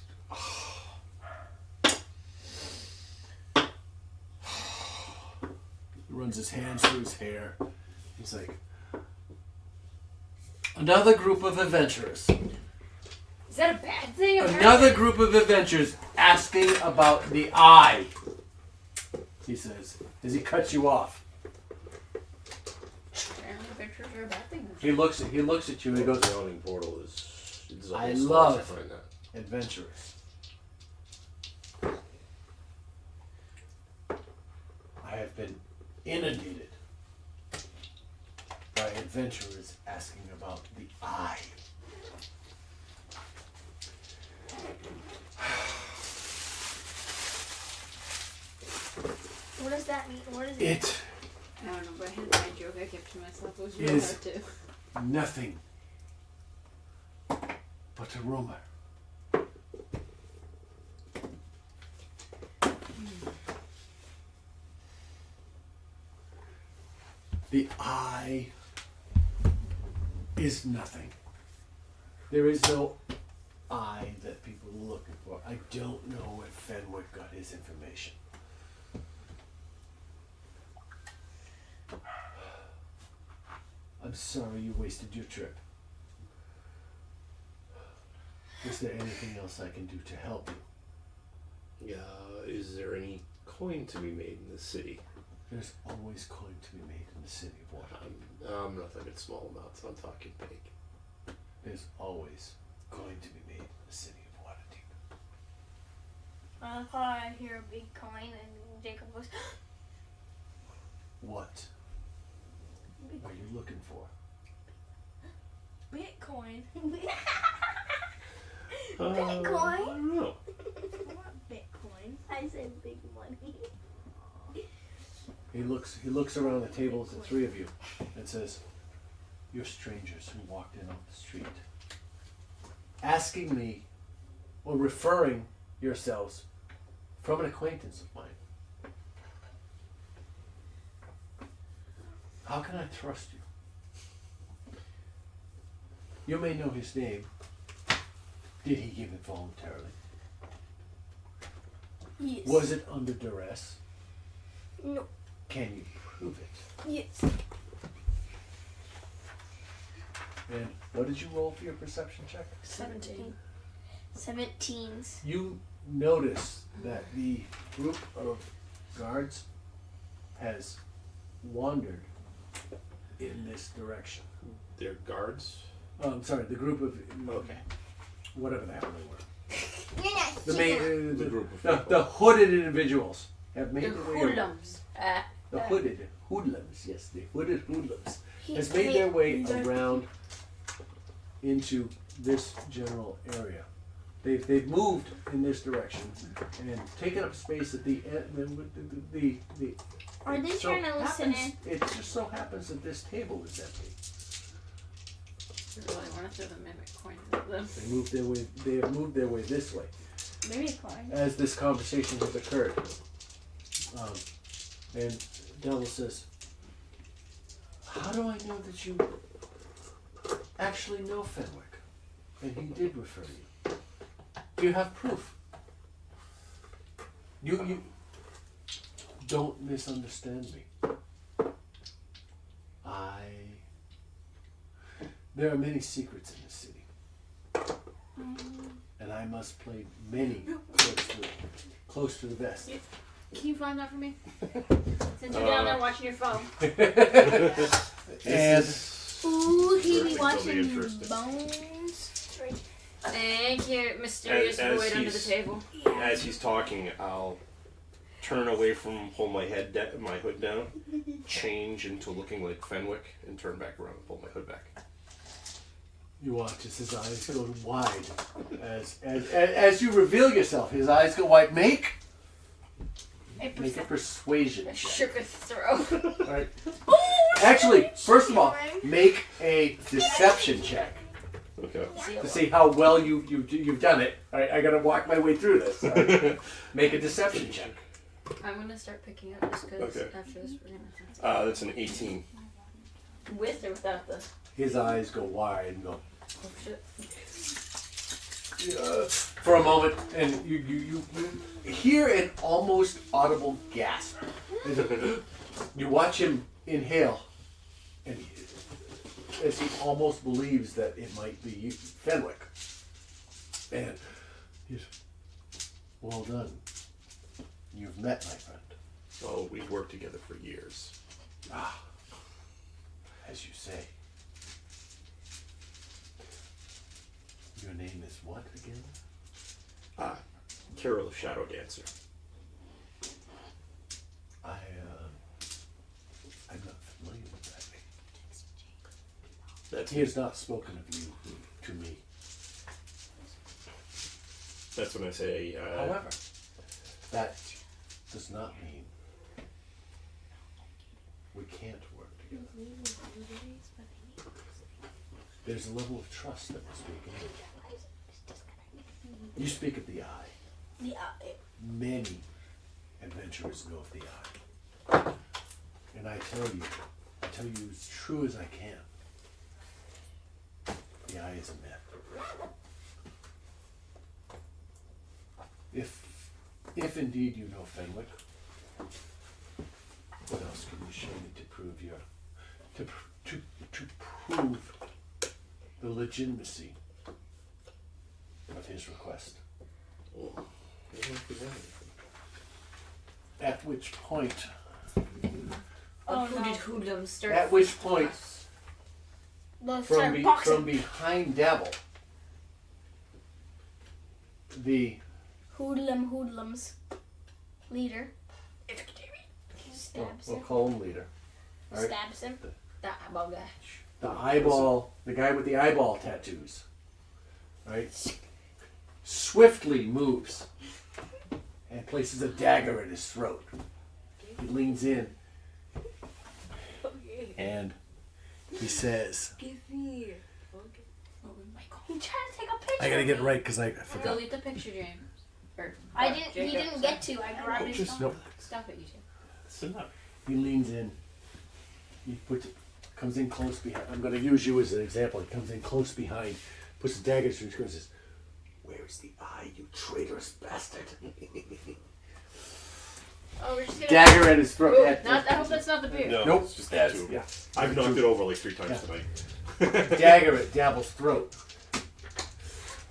runs his hands through his hair. He's like, "Another group of adventurers. Is that a bad thing? Another group of adventurers asking about the eye." He says, as he cuts you off. Apparently adventures are a bad thing. He looks at you and he goes, The yawning portal is I almost love- close, I find that. "Adventurers. I have been inundated by adventurers asking about the eye." What does that mean? What is it? It I don't know, but I had my joke I kept to myself. It was real Is- hard to. nothing but a rumor. The eye is nothing. There is no eye that people are looking for. I don't know where Fenwick got his information. I'm sorry you wasted your trip. Is there anything else I can do to help you? Yeah, is there any coin to be made in this city? There's always coin to be made in the city of Waterdeep. I'm not talking small amounts, I'm talking big. There's always coin to be made in the city of Waterdeep. I thought I hear a big coin and Jacob goes, What are you looking for? Bitcoin. Bitcoin? I don't know. What Bitcoin? I said big money. He looks around the table at the three of you and says, "You're strangers who walked in off the street, asking me or referring yourselves from an acquaintance of mine. How can I trust you? You may know his name. Did he give it voluntarily? Yes. Was it under duress? No. Can you prove it? Yes. And what did you roll for your perception check? 17. 17s. You notice that the group of guards has wandered in this direction. They're guards. I'm sorry, the group of Okay. whatever the hell they were. You're not The here. the group of the, people. the hooded individuals have made The their way. hoodlums. The hooded hoodlums, yes, the hooded hoodlums He- has made their way he- around into this general area. They've moved in this direction and taken up space at the end. The Are they it so trying to listen happens- It just so happens that this table is empty. I really want to throw the mimic coins at them. They moved their way. They have moved their way this way Maybe coin. as this conversation has occurred. And Devil says, "How do I know that you actually know Fenwick, and he did refer you? Do you have proof? You don't misunderstand me. There are many secrets in this city, and I must play many close to the vest." Can you find that for me? Since you're down there watching your phone. And Ooh, he Sure, be they'll be watching interested. Bones. Thank you, mysterious As void under the he's- table. As he's talking, I'll turn away from him, pull my my hood down, change into looking like Fenwick, and turn back around and pull my hood back. you watch as his eyes go wide as you reveal yourself. His eyes go wide. Make a persuasion I check. shook a throw. All right. Actually, first of all, make a deception check Okay. to see how well you've done it. All right, I gotta walk my way through this. All right. Make a deception check. I'm gonna start picking up just because Okay. after this we're gonna That's an 18. with or without the His eyes go wide and go oh shit. for a moment, and you hear an almost audible gasp. You watch him inhale, and as he almost believes that it might be Fenwick. And he's, "Well done. You've met my friend." Oh, we've worked together for years. "Ah, as you say. Your name is what again?" Carol the Shadow Dancer. I'm not familiar with that name. That's He has not spoken of you to me. That's when I say. However, that does not mean we can't work together. There's a level of trust that we're speaking of. You speak of the eye. Many adventurers know of the eye. And I tell you as true as I can, the eye is a myth. If indeed you know Fenwick, what else can you show me to prove to prove the legitimacy of his request? At which point, Oh, who did hoodlums start? at which point, Let's from, start boxing. from behind Devil, the hoodlums leader stabs We'll him. call him leader. All right. Stabs him. The eyeball guy. The guy with the eyeball tattoos, right? Swiftly moves and places a dagger in his throat. He leans in and he says, Give me. Okay. Oh, Michael. He tried to take a picture. I gotta get it of me. right because I forgot. Delete the picture, James. Or, I or didn't. He Jacob, didn't sorry. get to. I grabbed his phone. Nope. Stop it, you two. It's enough. He leans in. He comes in close behind. I'm going to use you as an example. He comes in close behind, puts the dagger through his throat and says, "Where is the eye, you traitorous bastard?" Oh, we're just gonna. Dagger at his throat. Ooh, At- I hope that's not the beer. No, Nope. it's just That's- that too. yeah. I've knocked it over like 3 times Yeah. tonight. Dagger at Dabble's throat.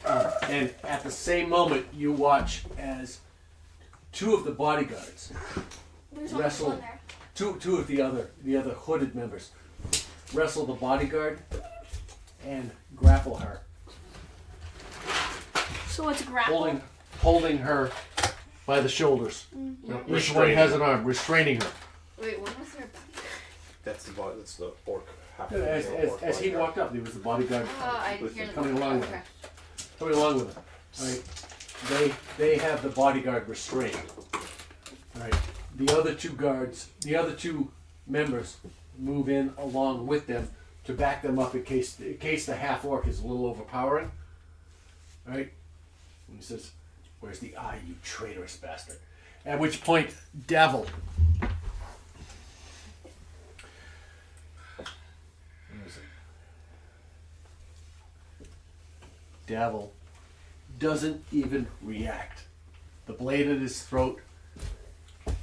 And at the same moment, you watch as two of the bodyguards, There's only Wrestle. one there. two of the other hooded members, wrestle the bodyguard and grapple her, So it's a grapple. holding her by the shoulders. Each one has an arm, restraining her. Wait, when was there? That's the orc. As he walked up, there was the bodyguard I didn't hear the coming along with okay. him. Coming along with him. Right? They have the bodyguard restrained. Right? The other two members move in along with them to back them up in case the half orc is a little overpowering. Right? And he says, "Where's the eye, you traitorous bastard?" At which point, Devil. Where is it? Devil doesn't even react. The blade at his throat.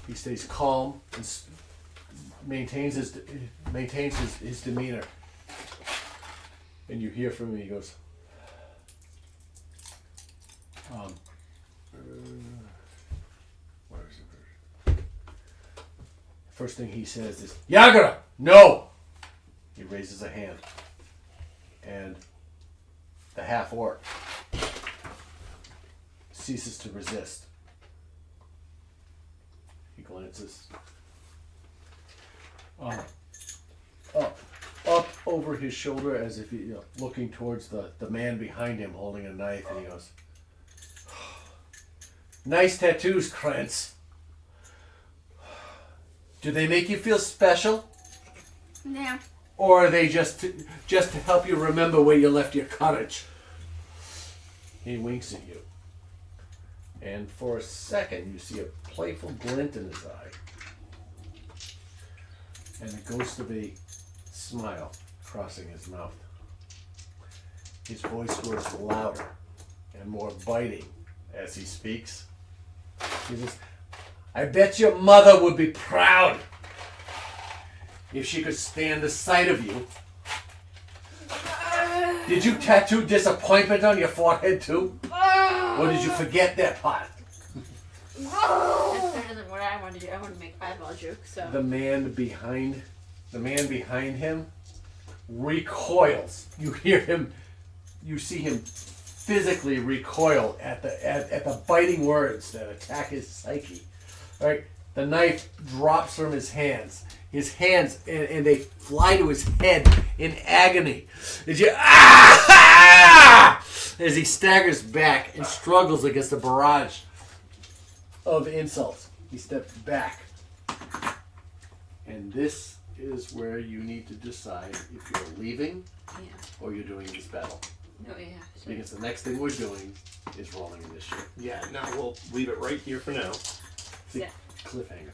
He stays calm and maintains his demeanor. And you hear from him. He goes, where is it? First thing he says is, "Yagara, no!" He raises a hand. And the half orc ceases to resist. He glances up over his shoulder as if he, looking towards the man behind him holding a knife, and he goes, "Nice tattoos, Krantz. Do they make you feel special? Yeah. Or are they just to help you remember where you left your cottage?" He winks at you. And for a second, you see a playful glint in his eye. And the ghost of a smile crossing his mouth. His voice grows louder and more biting as he speaks. He says, "I bet your mother would be proud if she could stand the sight of you. Did you tattoo disappointment on your forehead too? Or did you forget that part?" That's better than what I wanted to do. I want to make eyeball jokes, so. The man behind him recoils. You hear him, you see him physically recoil at the biting words that attack his psyche. All right, the knife drops from his hands. His hands, and they fly to his head in agony. As he staggers back and struggles against a barrage of insults. He steps back. And this is where you need to decide if you're leaving Yeah. or you're doing this battle. No, yeah. So. Because the next thing we're doing is rolling initiative. Yeah, now we'll leave it right here for now. It's a cliffhanger.